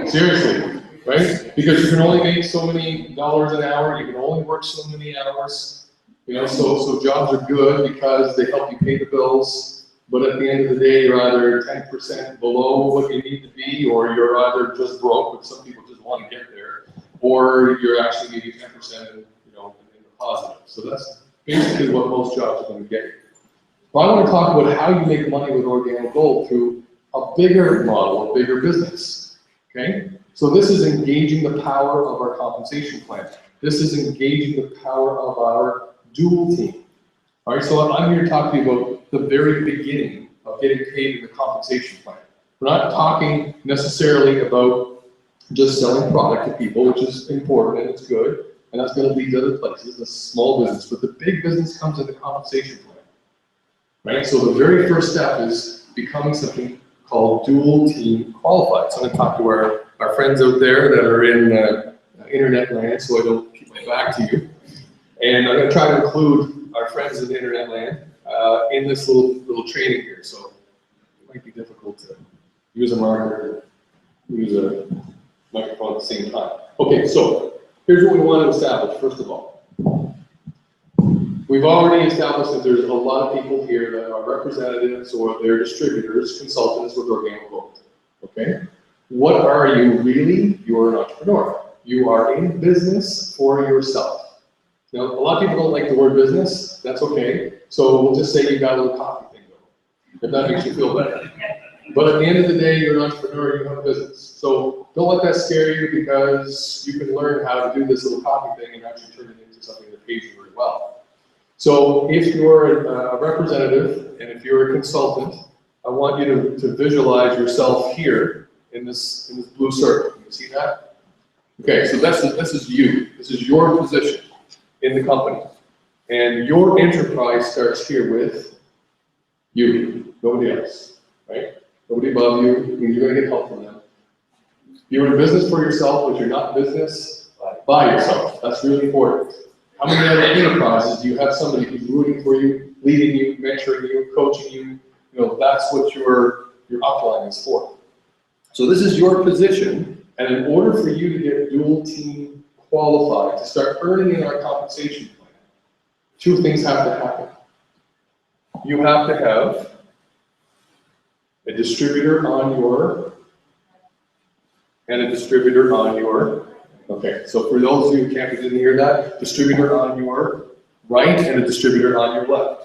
Seriously, right? Because you can only make so many dollars an hour, you can only work so many hours, you know, so jobs are good because they help you pay the bills, but at the end of the day, you're either 10% below what you need to be, or you're either just broke, but some people just want to get there, or you're actually maybe 10% in, you know, in the positive. So that's basically what most jobs are going to get you. Well, I want to talk about how you make money with organic gold through a bigger model, a bigger business. Okay, so this is engaging the power of our compensation plan. This is engaging the power of our dual team. All right, so I'm here to talk to you about the very beginning of getting paid in the compensation plan. We're not talking necessarily about just selling product to people, which is important and it's good, and that's going to lead to other places, a small business, but the big business comes in the compensation plan. Right, so the very first step is becoming something called dual team qualified. So I'm going to talk to our friends out there that are in internet land, so I don't keep my back to you. And I'm going to try to include our friends in internet land in this little training here. So it might be difficult to use a marker, use a microphone at the same time. Okay, so here's what we want to establish, first of all. We've already established that there's a lot of people here that are representatives or they're distributors, consultants with Organic Gold. Okay? What are you really? You're an entrepreneur. You are in business for yourself. Now, a lot of people don't like the word business. That's okay. So we'll just say you got a little coffee thing going, if that makes you feel better. But at the end of the day, you're an entrepreneur, you have a business. So don't let that scare you, because you can learn how to do this little coffee thing and actually turn it into something that pays you very well. So if you're a representative and if you're a consultant, I want you to visualize yourself here in this blue circle. Can you see that? Okay, so this is you. This is your position in the company. And your enterprise starts here with you, nobody else, right? Nobody above you. I mean, you're going to get help from them. You're in business for yourself, but you're not in business by yourself. That's really important. How many other enterprises do you have somebody who's rooting for you, leading you, mentoring you, coaching you? You know, that's what your upline is for. So this is your position, and in order for you to get dual team qualified, to start earning in our compensation plan, two things have to happen. You have to have a distributor on your, and a distributor on your, okay, so for those of you who didn't hear that, distributor on your right and a distributor on your left.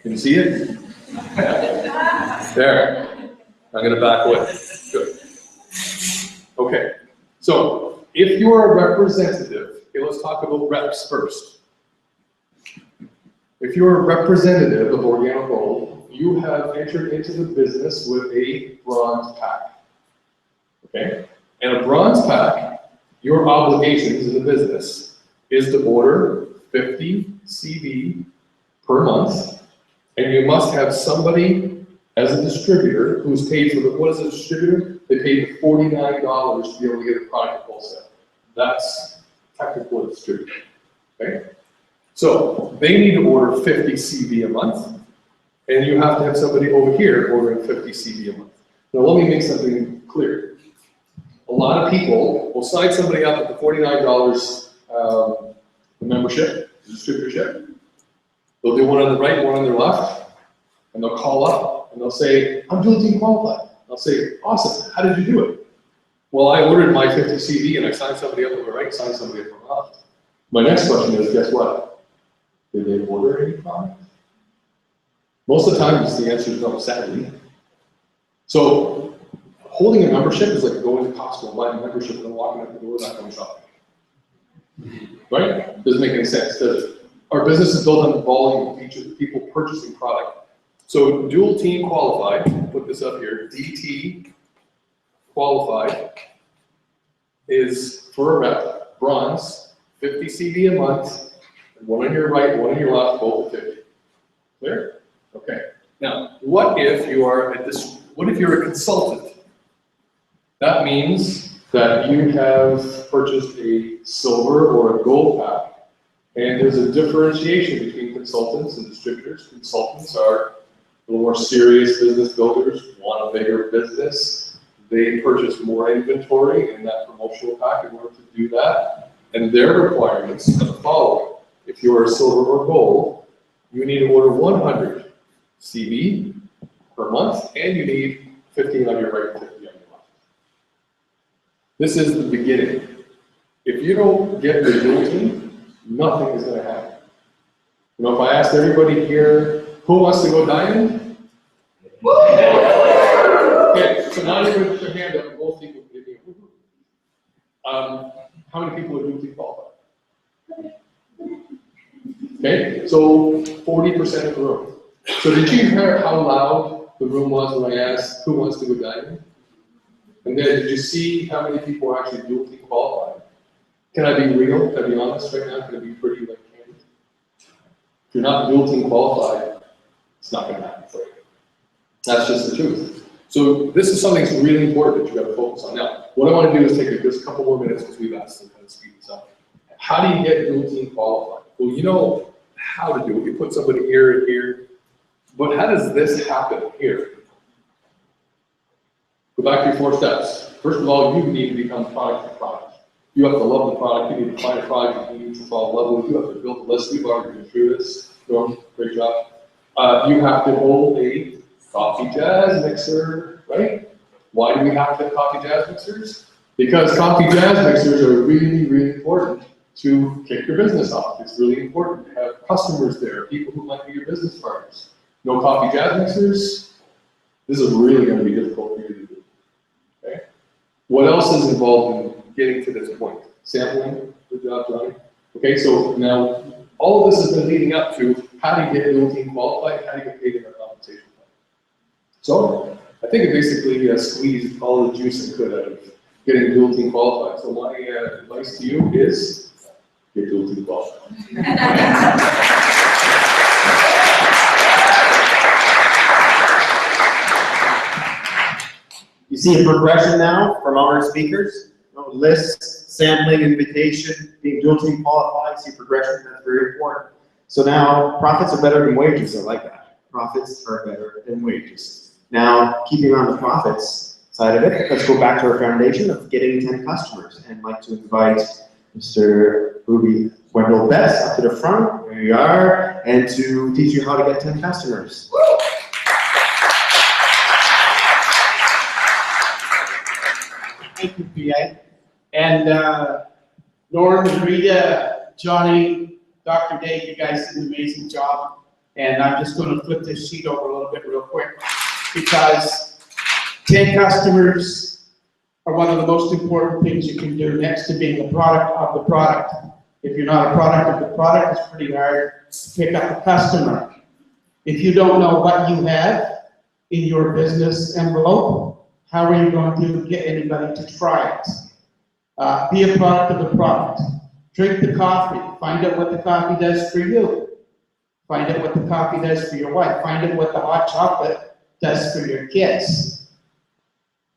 Can you see it? There. I'm going to back away. Good. Okay, so if you're a representative, okay, let's talk about reps first. If you're a representative of Organic Gold, you have entered into the business with a bronze pack. Okay? And a bronze pack, your obligations in the business is to order 50 CV per month, and you must have somebody as a distributor who's paid for the, what is a distributor? They pay the $49 to be able to get a product wholesale. That's technically a distributor. Okay? So they need to order 50 CV a month, and you have to have somebody over here ordering 50 CV a month. Now let me make something clear. A lot of people will sign somebody up at the $49 the membership, the distributorship. They'll do one on the right, one on their left, and they'll call up and they'll say, I'm dual team qualified. I'll say, awesome, how did you do it? Well, I ordered my 50 CV and I signed somebody up on the right, signed somebody up on the left. My next question is, guess what? Did they order any product? Most of the time, the answer is no, sadly. So holding a membership is like going to Costco and buying a membership and then walking out the door and not going shopping. Right? Doesn't make any sense, does it? Our business is built on the volume of features of people purchasing product. So dual team qualified, put this up here, DT qualified is for a rep, bronze, 50 CV a month, and one on your right, one on your left, both at 50. Clear? Okay. Now, what if you are a consultant? That means that you have purchased a silver or a gold pack, and there's a differentiation between consultants and distributors. Consultants are a little more serious business builders, want a bigger business. They purchase more inventory in that promotional pack in order to do that. And their requirements are the following. If you're a silver or gold, you need to order 100 CV per month, and you need 15 on your right and 50 on your left. This is the beginning. If you don't get the dual, nothing is going to happen. You know, if I asked everybody here, who wants to go diamond? Okay, so now you're going to put your hand up, and most people give me a woo-hoo. How many people are dual qualified? Okay, so 40% of the room. So did you hear how loud the room was when I asked who wants to go diamond? And then did you see how many people are actually dual qualified? Can I be real? Can I be honest right now? Can I be pretty like candid? If you're not dual qualified, it's not going to happen for you. That's just the truth. So this is something that's really important that you got to focus on. Now, what I want to do is take just a couple more minutes because we've asked them to speed this up. How do you get dual qualified? Well, you know how to do it. You put somebody here and here. But how does this happen here? Go back to your 4 steps. First of all, you need to become product to product. You have to love the product, you need to find a product you need to fall in love with, you have to build a list. We've already been through this. Norm, great job. You have to hold a coffee jazz mixer, right? Why do we have to have coffee jazz mixers? Because coffee jazz mixers are really, really important to kick your business off. It's really important to have customers there, people who might be your business partners. No coffee jazz mixers, this is really going to be difficult for you to do. Okay? What else is involved in getting to this point? Sampling, good job, Johnny. Okay, so now all of this has been leading up to how to get dual team qualified, how to get paid in our compensation plan. So I think it basically squeezed all the juice it could out of getting dual team qualified. So my advice to you is get dual team qualified. You see a progression now from our speakers. Lists, sampling, invitation, being dual team qualified, see progression, that's very important. So now, profits are better than wages, I like that. Profits are better than wages. Now, keeping on the profits side of it, let's go back to our foundation of getting 10 customers. And I'd like to invite Mr. Ruby Wendell Betts up to the front, there you are, and to teach you how to get 10 customers. Thank you, PA. And Norm, Rita, Johnny, Dr. Dave, you guys did an amazing job. And I'm just going to flip this sheet over a little bit real quick because 10 customers are one of the most important things you can do next to being a product of the product. If you're not a product of the product, it's pretty hard to pick up a customer. If you don't know what you have in your business envelope, how are you going to get anybody to try it? Be a product of the product. Drink the coffee. Find out what the coffee does for you. Find out what the coffee does for your wife. Find out what the hot chocolate does for your kids.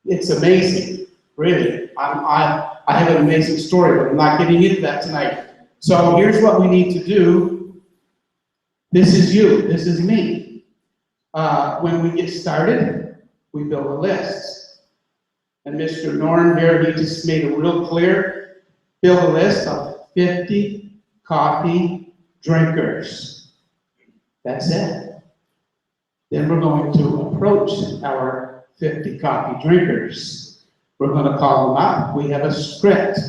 It's amazing, really. I have an amazing story, but I'm not getting into that tonight. So here's what we need to do. This is you. This is me. When we get started, we build a list. And Mr. Norm here, he just made it real clear. Build a list of 50 coffee drinkers. That's it. Then we're going to approach our 50 coffee drinkers. We're going to call them up. We have a script.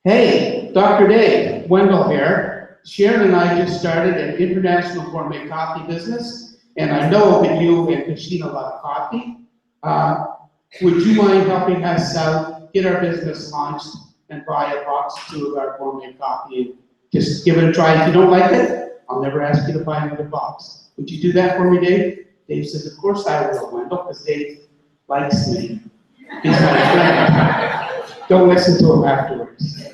Hey, Dr. Dave, Wendell here. Sharon and I just started an international gourmet coffee business, and I know that you and Kashina love coffee. Would you mind helping us get our business launched and buy a box or 2 of our gourmet coffee and just give it a try? If you don't like it, I'll never ask you to buy another box. Would you do that for me, Dave? Dave says, of course I will, Wendell, because Dave likes me. He's my friend. Don't listen to him afterwards.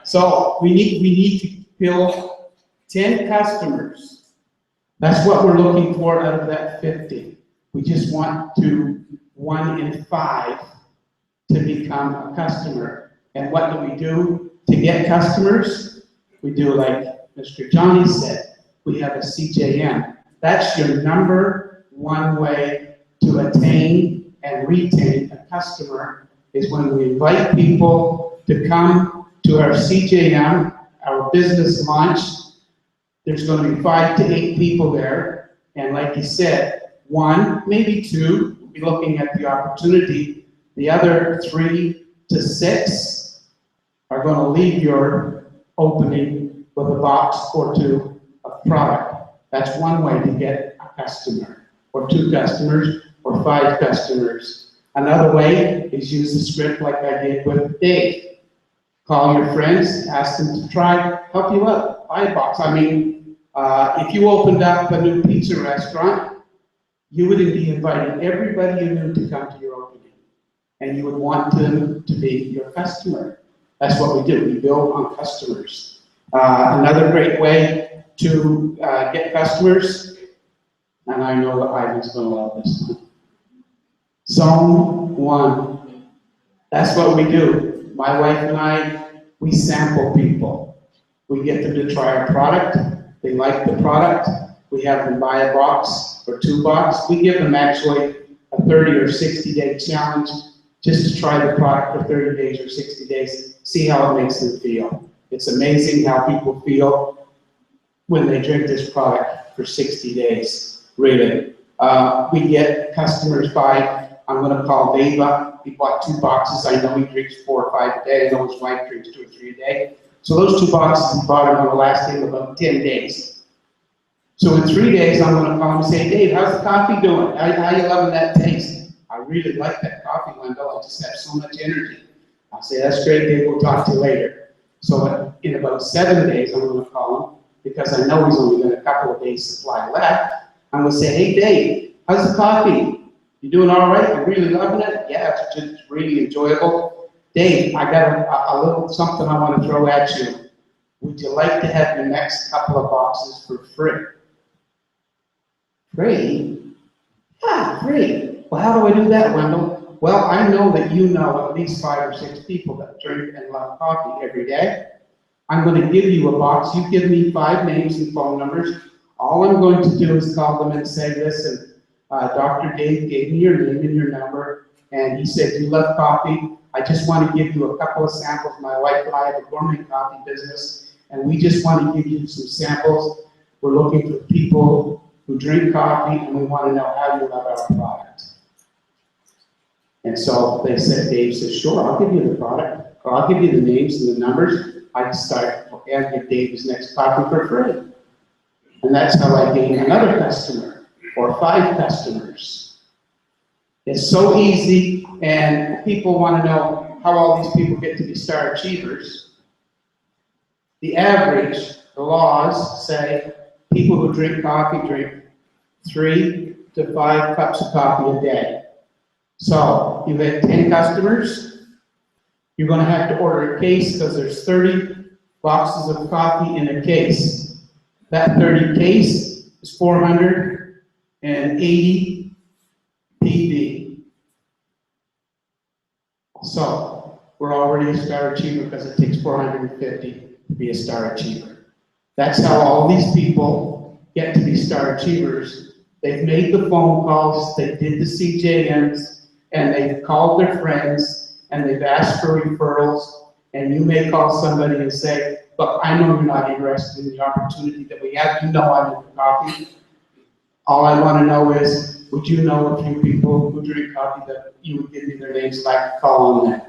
So we need to build 10 customers. That's what we're looking for out of that 50. We just want 1 in 5 to become a customer. And what do we do to get customers? We do like Mr. Johnny said, we have a CJM. That's your #1 way to attain and retain a customer is when we invite people to come to our CJM, our business launch. There's going to be 5 to 8 people there. And like you said, 1, maybe 2, we'll be looking at the opportunity. The other 3 to 6 are going to leave your opening with a box or 2 of product. That's one way to get a customer, or 2 customers, or 5 customers. Another way is use the script like I did with Dave. Call your friends, ask them to try, help you out, buy a box. I mean, if you opened up a new pizza restaurant, you would be inviting everybody you knew to come to your opening. And you would want them to be your customer. That's what we do, we build on customers. Another great way to get customers, and I know that Ivan's going to love this one. Zone 1. That's what we do. My wife and I, we sample people. We get them to try our product. They like the product. We have them buy a box or 2 boxes. We give them actually a a 30 or 60-day challenge just to try the product for 30 days or 60 days, see how it makes them feel. It's amazing how people feel when they drink this product for 60 days, really. We get customers buy, I'm gonna call Dave up, he bought 2 boxes, I know he drinks 4 or 5 a day, I know his wife drinks 2 or 3 a day. So those 2 boxes he bought are gonna last him about 10 days. So in 3 days, I'm gonna call him and say, Dave, how's the coffee doing? How you loving that taste? I really like that coffee, Wendell, I just have so much energy. I say, that's great, Dave, we'll talk to you later. So in about 7 days, I'm gonna call him, because I know he's only got a couple of days supply left. I'm gonna say, hey Dave, how's the coffee? You doing all right? You really loving it? Yeah, it's just really enjoyable. Dave, I got a little something I want to throw at you. Would you like to have your next couple of boxes for free? Free? Yeah, free. Well, how do I do that, Wendell? Well, I know that you know at least 5 or 6 people that drink and love coffee every day. I'm going to give you a box. You give me 5 names and phone numbers. All I'm going to do is call them and say, listen, Dr. Dave gave me your name and your number, and he said, you love coffee. I just want to give you a couple of samples. My wife and I have a gourmet coffee business, and we just want to give you some samples. We're looking for people who drink coffee, and we want to know how you love our product. And so they said, Dave said, sure, I'll give you the product, or I'll give you the names and the numbers. I start and give Dave his next coffee for free. And that's how I gain another customer or 5 customers. It's so easy, and people want to know how all these people get to be star achievers. The average, the laws say people who drink coffee drink 3 to 5 cups of coffee a day. So you get 10 customers, you're going to have to order a case because there's 30 boxes of coffee in a case. That 30 case is 480 PV. So we're already a star achiever because it takes 450 to be a star achiever. That's how all these people get to be star achievers. They've made the phone calls, they did the CJNs, and they've called their friends, and they've asked for referrals, and you may call somebody and say, look, I know you're not interested in the opportunity that we have. You know I drink coffee. All I want to know is, would you know a few people who drink coffee that you would give me their names so I could call on them?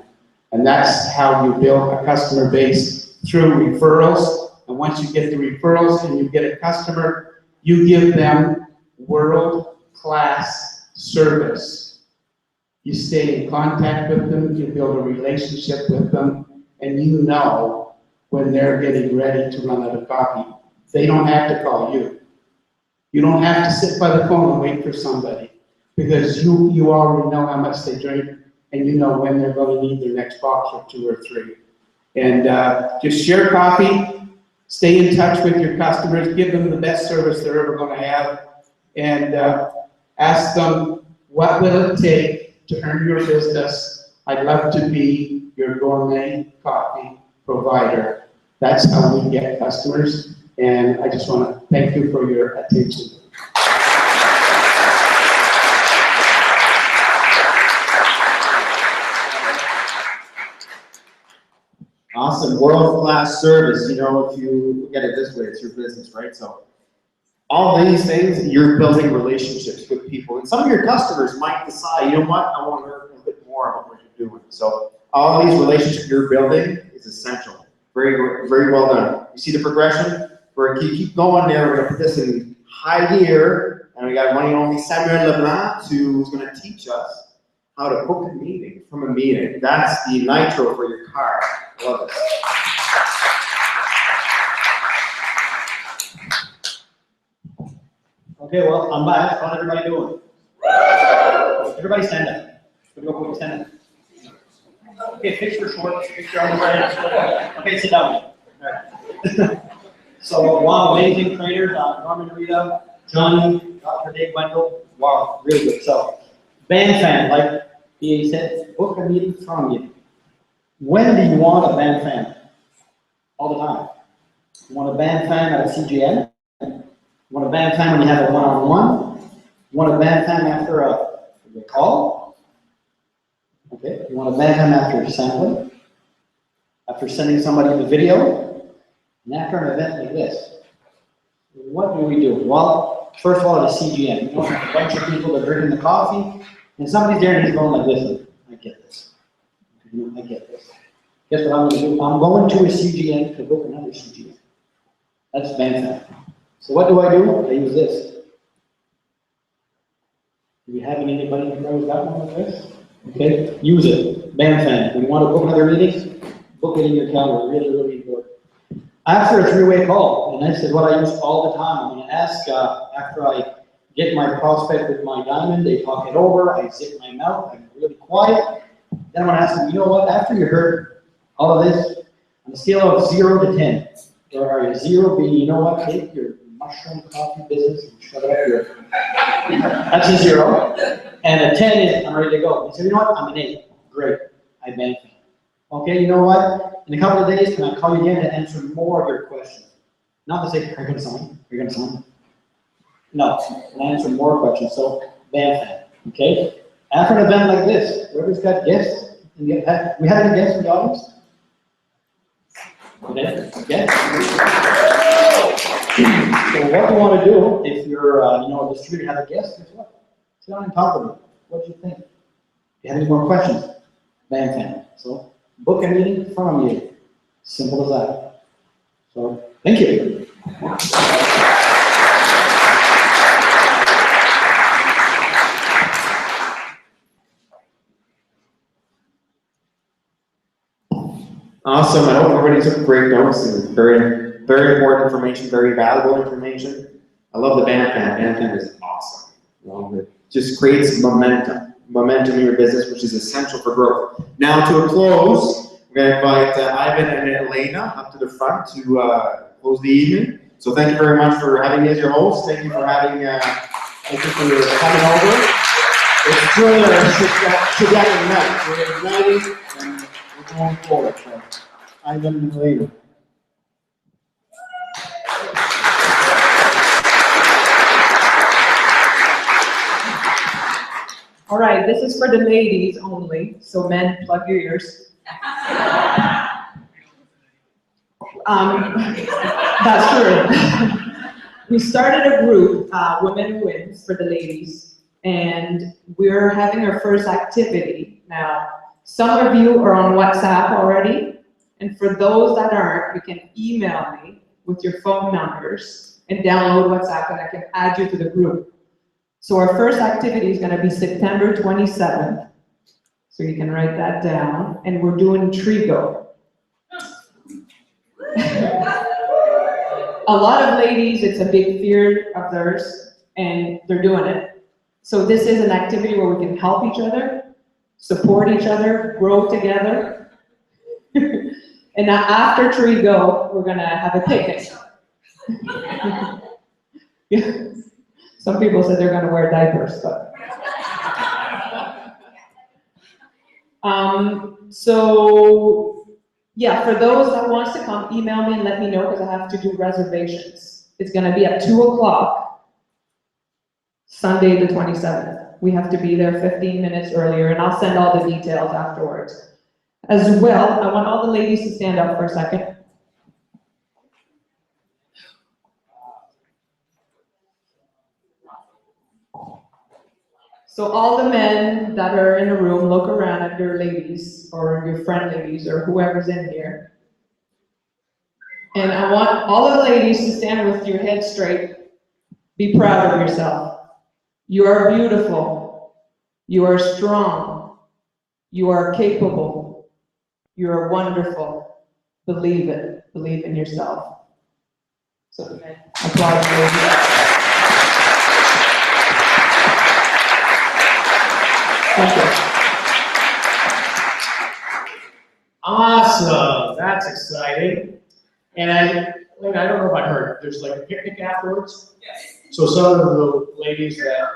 And that's how you build a customer base, through referrals. And once you get the referrals and you get a customer, you give them world-class service. You stay in contact with them, you build a relationship with them, and you know when they're getting ready to run out of coffee. They don't have to call you. You don't have to sit by the phone and wait for somebody, because you already know how much they drink, and you know when they're going to need their next box or 2 or 3. And just share coffee, stay in touch with your customers, give them the best service they're ever going to have, and ask them, what will it take to earn your business? I'd love to be your gourmet coffee provider. That's how we get customers, and I just want to thank you for your attention. Awesome, world-class service. You know, if you look at it this way, it's your business, right? So all these things, you're building relationships with people, and some of your customers might decide, you know what, I want to learn a bit more about what you're doing. So all these relationships you're building is essential. Very, very well done. You see the progression? We're going to keep going there. We're going to put this in high gear, and we got one and only Samuel Leblanc, who's going to teach us how to book a meeting from a meeting. That's the nitro for your car. I love it. Okay, well, I'm back. How's everybody doing? Everybody stand up. Go stand up. Okay, picture short, picture on the right. Okay, sit down. All right. So, wow, amazing trainers, Norman Rita, Johnny, Dr. Dave Wendell. Wow, really good. So, band fan, like he said, book a meeting from you. When do you want a band fan? All the time. You want a band fan at a CGN? You want a band fan when you have a one-on-one? You want a band fan after a They call. Okay, you want to bank them after sampling, after sending somebody the video, and after an event like this. What do we do? Well, first of all, at a CGM, you know, a bunch of people that are drinking the coffee, and somebody's there and he's going like this. I get this. I get this. Guess what I'm going to do? I'm going to a CGM to book another CGM. That's bank. So what do? I use this. Do we have anybody who knows that one like this? Okay, use it. BAMFAN. When you want to book another meeting, book it in your calendar. Really, really important. After a three-way call, and this is what I use all the time. I'm going to ask after I get my prospect with my diamond, they talk it over, I zip my mouth, I'm really quiet. Then I'm going to ask them, you know what, after you heard all of this, on a scale of 0 to 10, where are you? 0 being, you know what, take your mushroom coffee business and shut up here. That's a 0. And a 10 is, I'm ready to go. They say, you know what, I'm an 8. Great, I benefit. Okay, you know what, in a couple of days, can I call you again to answer more of your questions? Not to say, are you going to sign? Are you going to sign? No, can I answer more questions? So, BAMFAN, okay? After an event like this, whoever's got guests, we have any guests in the audience? Okay, guests? So what you want to do, if you're, a distributor, have a guest, guess what? Sit down and talk to them. What do you think? If you have any more questions, BAMFAN. So, book a meeting from you. Simple as that. So, thank you. Awesome. I hope everybody took great notes. It was very, very important information, very valuable information. I love the BAMFAN. BAMFAN is awesome. It just creates momentum in your business, which is essential for growth. Now, to a close, we're going to invite Ivan and Elena up to the front to close the evening. So thank you very much for having me as your host. Thank you for having over. It's truly a Shediac night. We're igniting and we're going forward. So, Ivan and Elena. All right, this is for the ladies only, so men, plug your ears. That's true. We started a group, Women Who Wins, for the ladies, and we're having our first activity. Now, some of you are on WhatsApp already, and for those that aren't, you can email me with your phone numbers and download WhatsApp, and I can add you to the group. So our first activity is going to be September 27th. So you can write that down. And we're doing Trigo. A lot of ladies, it's a big fear of theirs, and they're doing it. So this is an activity where we can help each other, support each other, grow together. And now after Trigo, we're going to have a picnic. Some people said they're going to wear diapers, but. So, yeah, for those that wants to come, email me and let me know because I have to do reservations. It's going to be at 2 o'clock, Sunday the 27th. We have to be there 15 minutes earlier, and I'll send all the details afterwards. As well, I want all the ladies to stand up for a second. So all the men that are in the room, look around at your ladies or your friend ladies or whoever's in here. And I want all of the ladies to stand with your head straight. Be proud of yourself. You are beautiful. You are strong. You are capable. You are wonderful. Believe it. Believe in yourself. So men, applaud the ladies. Thank you. Awesome, that's exciting. And I don't know if I heard, there's like a picnic afterwards? Yes. So some of the ladies that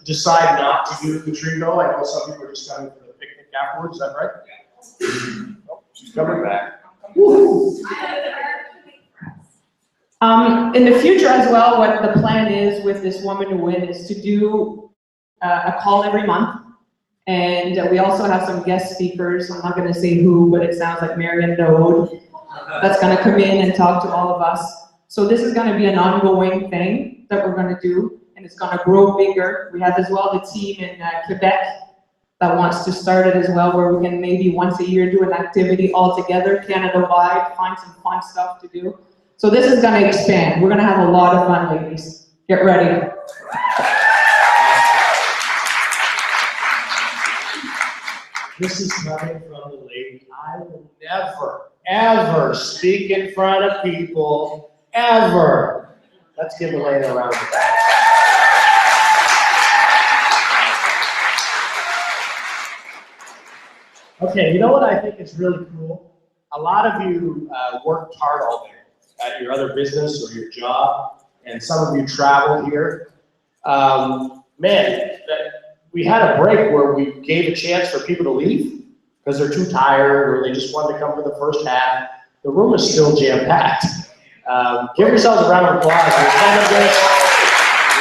decide not to do the Trigo, I know some people are just coming for the picnic afterwards, is that right? Yeah. Oh, she's coming back. Woo-hoo. In the future as well, what the plan is with this Woman to Win is to do a call every month. And we also have some guest speakers. I'm not gonna say who, but it sounds like Marion Dode. That's gonna come in and talk to all of us. So this is gonna be an ongoing thing that we're gonna do, and it's gonna grow bigger. We have as well the team in Quebec that wants to start it as well, where we can maybe once a year do an activity all together, Canada-wide, find some fun stuff to do. So this is gonna expand. We're gonna have a lot of fun, ladies. Get ready. This is coming from the lady. I will never, ever speak in front of people, ever. Let's give Elaine a round of applause. Okay, you know what I think is really cool? A lot of you worked hard all day at your other business or your job, and some of you traveled here. We had a break where we gave a chance for people to leave because they're too tired or they just wanted to come for the first half. The room is still jam-packed. Give yourselves a round of applause.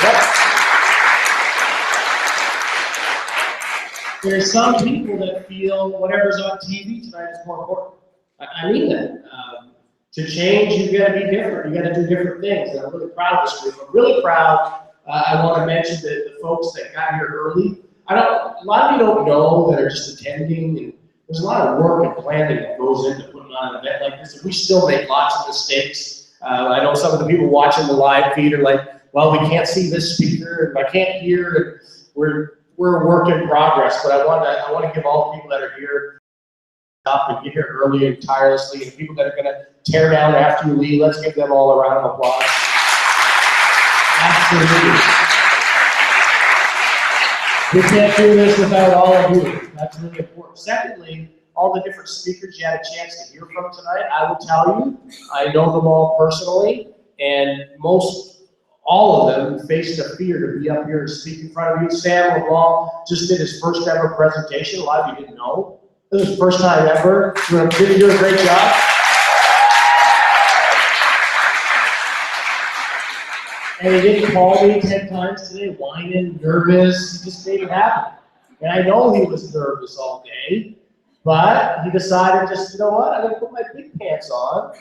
Yep. There's some people that feel whatever's on TV tonight is more important. I mean that. To change, you've got to be different. You've got to do different things. And I'm really proud of this group. I'm really proud. I want to mention the folks that got here early. A lot of you don't know that are just attending, and there's a lot of work and planning that goes into putting on an event like this, and we still make lots of mistakes. I know some of the people watching the live feed are like, well, we can't see this speaker, and I can't hear, and we're a work in progress, but I want to give all the people that are here up and get here early and tirelessly, and people that are going to tear down after you leave, let's give them all a round of applause. Absolutely. We can't do this without all of you. That's really important. Secondly, all the different speakers you had a chance to hear from tonight, I will tell you, I know them all personally, and all of them faced a fear to be up here and speak in front of you. Sam LeBlanc just did his first ever presentation. A lot of you didn't know. This is his first time ever. Did he do a great job? And he didn't call me 10 times today, whining, nervous. He just made it happen. And I know he was nervous all day, but he decided just, you know what, I'm going to put my big pants on.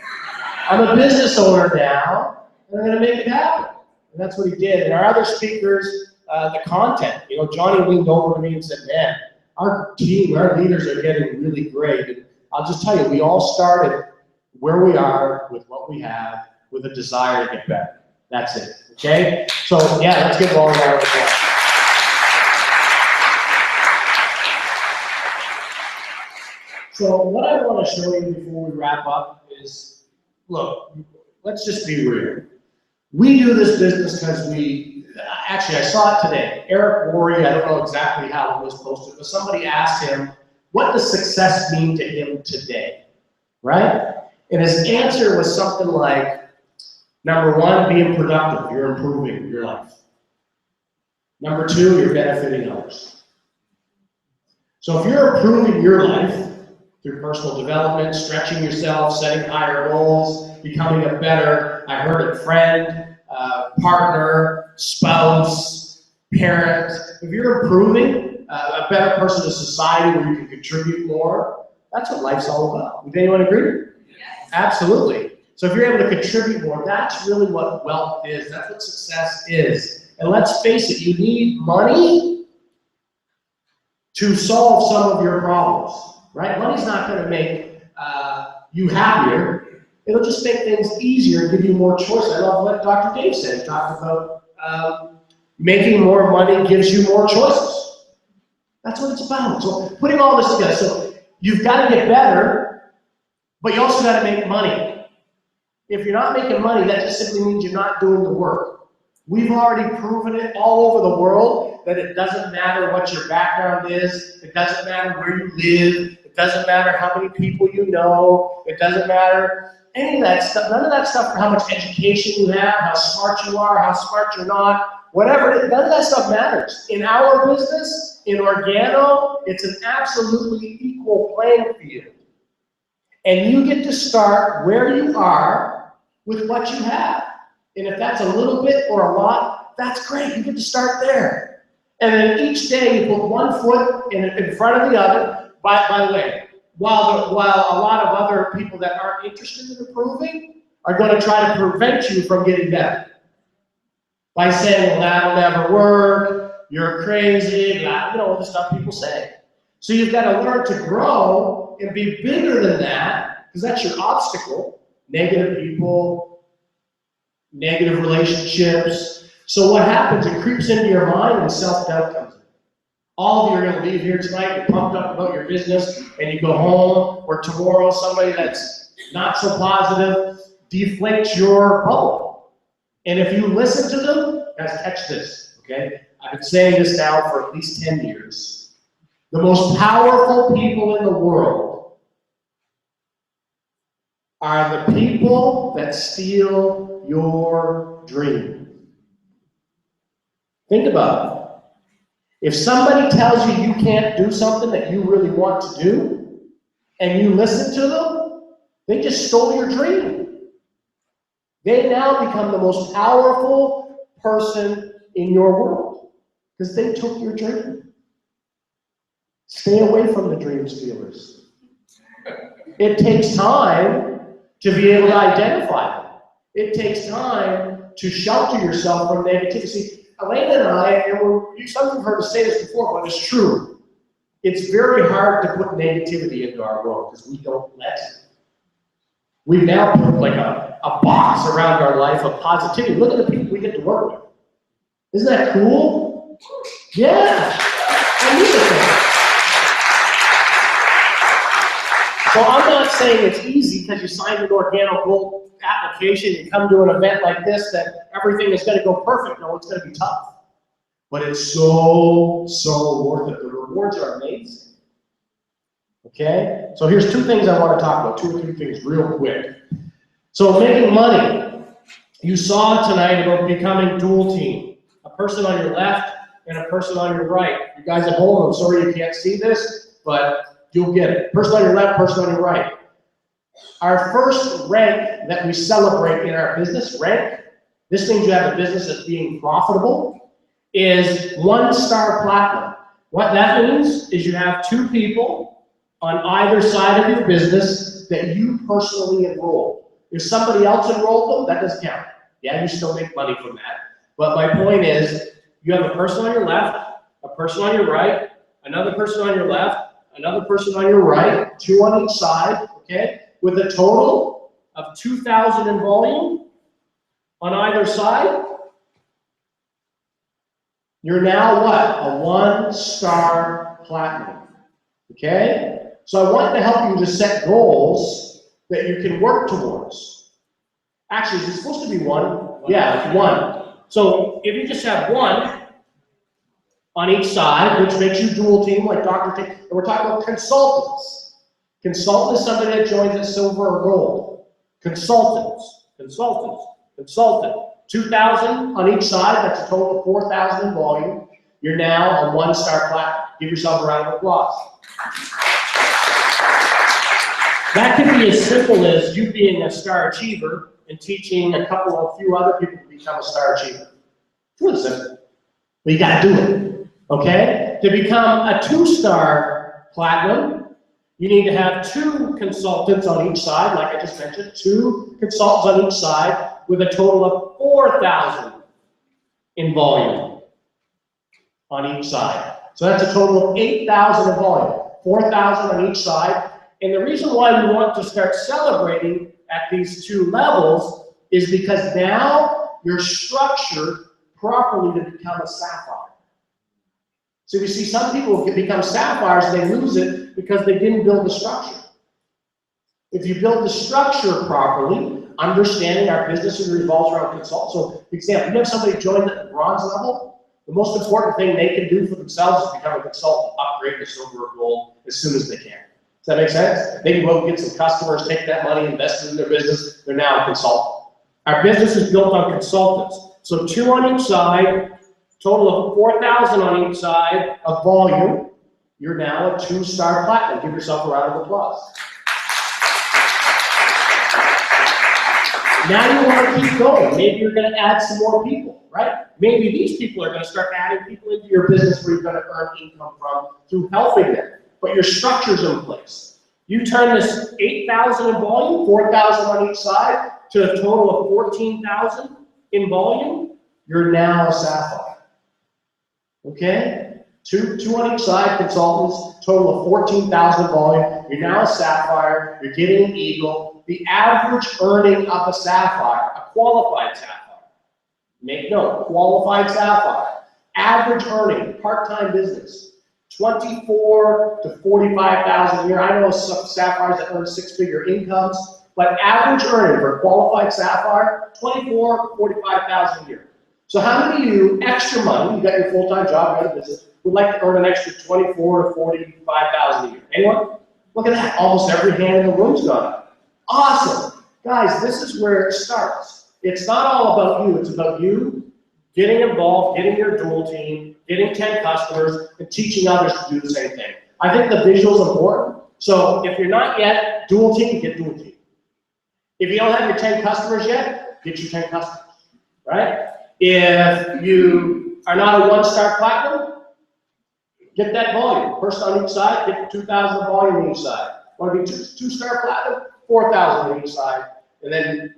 I'm a business owner now, and I'm going to make it happen. And that's what he did. And our other speakers, the content, Johnny leaned over to me and said, man, our team, our leaders are getting really great. And I'll just tell you, we all started where we are with what we have, with a desire to get better. That's it, okay? So yeah, let's give all of our applause. So what I want to show you before we wrap up is, look, let's just be real. We do this business because actually I saw it today. Eric Worre, I don't know exactly how it was posted, but somebody asked him, what does success mean to him today, right? And his answer was something like, number one, being productive, you're improving your life. Number two, you're benefiting others. So if you're improving your life through personal development, stretching yourself, setting higher goals, becoming a better, I heard it, friend, partner, spouse, parent, if you're improving, a better person to society where you can contribute more, that's what life's all about. Would anyone agree? Yes. Absolutely. So if you're able to contribute more, that's really what wealth is. That's what success is. And let's face it, you need money to solve some of your problems, right? Money's not going to make you happier. It'll just make things easier and give you more choice. I love what Dr. Dave said. He talked about making more money gives you more choices. That's what it's about. So putting all this together. So you've got to get better, but you also got to make money. If you're not making money, that just simply means you're not doing the work. We've already proven it all over the world that it doesn't matter what your background is. It doesn't matter where you live. It doesn't matter how many people you know. It doesn't matter any of that stuff. None of that stuff for how much education you have, how smart you are, how smart you're not, whatever. None of that stuff matters. In our business, in Organo, it's an absolutely equal playing field. And you get to start where you are with what you have. And if that's a little bit or a lot, that's great. You get to start there. And then each day you put one foot in front of the other. By the way, while a lot of other people that aren't interested in improving are going to try to prevent you from getting better. By saying, well, that'll never work, you're crazy, blah, you know, all the stuff people say. So you've got to learn to grow and be bigger than that, because that's your obstacle. Negative people, negative relationships. So what happens? It creeps into your mind and self-doubt comes in. All of you are going to leave here tonight, you're pumped up about your business, and you go home, or tomorrow somebody that's not so positive deflates your bubble. And if you listen to them, guys, catch this, okay? I've been saying this now for at least 10 years. The most powerful people in the world are the people that steal your dream. Think about it. If somebody tells you you can't do something that you really want to do, and you listen to them, they just stole your dream. They now become the most powerful person in your world, because they took your dream. Stay away from the dream stealers. It takes time to be able to identify them. It takes time to shelter yourself from negativity. See, Elena and I, and some of you have heard us say this before, but it's true. It's very hard to put negativity into our world because we don't let it. We've now put like a box around our life of positivity. Look at the people we get to work with. Isn't that cool? Yeah. I need it. So I'm not saying it's easy because you signed an Organo Gold application, you come to an event like this, that everything is going to go perfect. No, it's going to be tough. But it's so worth it. The rewards are amazing. Okay? So here's two things I want to talk about, 2 or 3 things real quick. So making money. You saw tonight about becoming dual team. A person on your left and a person on your right. You guys at home, I'm sorry you can't see this, but you'll get it. Person on your left, person on your right. Our first rank that we celebrate in our business, rank, this means you have a business that's being profitable, is 1-star platinum. What that means is you have 2 people on either side of your business that you personally enroll. If somebody else enrolled them, that doesn't count. Yeah, you still make money from that. But my point is, you have a person on your left, a person on your right, another person on your left, another person on your right, 2 on each side, okay? With a total of 2,000 in volume on either side, you're now what? A 1-star platinum, okay? So I want to help you to set goals that you can work towards. Actually, is it supposed to be 1? Yeah, 1. So if you just have 1 on each side, which makes you dual team, like Dr. T, and we're talking about consultants. Consultant is somebody that joins at silver or gold. Consultants, 2,000 on each side, that's a total of 4,000 in volume. You're now a 1-star platinum. Give yourself a round of applause. That could be as simple as you being a star achiever and teaching a few other people to become a star achiever. It's really simple. But you gotta do it, okay? To become a 2-star platinum, you need to have 2 consultants on each side, like I just mentioned, 2 consultants on each side with a total of 4,000 in volume on each side. So that's a total of 8,000 in volume, 4,000 on each side. And the reason why we want to start celebrating at these 2 levels is because now you're structured properly to become a sapphire. So we see some people can become sapphires and they lose it because they didn't build the structure. If you build the structure properly, understanding our business revolves around consultants. So, for example, you have somebody join at the bronze level, the most important thing they can do for themselves is become a consultant, upgrade to silver or gold as soon as they can. Does that make sense? They can go get some customers, take that money, invest it in their business, they're now a consultant. Our business is built on consultants. So 2 on each side, total of 4,000 on each side of volume. You're now a 2-star platinum. Give yourself a round of applause. Now you want to keep going. Maybe you're going to add some more people, right? Maybe these people are gonna start adding people into your business where you're gonna earn income from through helping them, but your structure's in place. You turn this 8,000 in volume, 4,000 on each side, to a total of 14,000 in volume, you're now a sapphire. Okay? Two on each side, consultants, total of 14,000 volume. You're now a sapphire, you're getting an eagle. The average earning of a sapphire, a qualified sapphire, make note, qualified sapphire, average earning, part-time business, 24 to 45,000 a year. I know some sapphires that earn six-figure incomes, but average earning for a qualified sapphire, 24 to 45,000 a year. So how many of you, extra money, you got your full-time job, you got a business, would like to earn an extra 24 to 45,000 a year? Anyone? Look at that, almost every hand in the room's gone up. Awesome. Guys, this is where it starts. It's not all about you, it's about you getting involved, getting your dual team, getting 10 customers, and teaching others to do the same thing. I think the visual is important. So if you're not yet dual team, get dual team. If you don't have your 10 customers yet, get your 10 customers, right? If you are not a one-star platinum, get that volume. Person on each side, get 2,000 volume on each side. Want to be two-star platinum, 4,000 on each side. And then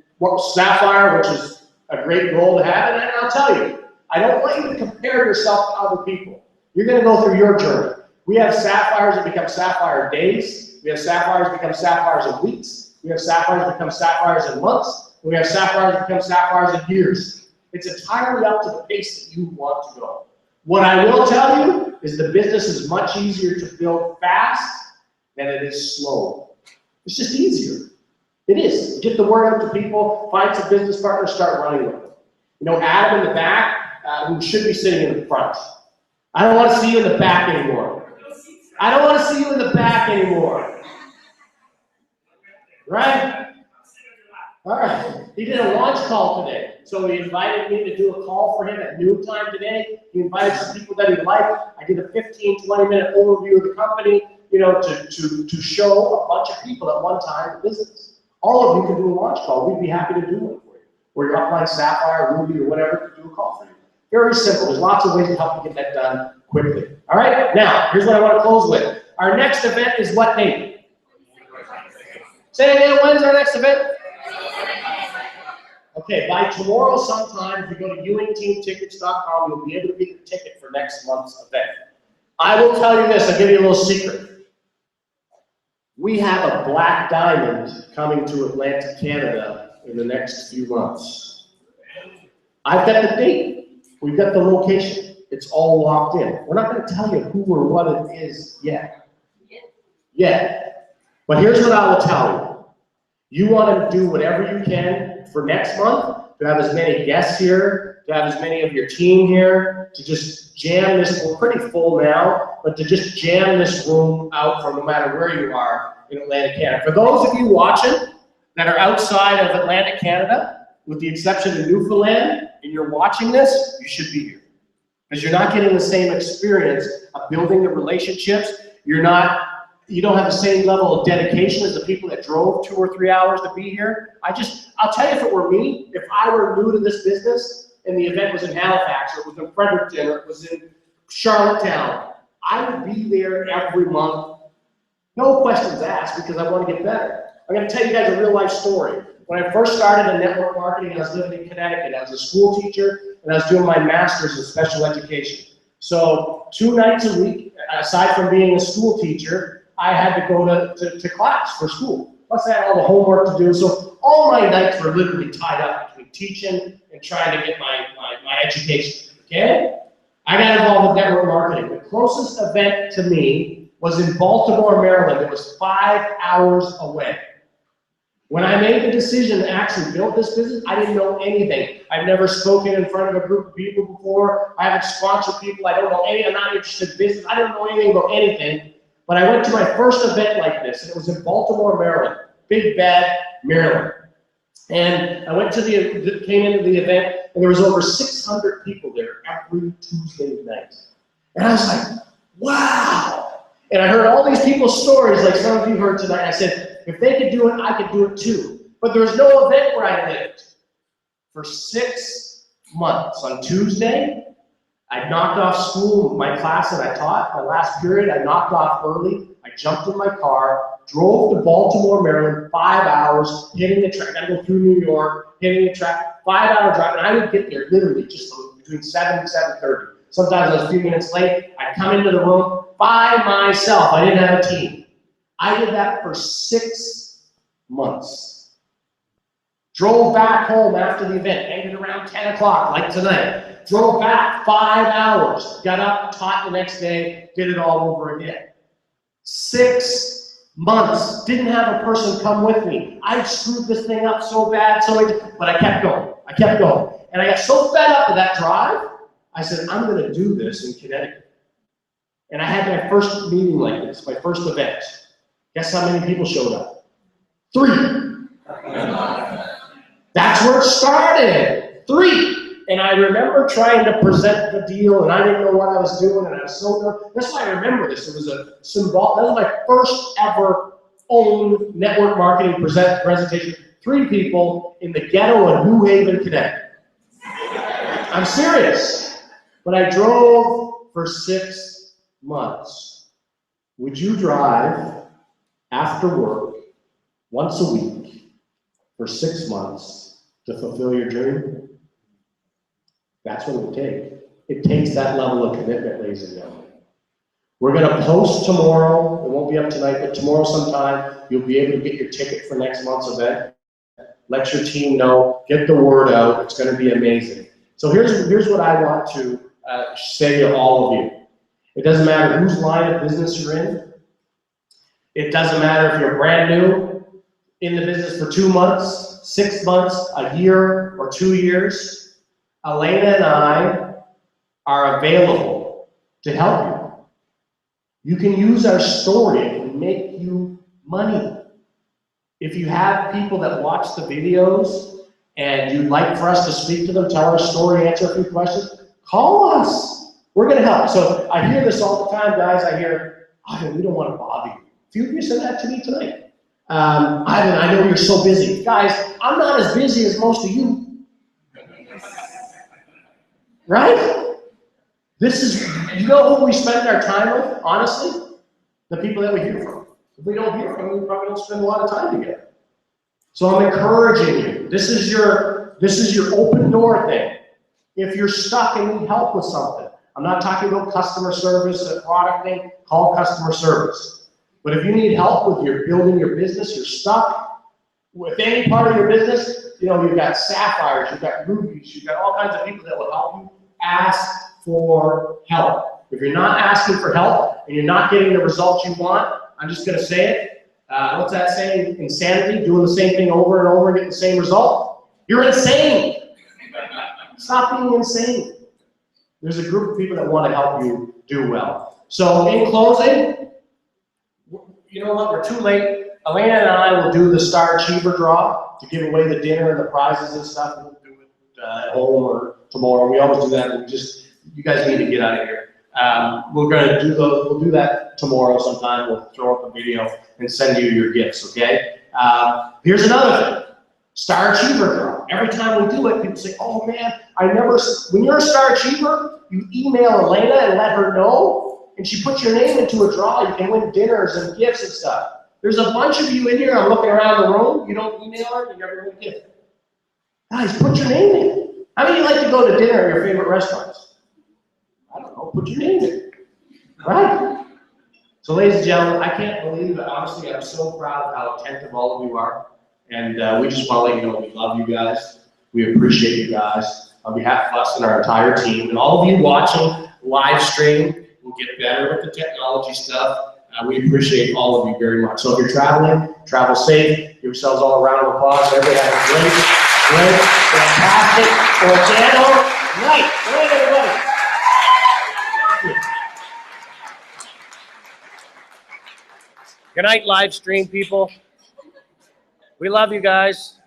sapphire, which is a great goal to have. And I'll tell you, I don't want you to compare yourself to other people. You're going to go through your journey. We have sapphires that become sapphire days. We have sapphires that become sapphires in weeks. We have sapphires that become sapphires in months. We have sapphires that become sapphires in years. It's entirely up to the pace that you want to go. What I will tell you is the business is much easier to build fast than it is slow. It's just easier. It is. Get the word out to people, find some business partners, start running with them. You know, Adam in the back, who should be sitting in the front. I don't want to see you in the back anymore. I don't want to see you in the back anymore. Right? All right. He did a launch call today. So he invited me to do a call for him at noon time today. He invited some people that he liked. I did a 15, 20-minute overview of the company, you know, to show a bunch of people at one time the business. All of you can do a launch call. We'd be happy to do one for you. Or your upline Sapphire, Ruby, or whatever, to do a call for you. Very simple. There's lots of ways to help you get that done quickly. All right? Now, here's what I want to close with. Our next event is what date? Say it again. When's our next event? Okay, by tomorrow sometime, if you go to ewingteamtickets.com, you'll be able to get your ticket for next month's event. I will tell you this, I'll give you a little secret. We have a black diamond coming to Atlanta, Canada in the next few months. I've got the date, we've got the location, it's all locked in. We're not going to tell you who or what it is yet. But here's what I will tell you. You want to do whatever you can for next month, to have as many guests here, to have as many of your team here, to just jam this, we're pretty full now, but to just jam this room out for no matter where you are in Atlantic Canada. For those of you watching that are outside of Atlantic Canada, with the exception of Newfoundland, and you're watching this, you should be here. Because you're not getting the same experience of building the relationships. You don't have the same level of dedication as the people that drove 2 or 3 hours to be here. I'll tell you, if it were me, if I were new to this business and the event was in Halifax, or it was in Fredericton, or it was in Charlottetown, I would be there every month. No questions asked, because I want to get better. I'm going to tell you guys a real life story. When I first started in network marketing, I was living in Connecticut. I was a school teacher, and I was doing my master's in special education. So 2 nights a week, aside from being a school teacher, I had to go to class for school. Plus I had all the homework to do. So all my nights were literally tied up between teaching and trying to get my education, okay? I got involved with network marketing. The closest event to me was in Baltimore, Maryland. It was 5 hours away. When I made the decision to actually build this business, I didn't know anything. I've never spoken in front of a group of people before. I haven't sponsored people. I don't know anything. I'm not interested in business. I don't know anything about anything. But I went to my first event like this, and it was in Baltimore, Maryland, Big Bad, Maryland. And I came into the event, and there was over 600 people there every Tuesday night. And I was like, wow. And I heard all these people's stories, like some of you heard tonight. I said, if they could do it, I could do it too. But there was no event where I lived. For 6 months. On Tuesday, I knocked off school, my class that I taught, my last period, I knocked off early. I jumped in my car, drove to Baltimore, Maryland, 5 hours, hitting the track. I gotta go through New York, hitting the track, 5-hour drive, and I would get there literally just between 7 and 7:30. Sometimes I was a few minutes late. I'd come into the room by myself. I didn't have a team. I did that for 6 months. Drove back home after the event, ended around 10 o'clock, like tonight. Drove back 5 hours, got up, taught the next day, did it all over again. 6 months, didn't have a person come with me. I screwed this thing up so bad, but I kept going. I kept going. And I got so fed up with that drive, I said, I'm gonna do this in Connecticut. And I had my first meeting like this, my first event. Guess how many people showed up? 3. That's where it started, 3. And I remember trying to present the deal, and I didn't know what I was doing, and I was so nervous. That's why I remember this. It was a symbol. That was my first ever own network marketing presentation. 3 people in the ghetto of New Haven, Connecticut. I'm serious. But I drove for 6 months. Would you drive after work once a week for 6 months to fulfill your dream? That's what it would take. It takes that level of commitment, ladies and gentlemen. We're going to post tomorrow. It won't be up tonight, but tomorrow sometime, you'll be able to get your ticket for next month's event. Let your team know. Get the word out. It's going to be amazing. So here's what I want to say to all of you. It doesn't matter whose line of business you're in. It doesn't matter if you're brand new in the business for 2 months, 6 months, a year, or 2 years. Elena and I are available to help you. You can use our story and make you money. If you have people that watch the videos and you'd like for us to speak to them, tell our story, answer a few questions, call us. We're going to help. So I hear this all the time, guys. I hear, Ivan, we don't want to bother you. A few of you said that to me tonight. Ivan, I know you're so busy. Guys, I'm not as busy as most of you. Right? This is, you know who we spend our time with, honestly? The people that we hear from. If we don't hear from them, we probably don't spend a lot of time together. So I'm encouraging you. This is your open door thing. If you're stuck and need help with something, I'm not talking about customer service, a product thing, call customer service. But if you need help with your building your business, you're stuck with any part of your business, you know, you've got sapphires, you've got rubies, you've got all kinds of people that will help you. Ask for help. If you're not asking for help and you're not getting the results you want, I'm just going to say it. What's that saying? Insanity, doing the same thing over and over and getting the same result. You're insane. Stop being insane. There's a group of people that want to help you do well. So in closing, you know what? We're too late. Elena and I will do the Star Achiever draw to give away the dinner and the prizes and stuff. We'll do it at home or tomorrow. We always do that. You guys need to get out of here. We'll do that tomorrow sometime. We'll throw up a video and send you your gifts, okay? Here's another thing. Star Achiever draw. Every time we do it, people say, oh man, when you're a Star Achiever, you email Elena and let her know, and she puts your name into a draw. You can win dinners and gifts and stuff. There's a bunch of you in here, I'm looking around the room, you don't email her, you never win a gift. Guys, put your name in. How many of you like to go to dinner at your favorite restaurants? I don't know, put your name in. Right? So ladies and gentlemen, I can't believe it. Honestly, I'm so proud of how attentive all of you are. And we just want to let you know we love you guys. We appreciate you guys. On behalf of us and our entire team, and all of you watching live stream, we'll get better with the technology stuff. We appreciate all of you very much. So if you're traveling, travel safe. Give yourselves all a round of applause. Everybody have a great, fantastic, organic night. Good night, everybody. Good night, live stream people. We love you guys.